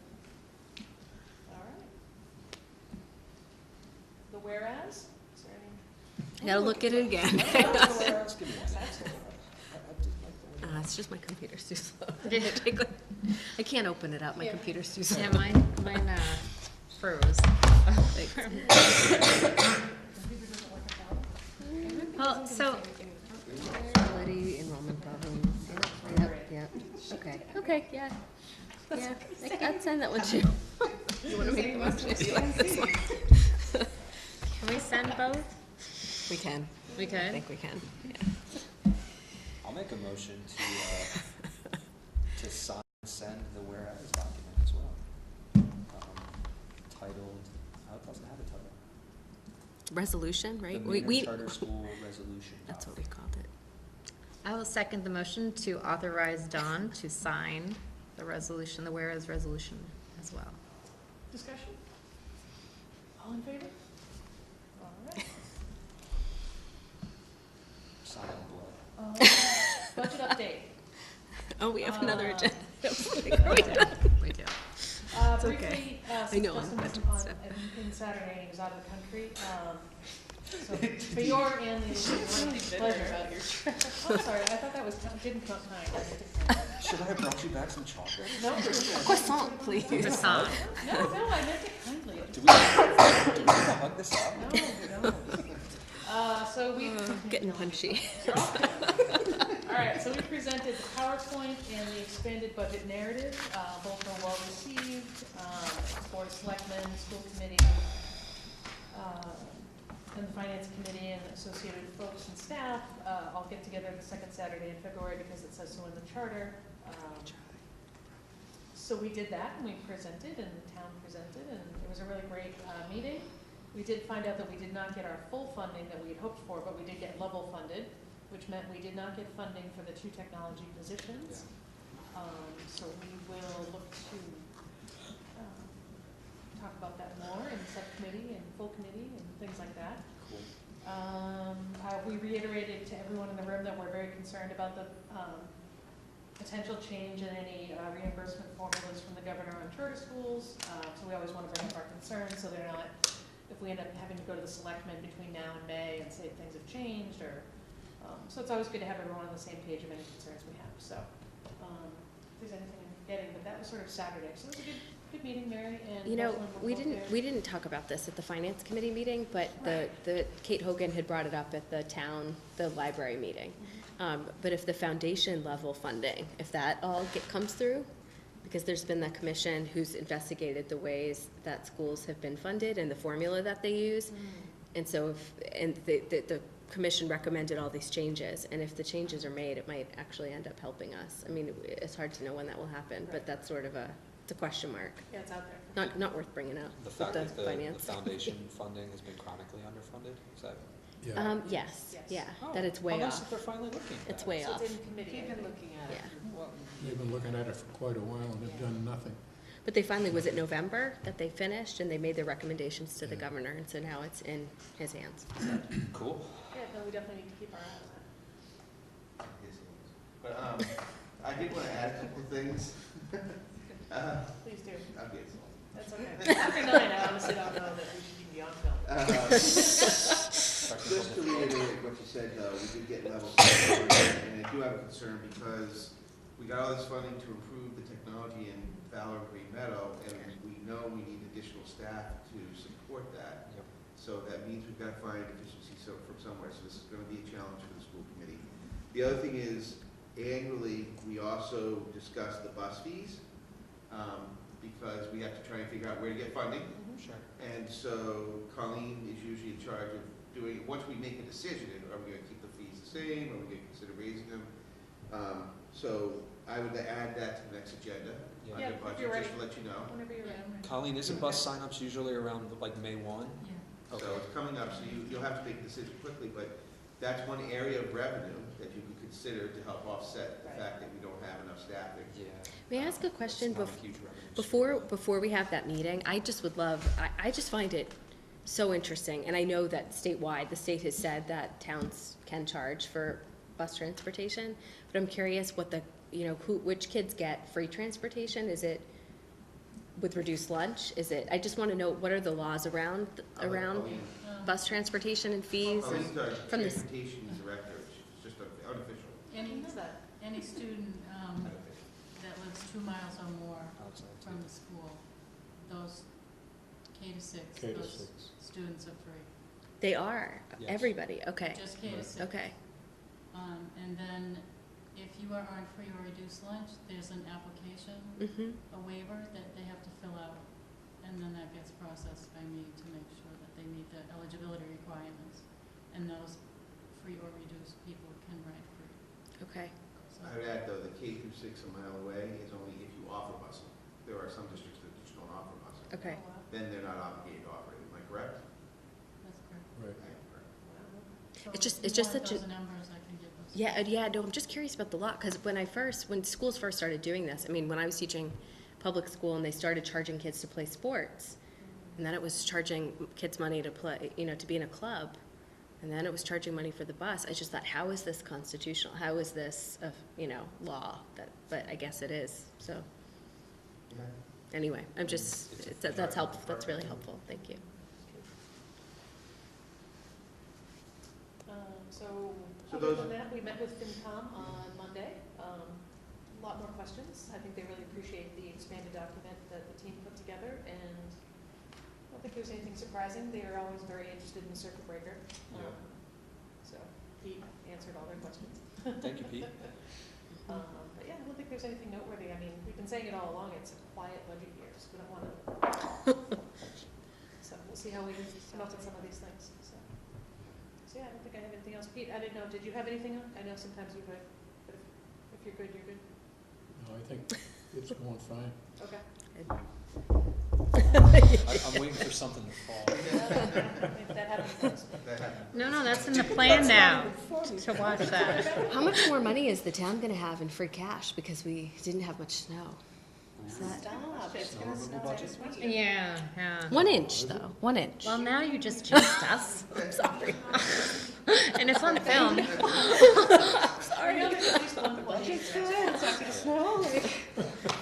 All right. The whereas, is there any? I gotta look at it again. Let's give me one. I did like the one. It's just my computer's too slow. I can't open it up, my Yeah. computer's too slow. Yeah, mine froze. Well, so, Quality, enrollment problems. Yep. Okay, yeah. Yeah, I'd send that one too. You wanna make a motion? Can we send both? We can. We I could? think we can, yeah. I'll make a motion to sign and send the whereas document as well. Titled, how it doesn't have a title. Resolution, right? The Maynard Charter School Resolution. That's what we called it. I will second the motion to authorize Dawn to sign the resolution, the whereas resolution as well. Discussion? All in favor? All right. Sign in blood. Budget update. Oh, we have another Uh, agenda. We do. It's okay. Briefly, I since know, Justin on was budget on stuff. in Saturday, he was out of the country, so for your and the pleasure. Oh, sorry, I thought that was, didn't come kind. Should I have brought you back some chocolate? No, Croissant, please. Croissant. no, I meant it kindly. Do we have to hug this out? No, we don't. So we. Getting punchy. All right, so we presented the PowerPoint and the expanded budget narrative, both are well received, Board of Selectmen, School Committee, and the Finance Committee and associated folks and staff, all get together the second Saturday in February because it says so in the charter. So we did that and we presented and the town presented and it was a really great meeting. We did find out that we did not get our full funding that we had hoped for, but we did get level funded, which meant we did not get funding for the 2 technology positions. So we will look to talk about that more in subcommittee and full committee and things like that. Cool. We reiterated to everyone in the room that we're very concerned about the potential change in any reimbursement formulas from the governor on charter schools. So we always want to bring up our concerns so they're not, if we end up having to go to the selectmen between now and May and say things have changed or, so it's always good to have everyone on the same page of any concerns we have. So if there's anything I'm forgetting, but that was sort of Saturday. So it was a good meeting, Mary and You know, Jocelyn were both we there. didn't talk about this at the finance committee meeting, but the Kate Hogan had brought it up at the library meeting. But if the foundation level funding, if that all comes through, because there's been that commission who's investigated the ways that schools have been funded and the formula that they use. And so the commission recommended all these changes, and if the changes are made, it might actually end up helping us. I mean, it's hard to know when that will happen, but that's sort of it's a question mark. Yeah, it's out there. Not worth bringing up. The with fact that the finance. foundation funding has been chronically underfunded, is that? Yeah. Yes. Yes, yeah, that it's way How nice off. that they're finally looking at It's that. way So off. it's in committee. I think. looking at Yeah. They've been looking at it for quite a while and have done nothing. But they finally, was it November that they finished, and they made their recommendations to the Yeah. governor, and so now it's in his hands. Cool. Yeah, no, we definitely need to keep our eye on that. But I did want to add a couple of things. Please do. I'll get some. That's okay. After 9, I honestly don't know that we should even be on film. Just to reiterate what you said, though, we did get level funding, and I do have a concern because we got all this funding to improve the technology in Fowler and Green Meadow, and we know we need additional staff to support that. Yep. So that means we've got to find efficiency from somewhere, so this is going to be a challenge for the school committee. The other thing is, annually, we also discuss the bus fees, because we have to try and figure out where to get funding. Sure. And so Colleen is usually in charge of doing, once we make a decision, are we gonna keep the fees the same, are we gonna consider raising them? So I would add that to the next agenda, Yeah. Yeah, under if budget, you're ready. just to let you know. Whenever you're ready. Colleen, isn't bus signups usually around like May 1? So it's coming up, so you'll have to make a decision quickly, but that's one area of revenue that you could consider to help offset the fact that we don't have enough staffing. Yeah. May I ask a question It's not a huge revenue before we have that meeting? I just would love, I just find it so interesting, and I know that statewide, the state has said that towns can charge for bus transportation, but I'm curious what which kids get free transportation? Is it with reduced lunch? I just want to know, what are the laws around Colleen- bus transportation and fees? Colleen's our from the- transportation director, it's just unofficial. Any student that lives 2 miles or more outside too. from the school, those K to 6, K to those 6. students are free. They are, Yes. everybody, okay, Just K to 6. okay. And then if you are on free or reduced lunch, there's an application, Mm-hmm. a waiver that they have to fill out, and then that gets processed by me to make sure that they meet the eligibility requirements. And those free or reduced people can ride free. Okay. So, I would add, though, the K through 6 a mile away is only if you offer busing. There are some districts that just don't offer busing. Okay. Oh, wow. Then they're not obligated to offer it. Am I correct? that's correct. Right. I am correct. So It's just- if it's just you want such a- those numbers, I can give those. Yeah, no, I'm just curious about the law, because when schools first started doing this, I mean, when I was teaching public school and they started charging kids to play sports, and then it was charging kids money to play, to be in a club, and then it was charging money for the bus, I just thought, how is this constitutional? How is this, law? But I guess it is, so, Yeah. anyway, that's helpful, that's really helpful, thank you. So, So other those- than that, we met with FinCom on Monday. A lot more questions. I think they really appreciate the expanded document that the team put together, and I don't think there's anything surprising. They are always very interested in the circuit breaker. Yeah. So Pete answered all their questions. Thank you, Pete. But yeah, I don't think there's anything noteworthy. I mean, we've been saying it all along, it's a quiet budget year, so we don't want to. So we'll see how we come up with some of these things, so. So yeah, I don't think I have anything else. Pete, I didn't know, did you have anything? I know sometimes you would, but if you're good, you're good. No, I think it's going fine. Okay. I'm waiting for something to fall. If that happens. That happens. No, that's in the plan now, to watch that. How much more money is the town gonna have in free cash, because we didn't have much snow? Is that- Stop, it's gonna snow next week. Yeah. 1 inch, though, 1 inch. Well, now you just jinxed us. I'm sorry. And it's on film. Sorry. There's at least one point.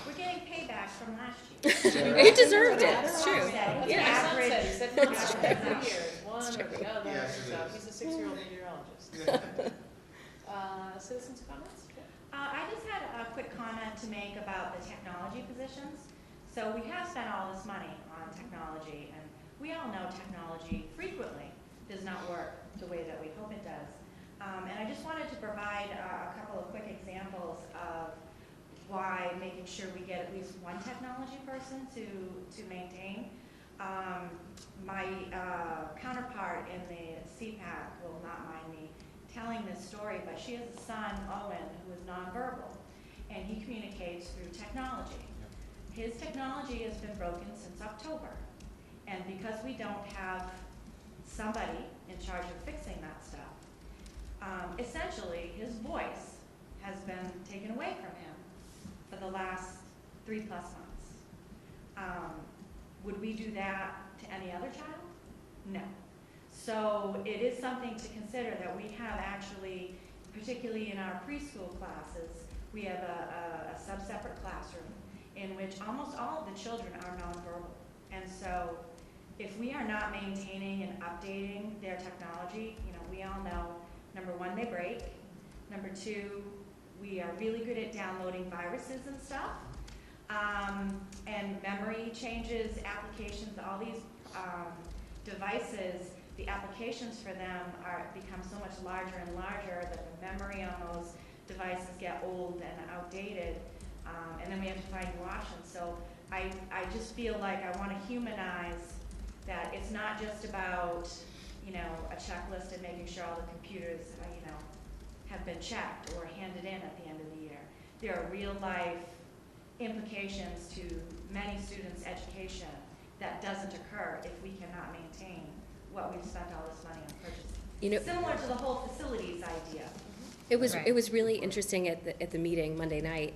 We're getting payback from last year. You deserved it, it's true. Yeah. Yeah, my son Average. said, he said, "No, every year, one or the other." Yes, it So is. he's a 6-year-old meteorologist. Citizens' comments? I just had a quick comment to make about the technology positions. So we have spent all this money on technology, and we all know technology frequently does not work the way that we hope it does. And I just wanted to provide a couple of quick examples of why making sure we get at least one technology person to maintain. My counterpart in the CPAC will not mind me telling this story, but she has a son, Owen, who is nonverbal, and he communicates through technology. His technology has been broken since October, and because we don't have somebody in charge of fixing that stuff, essentially his voice has been taken away from him for the last 3+ months. Would we do that to any other child? No. So it is something to consider that we have actually, particularly in our preschool classes, we have a sub-separate classroom in which almost all of the children are nonverbal. And so if we are not maintaining and updating their technology, we all know, number one, they break. Number two, we are really good at downloading viruses and stuff. And memory changes, applications, all these devices, the applications for them become so much larger and larger that the memory on those devices get old and outdated, and then we have to find new options. So I just feel like I want to humanize that it's not just about, a checklist and making sure all the computers, have been checked or handed in at the end of the year. There are real life implications to many students' education that doesn't occur if we cannot maintain what we've spent all this money on purchasing. Similar to the whole facilities idea. It was really interesting at the meeting Monday night,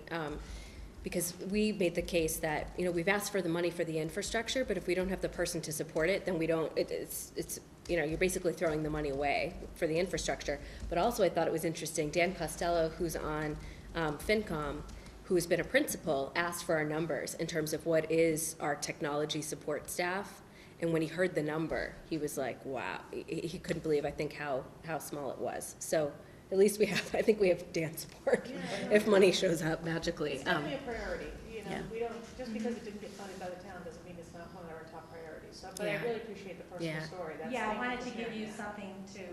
because we made the case that, we've asked for the money for the infrastructure, but if we don't have the person to support it, then we don't, it's you're basically throwing the money away for the infrastructure. But also I thought it was interesting, Dan Costello, who's on FinCom, who's been a principal, asked for our numbers in terms of what is our technology support staff. And when he heard the number, he was like, wow, he couldn't believe, I think, how small it was. So at least I think we have Dan's support if money shows up magically. It's definitely a priority, yeah. We don't, just because it didn't get funded by the town doesn't mean it's not one of our top priorities. So, but I really appreciate the personal story. I wanted to give you something to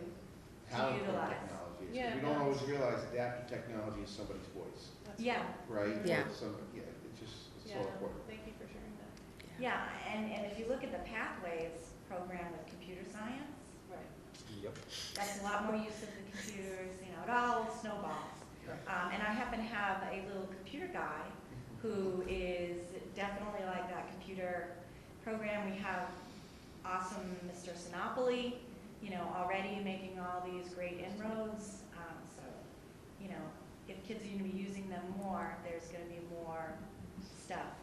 How important utilize. technology is. Yeah, We don't always realize adaptive technology is somebody's voice, Yeah. right? Yeah. It's so Yeah, important. thank you for sharing that. Yeah, and if you look at the pathways program with computer science. Right. Yep. That's a lot more use of the computers, you know, it all snowballs. And I happen to have a little computer guy who is definitely like that computer program. We have awesome Mr. Sinopoli, you know, already making all these great inroads. So, you know, if kids are going to be using them more, there's going to be more stuff.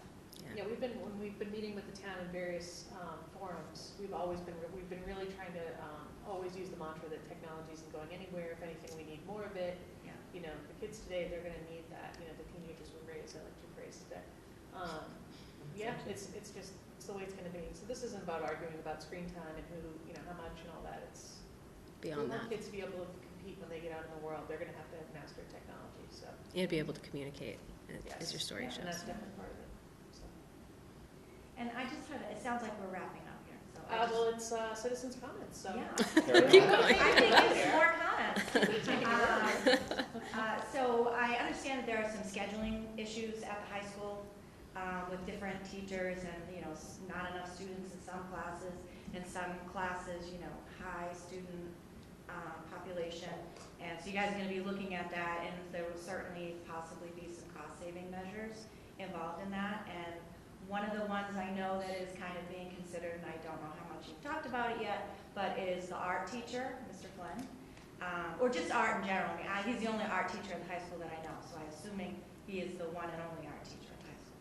Yeah, when we've been meeting with the town in various forums, we've been really trying to always use the mantra that technology isn't going anywhere. If anything, we need more of it. Yeah. You know, the kids today, they're going to need that. You know, the teenagers were raised. I like your phrase today. Yeah, it's the way it's going to be. So this isn't about arguing about screen time and who, you know, how much and all that. It's Beyond we want that. kids to be able to compete when they get out in the world. They're going to have to master technology. So And be able to communicate, as yes. your story Yeah, shows. and that's definitely part of it. So. And I just had, it sounds like we're wrapping up here. So Well, it's citizens' comments. So yeah. Keep going. I think it's more comments. So I understand that there are some scheduling issues at the high school with different teachers and, you know, not enough students in some classes. In some classes, you know, high student population. And so you guys are going to be looking at that, and there will certainly possibly be some cost-saving measures involved in that. And one of the ones I know that is kind of being considered, and I don't know how much you've talked about it yet, but is the art teacher, Mr. Flynn, or just art in general. I mean, he's the only art teacher in the high school that I know, so I'm assuming he is the one and only art teacher in high school.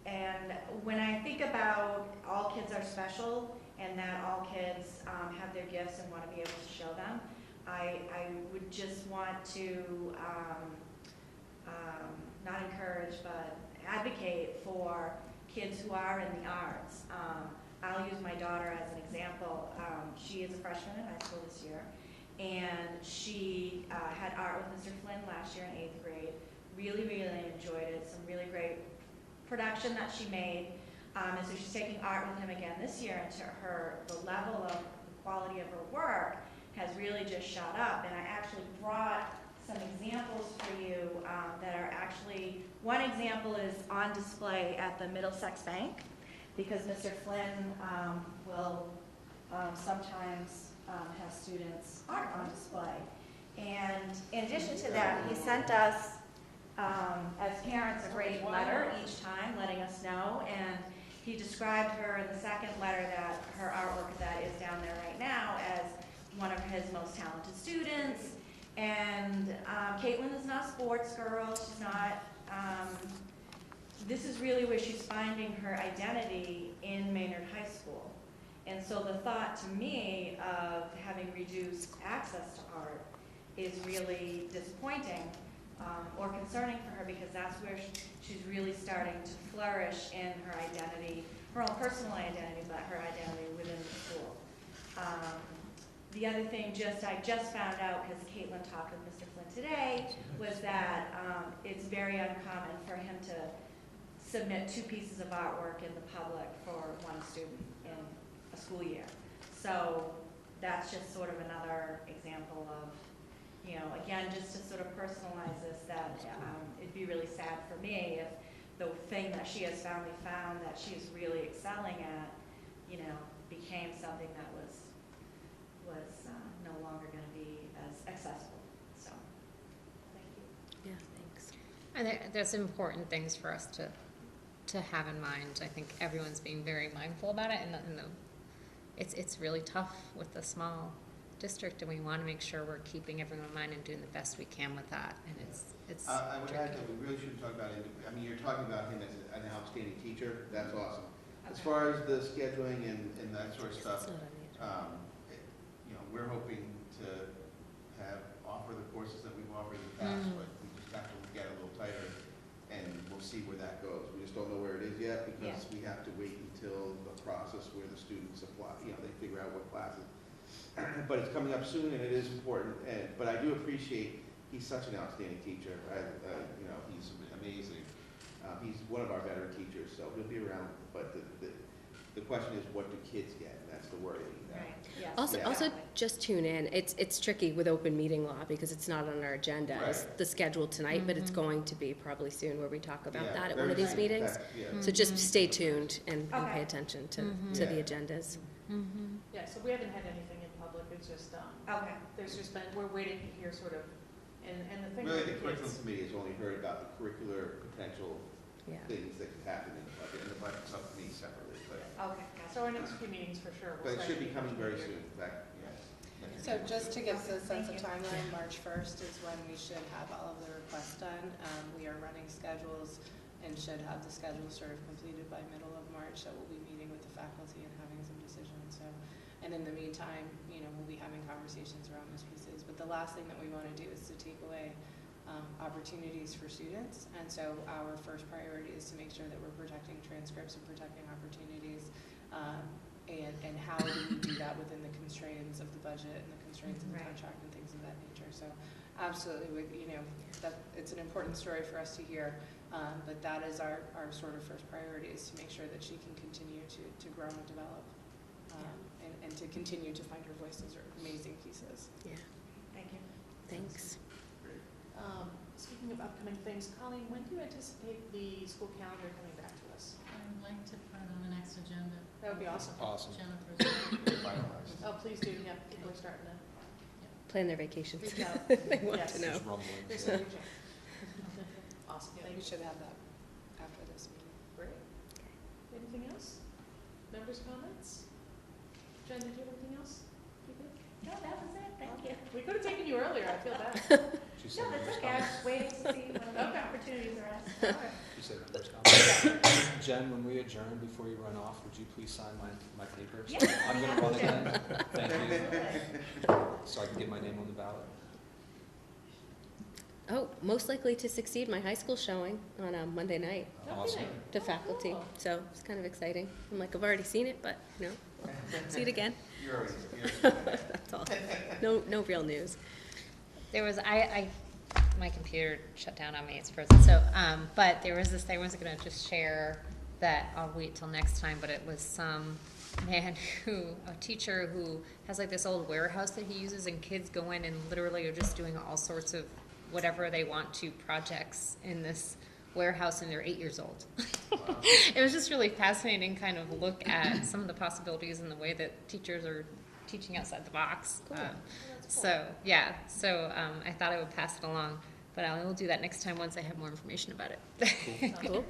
And when I think about all kids are special and that all kids have their gifts and want to be able to show them, I would just want to not encourage, but advocate for kids who are in the arts. I'll use my daughter as an example. She is a freshman in high school this year, and she had art with Mr. Flynn last year in 8th grade. Really, really enjoyed it. Some really great production that she made. And so she's taking art with him again this year, and the level of the quality of her work has really just shot up. And I actually brought some examples for you that are actually, one example is on display at the Middlesex Bank, because Mr. Flynn will sometimes have students' art on display. And in addition to that, he sent us, as parents, a great letter each time letting us know, and he described her in the second letter that her artwork that is down there right now as one of his most talented students. And Caitlin is not a sports girl. She's not, this is really where she's finding her identity in Maynard High School. And so the thought to me of having reduced access to art is really disappointing or concerning for her, because that's where she's really starting to flourish in her identity, her own personal identity, but her identity within the school. The other thing I just found out, because Caitlin talked with Mr. Flynn today, was that it's very uncommon for him to submit 2 pieces of artwork in the public for one student in a school year. So that's just sort of another example of, you know, again, just to sort of personalize this, that it'd be really sad for me if the thing that she has found that she's really excelling at, you know, became something that was no longer going to be as accessible. So, thank you. Yeah, thanks. And there's important things for us to have in mind. I think everyone's being very mindful about it, and it's really tough with the small district, and we want to make sure we're keeping everyone in mind and doing the best we can with that. And it's I would tricky. add that we really shouldn't talk about it. I mean, you're talking about him as an outstanding teacher. That's awesome. As far as the scheduling and that sort of stuff, you know, we're hoping to offer the courses that we've offered in the past, but we just have to get a little tighter, and we'll see where that goes. We just don't know where it is yet, because we have to wait until the process where the students apply, you know, they figure out what classes. But it's coming up soon, and it is important. But I do appreciate, he's such an outstanding teacher. You know, he's amazing. He's one of our better teachers, so he'll be around. But The question is, what do kids get? And that's the worry. Right, yes. Also, Yeah. also just tune in. It's tricky with open meeting law because it's not on our agenda as Right. the schedule tonight, but it's going to be probably soon where we talk about Yeah, that at very one of these soon. meetings. Yeah. So just stay tuned and pay Okay. attention to Yeah. the agendas. Yeah, so we haven't had anything in public, it's just, Okay. there's just been, we're waiting to hear sort of, and the thing Really, with the the curriculum kids. committee has only heard about the curricular potential Yeah. things that could happen in the budget, and the budget subcommittee separately, but, Okay, So our next few meetings for sure will but it start should be to coming very here. soon, in fact, yes. So just to give us a sense of Thank you. timeline, March 1st is when we should have all of the requests done. We are running schedules and should have the schedule sort of completed by middle of March, so we'll be meeting with the faculty and having some decisions, so. And in the meantime, we'll be having conversations around those pieces. But the last thing that we want to do is to take away opportunities for students. And so our first priority is to make sure that we're protecting transcripts and protecting opportunities. And how do we do that within the constraints of the budget and the constraints of the Right. contract and things of that nature. So absolutely, that it's an important story for us to hear. But that is our sort of first priority, is to make sure that she can continue to grow and develop. And to continue to find her voice. Those are amazing pieces. Yeah. thank you. Thanks. Speaking of upcoming things, Colleen, when do you anticipate the school calendar coming back to us? I'd like to put it on the next agenda. That would be awesome. Awesome. Jennifer's. Finalized. Oh, please do, yeah, people are starting to Plan their vacations. reach out. They want Yes. to know. There's rumblings. There's yeah. some reaching. Awesome, thank We you. should have that after this meeting. Great. Anything else? Members' comments? Jen, did you have anything else? You good? No, that was it, thank you. We could have taken you earlier, I feel bad. She said No, that's members' okay, I was comments. just waiting to see when the Okay. opportunities arise. She said members' comments. Jen, when we adjourn, before you run off, would you please sign my papers? Yeah. I'm going to run again. Thank you. So I can get my name on the ballot. Oh, most likely to succeed, my high school showing on a Monday night Awesome. to faculty. cool. So it's kind of exciting. I'm like, I've already seen it, but see it again. You're already, That's all. No real news. There was, my computer shut down on me, it's frozen, so, but there was this thing, I wasn't gonna just share that, I'll wait till next time, but it was some man a teacher who has like this old warehouse that he uses, and kids go in and literally are just doing all sorts of whatever they want to projects in this warehouse, and they're 8 years old. It was just really fascinating kind of look at some of the possibilities and the way that teachers are teaching outside the box. So I thought I would pass it along, but I will do that next time once I have more information about it. Cool.